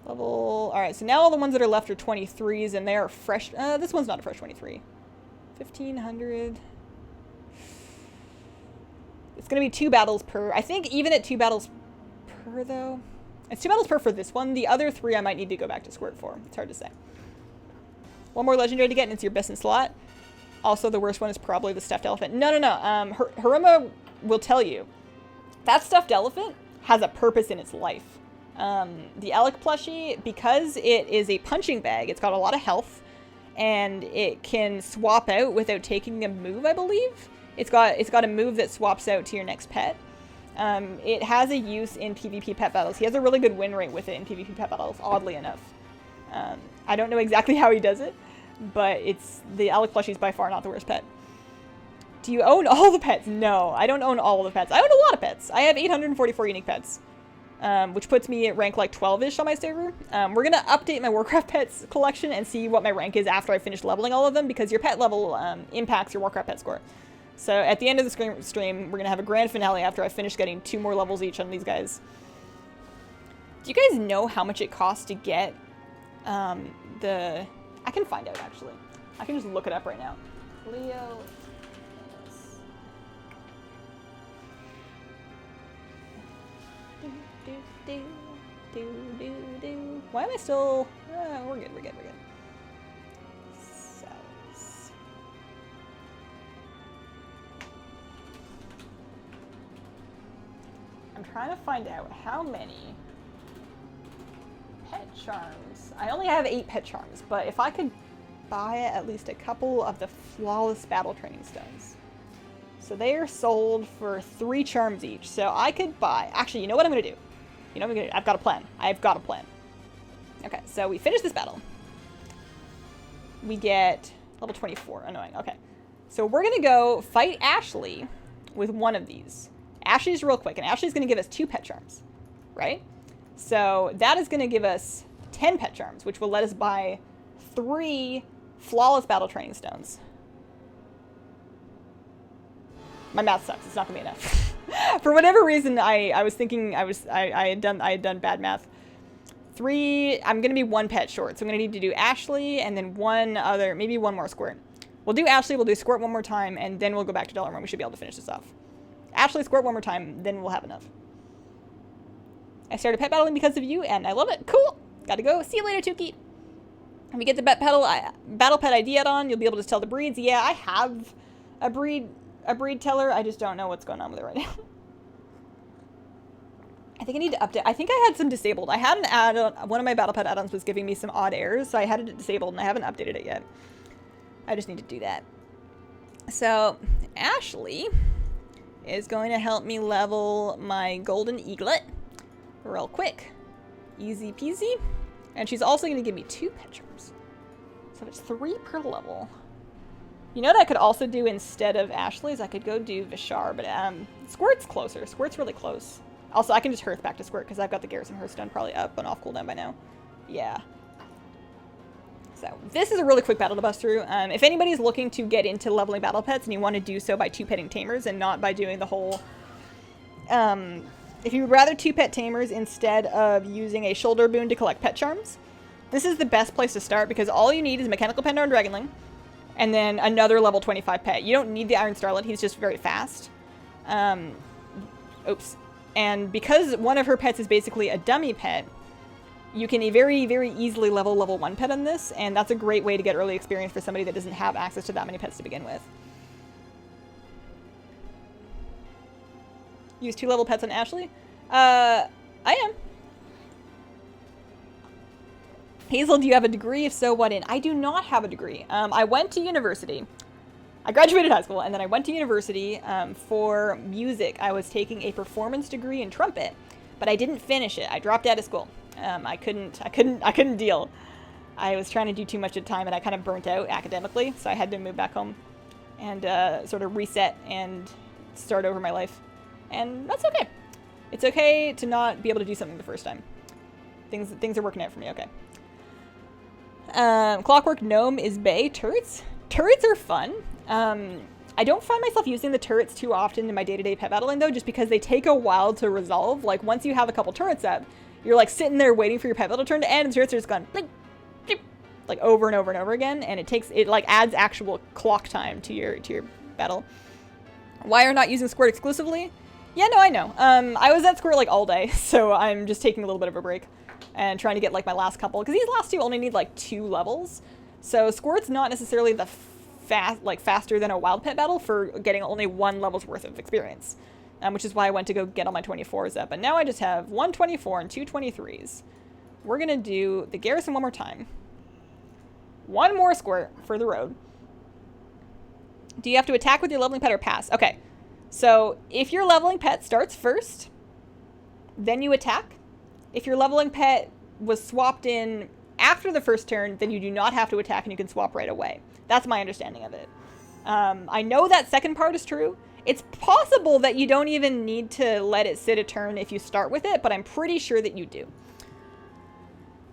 Level, all right, so now all the ones that are left are 23s, and they are fresh. This one's not a fresh 23. 1,500. It's going to be 2 battles per. I think even at 2 battles per, though. It's 2 battles per for this one. The other 3 I might need to go back to Squirt for. It's hard to say. 1 more legendary to get, and it's your best in slot. Also, the worst one is probably the stuffed elephant. No. Haruma will tell you. That stuffed elephant has a purpose in its life. The Alec plushie, because it is a punching bag, it's got a lot of health, and it can swap out without taking a move, I believe. It's got a move that swaps out to your next pet. It has a use in PvP pet battles. He has a really good win rate with it in PvP pet battles, oddly enough. I don't know exactly how he does it, but the Alec plushie is by far not the worst pet. Do you own all the pets? No, I don't own all the pets. I own a lot of pets. I have 844 unique pets, which puts me at rank like 12-ish on my server. We're going to update my Warcraft pets collection and see what my rank is after I finish leveling all of them, because your pet level impacts your Warcraft pet score. So at the end of the stream, we're going to have a grand finale after I finish getting 2 more levels each on these guys. Do you guys know how much it costs to get I can find out, actually. I can just look it up right now. Leo... Why am I still... we're good. Cells. I'm trying to find out how many pet charms. I only have 8 pet charms, but if I could buy at least a couple of the flawless battle training stones. So they are sold for 3 charms each. So I could buy... Actually, you know what I'm going to do? You know what I'm going to do? I've got a plan. I've got a plan. Okay, so we finish this battle. We get level 24. Annoying. Okay. So we're going to go fight Ashley with one of these. Ashley's real quick, and Ashley's going to give us 2 pet charms, right? So that is going to give us 10 pet charms, which will let us buy 3 flawless battle training stones. My math sucks. It's not going to be enough. For whatever reason, I was thinking I had done bad math. 3, I'm going to be 1 pet short. So I'm going to need to do Ashley and then 1 other, maybe 1 more Squirt. We'll do Ashley, we'll do Squirt 1 more time, and then we'll go back to Dollar Run. We should be able to finish this off. Ashley, Squirt 1 more time, then we'll have enough. I started pet battling because of you, and I love it. Cool! Gotta go. See you later, Tukey. If you get the battle pet ID add-on, you'll be able to tell the breeds. Yeah, I have a breed teller. I just don't know what's going on with it right now. I think I need to update. I think I had some disabled. I had an add-on. One of my battle pet add-ons was giving me some odd errors, so I had it disabled, and I haven't updated it yet. I just need to do that. So Ashley is going to help me level my golden eaglet real quick. Easy peasy. And she's also going to give me 2 pet charms. So it's 3 per level. You know what I could also do instead of Ashley's? I could go do Vishar, but Squirt's closer. Squirt's really close. Also, I can just hearth back to Squirt because I've got the garrison hearthstone probably up and off cooldown by now. Yeah. So this is a really quick battle to bust through. If anybody's looking to get into leveling battle pets and you want to do so by 2-petting tamers and not by doing the whole... if you would rather 2-pet tamers instead of using a shoulder boon to collect pet charms, this is the best place to start because all you need is Mechanical Pandar and Dragonling and then another level 25 pet. You don't need the Iron Starlet, he's just very fast. Oops. And because one of her pets is basically a dummy pet, you can very, very easily level 1 pet on this, and that's a great way to get early experience for somebody that doesn't have access to that many pets to begin with. Use 2 level pets on Ashley? I am. Hazel, do you have a degree? If so, what in? I do not have a degree. I went to university. I graduated high school, and then I went to university for music. I was taking a performance degree in trumpet, but I didn't finish it. I dropped out of school. I couldn't deal. I was trying to do too much at a time, and I kind of burnt out academically, so I had to move back home and sort of reset and start over my life. And that's okay. It's okay to not be able to do something the first time. Things are working out for me, okay. Clockwork Gnome is bae. Turrets? Turrets are fun. I don't find myself using the turrets too often in my day-to-day pet battling, though, just because they take a while to resolve. Like, once you have a couple turrets up, you're, like, sitting there waiting for your pet battle turn to end, and the turrets are just going, blink, blink, like, over and over and over again, and it, like, adds actual clock time to your battle. Why are not using Squirt exclusively? Yeah, no, I know. I was at Squirt, like, all day, so I'm just taking a little bit of a break and trying to get, like, my last couple, because these last 2 only need, like, 2 levels. So Squirt's not necessarily the faster than a wild pet battle for getting only 1 level's worth of experience, which is why I went to go get all my 24s up. But now I just have 1 24 and 2 23s. We're gonna do the garrison one more time. 1 more Squirt for the road. Do you have to attack with your leveling pet or pass? Okay, so if your leveling pet starts first, then you attack. If your leveling pet was swapped in after the first turn, then you do not have to attack and you can swap right away. That's my understanding of it. I know that second part is true. It's possible that you don't even need to let it sit a turn if you start with it, but I'm pretty sure that you do.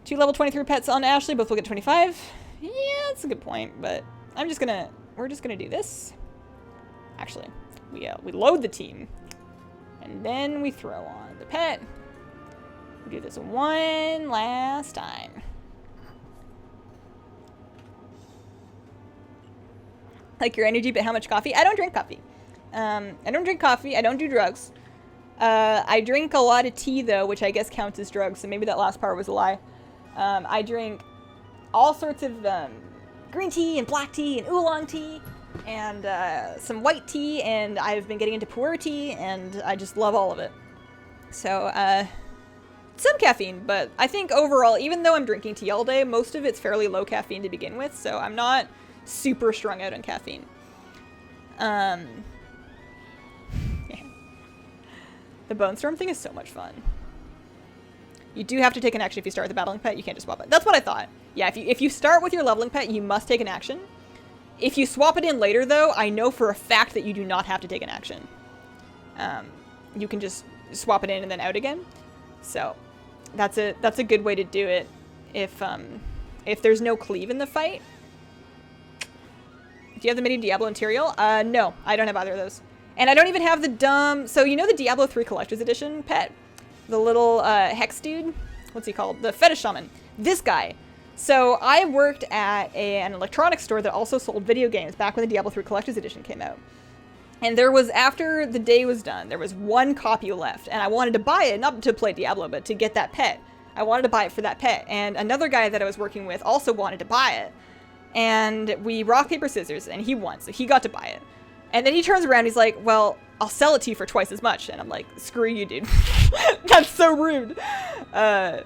2 level 23 pets on Ashley, both will get 25. Yeah, that's a good point, but we're just gonna do this. Actually, we load the team, and then we throw on the pet. We do this 1 last time. Like your energy, but how much coffee? I don't drink coffee. I don't drink coffee. I don't do drugs. I drink a lot of tea, though, which I guess counts as drugs, so maybe that last part was a lie. I drink all sorts of green tea and black tea and oolong tea and some white tea, and I've been getting into pu'er tea, and I just love all of it. So, some caffeine, but I think overall, even though I'm drinking tea all day, most of it's fairly low caffeine to begin with, so I'm not super strung out on caffeine. Yeah. The Bone Storm thing is so much fun. You do have to take an action if you start with the battling pet. You can't just swap it. That's what I thought. Yeah, if you start with your leveling pet, you must take an action. If you swap it in later, though, I know for a fact that you do not have to take an action. You can just swap it in and then out again. So that's a good way to do it if there's no cleave in the fight. Do you have the Mini Diablo Interior? No, I don't have either of those. And I don't even have the dumb... So, you know the Diablo 3 Collector's Edition pet? The little Hex dude? What's he called? The Fetish Shaman. This guy. So, I worked at an electronics store that also sold video games back when the Diablo 3 Collector's Edition came out. And there was, after the day was done, there was 1 copy left. And I wanted to buy it, not to play Diablo, but to get that pet. I wanted to buy it for that pet. And another guy that I was working with also wanted to buy it. And we rock, paper, scissors, and he won, so he got to buy it. And then he turns around, he's like, well, I'll sell it to you for twice as much. And I'm like, screw you, dude. That's so rude. So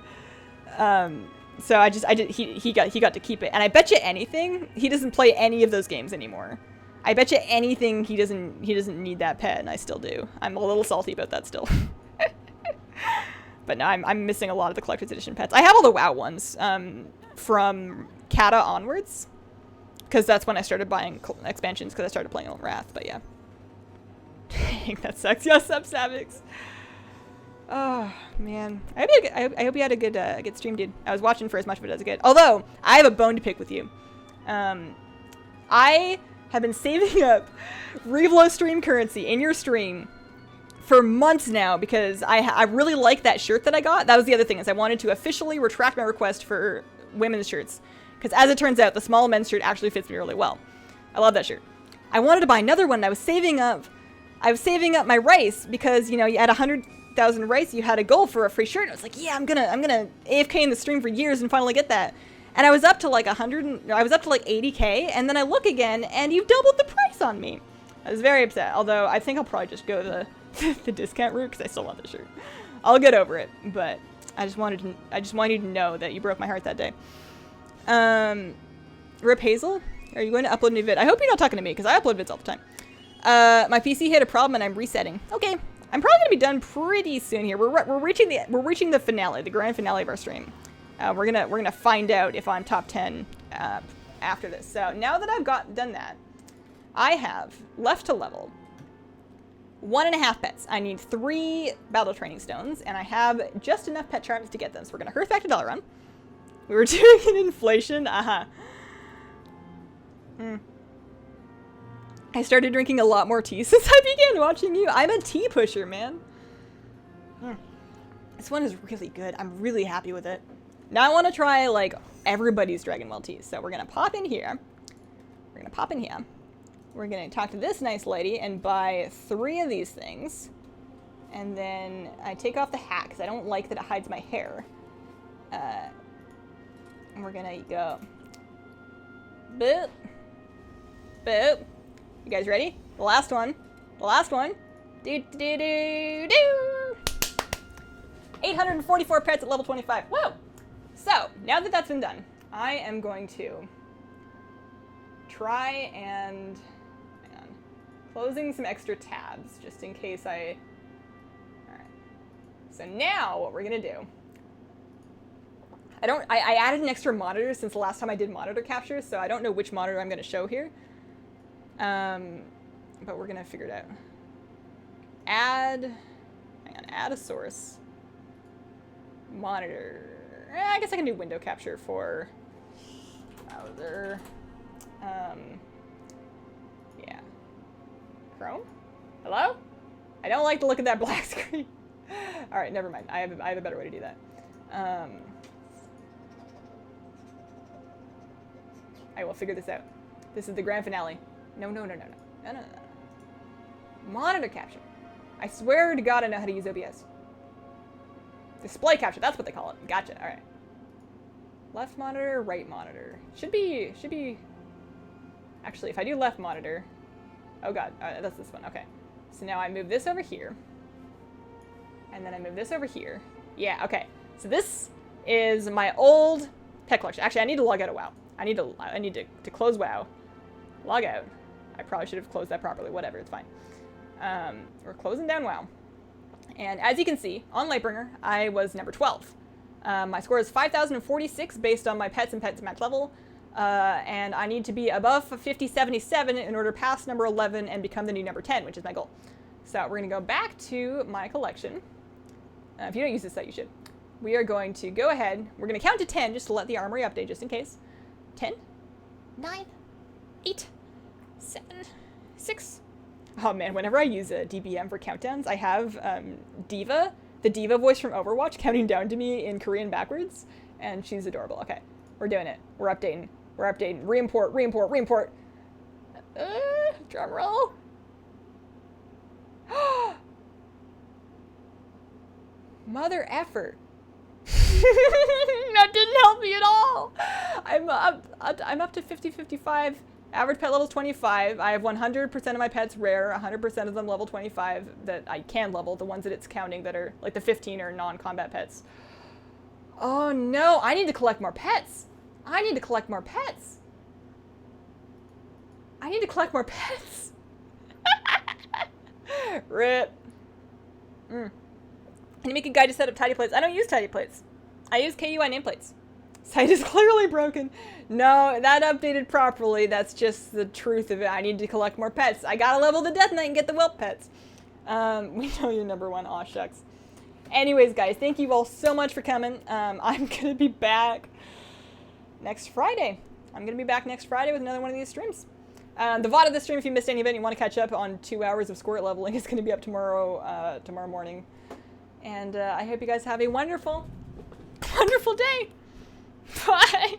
he got to keep it. And I bet you anything, he doesn't play any of those games anymore. I bet you anything he doesn't need that pet, and I still do. I'm a little salty about that still. But no, I'm missing a lot of the collector's edition pets. I have all the WoW ones from Kata onwards. Because that's when I started buying expansions, because I started playing on Wrath, but yeah. Dang, that sucks. Yes, up Savix. Oh, man. I hope you had a good stream, dude. I was watching for as much of it as I could. Although, I have a bone to pick with you. I have been saving up Revlo stream currency in your stream for months now, because I really like that shirt that I got. That was the other thing, is I wanted to officially retract my request for women's shirts. Because as it turns out, the small men's shirt actually fits me really well. I love that shirt. I wanted to buy another one, and I was saving up my rice, because, you know, you had 100,000 rice, you had a goal for a free shirt. And I was like, yeah, I'm gonna AFK in the stream for years and finally get that. And I was up to like 80k, and then I look again, and you've doubled the price on me. I was very upset. Although I think I'll probably just go the discount route, because I still want the shirt. I'll get over it, but I just wanted you to know that you broke my heart that day. Rip Hazel, are you going to upload a new vid? I hope you're not talking to me, because I upload vids all the time. My PC hit a problem and I'm resetting. Okay, I'm probably gonna be done pretty soon here. We're reaching the finale, the grand finale of our stream. We're gonna find out if I'm top 10 after this. So now that I've done that, I have left to level 1.5 pets. I need 3 battle training stones, and I have just enough pet charms to get them. So we're gonna hearth back to Dalaran. We were doing an inflation. I started drinking a lot more tea since I began watching you. I'm a tea pusher, man. This one is really good. I'm really happy with it. Now I want to try, like, everybody's Dragonwell teas. So we're going to pop in here. We're going to talk to this nice lady and buy 3 of these things. And then I take off the hat, because I don't like that it hides my hair. And we're gonna go boop, boop. You guys ready? The last one. Do, do, do, do. 844 pets at level 25. Whoa! So, now that that's been done, I am going to try and, hang on, closing some extra tabs, just in case alright. So now, what we're gonna do, I added an extra monitor since the last time I did monitor capture, so I don't know which monitor I'm gonna show here. But we're gonna figure it out. Add a source. Monitor. I guess I can do window capture for browser. Yeah. Chrome? Hello? I don't like to look at that black screen. Alright, never mind. I have a better way to do that. I will figure this out. This is the grand finale. No. Monitor capture. I swear to God I know how to use OBS. Display capture, that's what they call it. Gotcha, alright. Left monitor, right monitor. Should be... Actually, if I do left monitor... Oh god, that's this one, okay. So now I move this over here. And then I move this over here. Yeah, okay. So this is my old pet collection. Actually, I need to log out of WoW. I need to close WoW. Log out. I probably should have closed that properly. Whatever, it's fine. We're closing down WoW. And as you can see, on Lightbringer, I was number 12. My score is 5,046 based on my pets and pets max level. And I need to be above 5077 in order to pass number 11 and become the new number 10, which is my goal. So we're going to go back to my collection. If you don't use this set, you should. We are going to go ahead. We're going to count to 10 just to let the armory update just in case. 10, 9, 8, 7, 6. Oh man, whenever I use a DBM for countdowns, I have Diva, the Diva voice from Overwatch, counting down to me in Korean backwards, and she's adorable. Okay, we're doing it. We're updating. Reimport. Drum roll. Mother effort. That didn't help me at all. I'm up to 50-55. Average pet level is 25. I have 100% of my pets rare, 100% of them level 25 that I can level, the ones that it's counting that are, like the 15 are non-combat pets. Oh no, I need to collect more pets. I need to collect more pets. I need to collect more pets. Rip. Can you make a guide to set up tidy plates? I don't use tidy plates. I use KUI nameplates. Site is clearly broken. No, that updated properly. That's just the truth of it. I need to collect more pets. I gotta level the Death Knight and get the whelp pets. We know you're number one. Aw, shucks. Anyways, guys, thank you all so much for coming. I'm gonna be back next Friday. I'm gonna be back next Friday with another one of these streams. The VoD of the stream, if you missed any of it and you want to catch up on 2 hours of Squirt leveling, is gonna be up tomorrow morning. And I hope you guys have a wonderful, wonderful day. Bye.